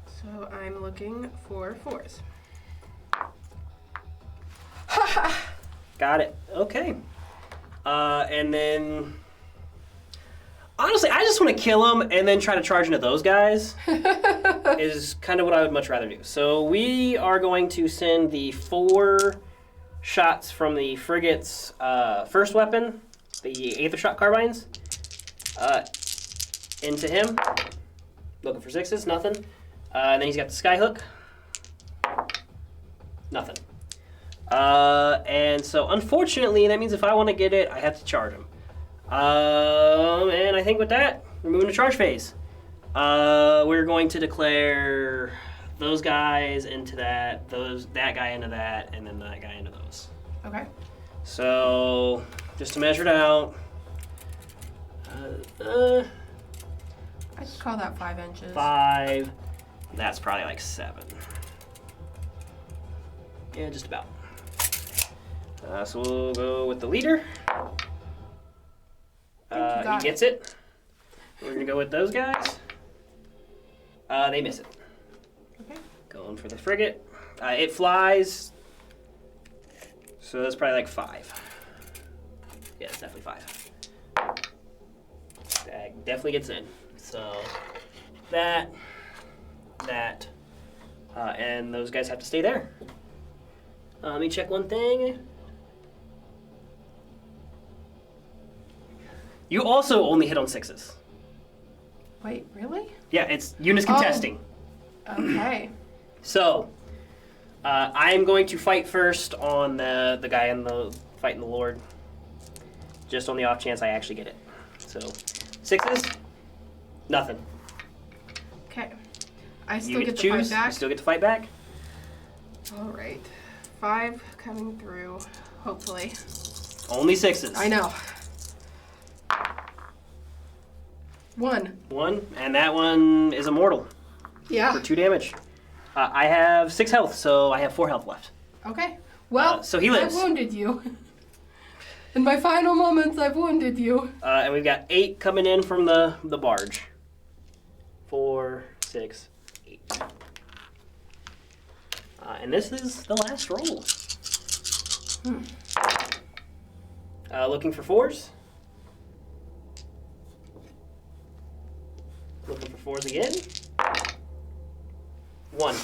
So I'm looking for 4s. Got it. Okay. And then, honestly, I just want to kill them and then try to charge into those guys. Is kind of what I would much rather do. So we are going to send the 4 shots from the frigate's first weapon, the Aethershot carbines, into him. Looking for 6s, nothing. And then he's got the skyhook. Nothing. And so, unfortunately, that means if I want to get it, I have to charge him. And I think with that, we're moving to charge phase. We're going to declare those guys into that, that guy into that, and then that guy into those. Okay. So, just to measure it out. I'd call that 5 inches. 5. That's probably like 7. Yeah, just about. So we'll go with the leader. He gets it. We're gonna go with those guys. They miss it. Okay. Going for the frigate. It flies. So that's probably like 5. Yeah, it's definitely 5. That definitely gets in. So that, and those guys have to stay there. Let me check one thing. You also only hit on 6s. Wait, really? Yeah, it's units contesting. Okay. So, I'm going to fight first on the guy in the fighting the Lord. Just on the off chance I actually get it. So, 6s, nothing. Okay. I still You get to to fight choose. back. You still get to fight back. All right. 5 coming through, hopefully. Only 6s. I know. 1. 1, and that one is immortal Yeah. for 2 damage. I have 6 health, so I have 4 health left. Okay. Well, so he lives. I wounded you. In my final moments, I've wounded you. And we've got 8 coming in from the barge. 4, 6, 8. And this is the last roll. Looking for 4s. Looking for 4s again. 1.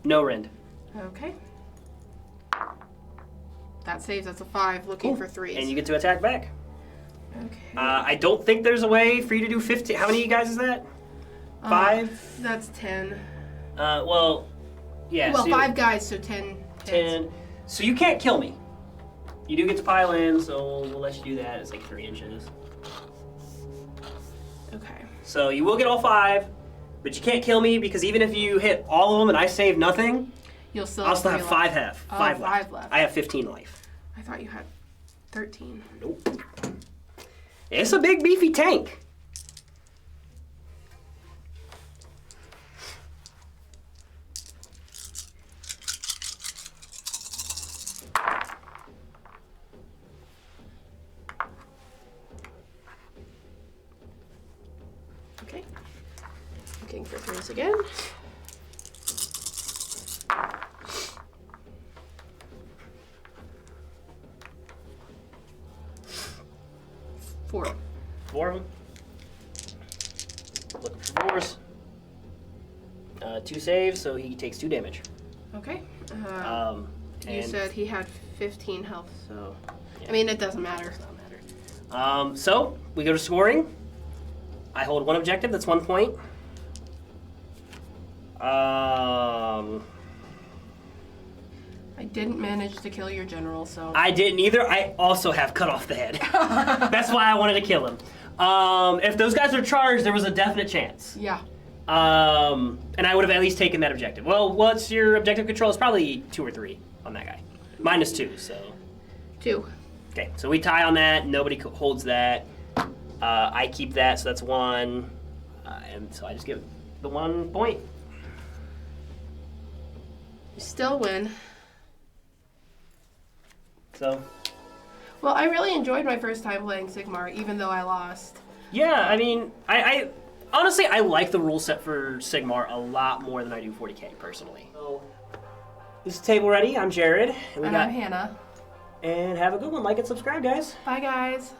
No rend. Okay. That saves. That's a 5. Looking for 3s. And you get to attack back. Okay. I don't think there's a way for you to do 15. How many guys is that? 5? That's 10. Well, yeah. Well, so 5 guys, so 10. 10. So you can't kill me. You do get to pile in, so we'll let you do that. It's like 3 inches. Okay. So you will get all 5, but you can't kill me because even if you hit all of them and I save nothing, You'll still I'll still have 5 left. left. 5 left. 5 left. I have 15 life. I thought you had 13. Nope. It's a big beefy tank. Okay. Looking for 3s again. Four. 4 of them. Looking for 4s. 2 saves, so he takes 2 damage. Okay. You You said he had 15 health, so... Yeah. I mean, it doesn't matter. Does not matter. So we go to scoring. I hold 1 objective. That's 1 point. I didn't manage to kill your general, so... I didn't either. I also have cut off the head. That's why I wanted to kill him. If those guys are charged, there was a definite chance. Yeah. And I would have at least taken that objective. Well, what's your objective control? It's probably 2 or 3 on that guy. -2, so... 2. Okay, so we tie on that. Nobody holds that. I keep that, so that's 1. And so I just give the 1 point. You still win. So... Well, I really enjoyed my first time playing Sigmar, even though I lost. Yeah, I mean, I honestly, I like the rule set for Sigmar a lot more than I do 40k, personally. So, this is Table Ready. I'm Jerred. And I'm Hanna. And have a good one. Like and subscribe, guys. Bye, guys.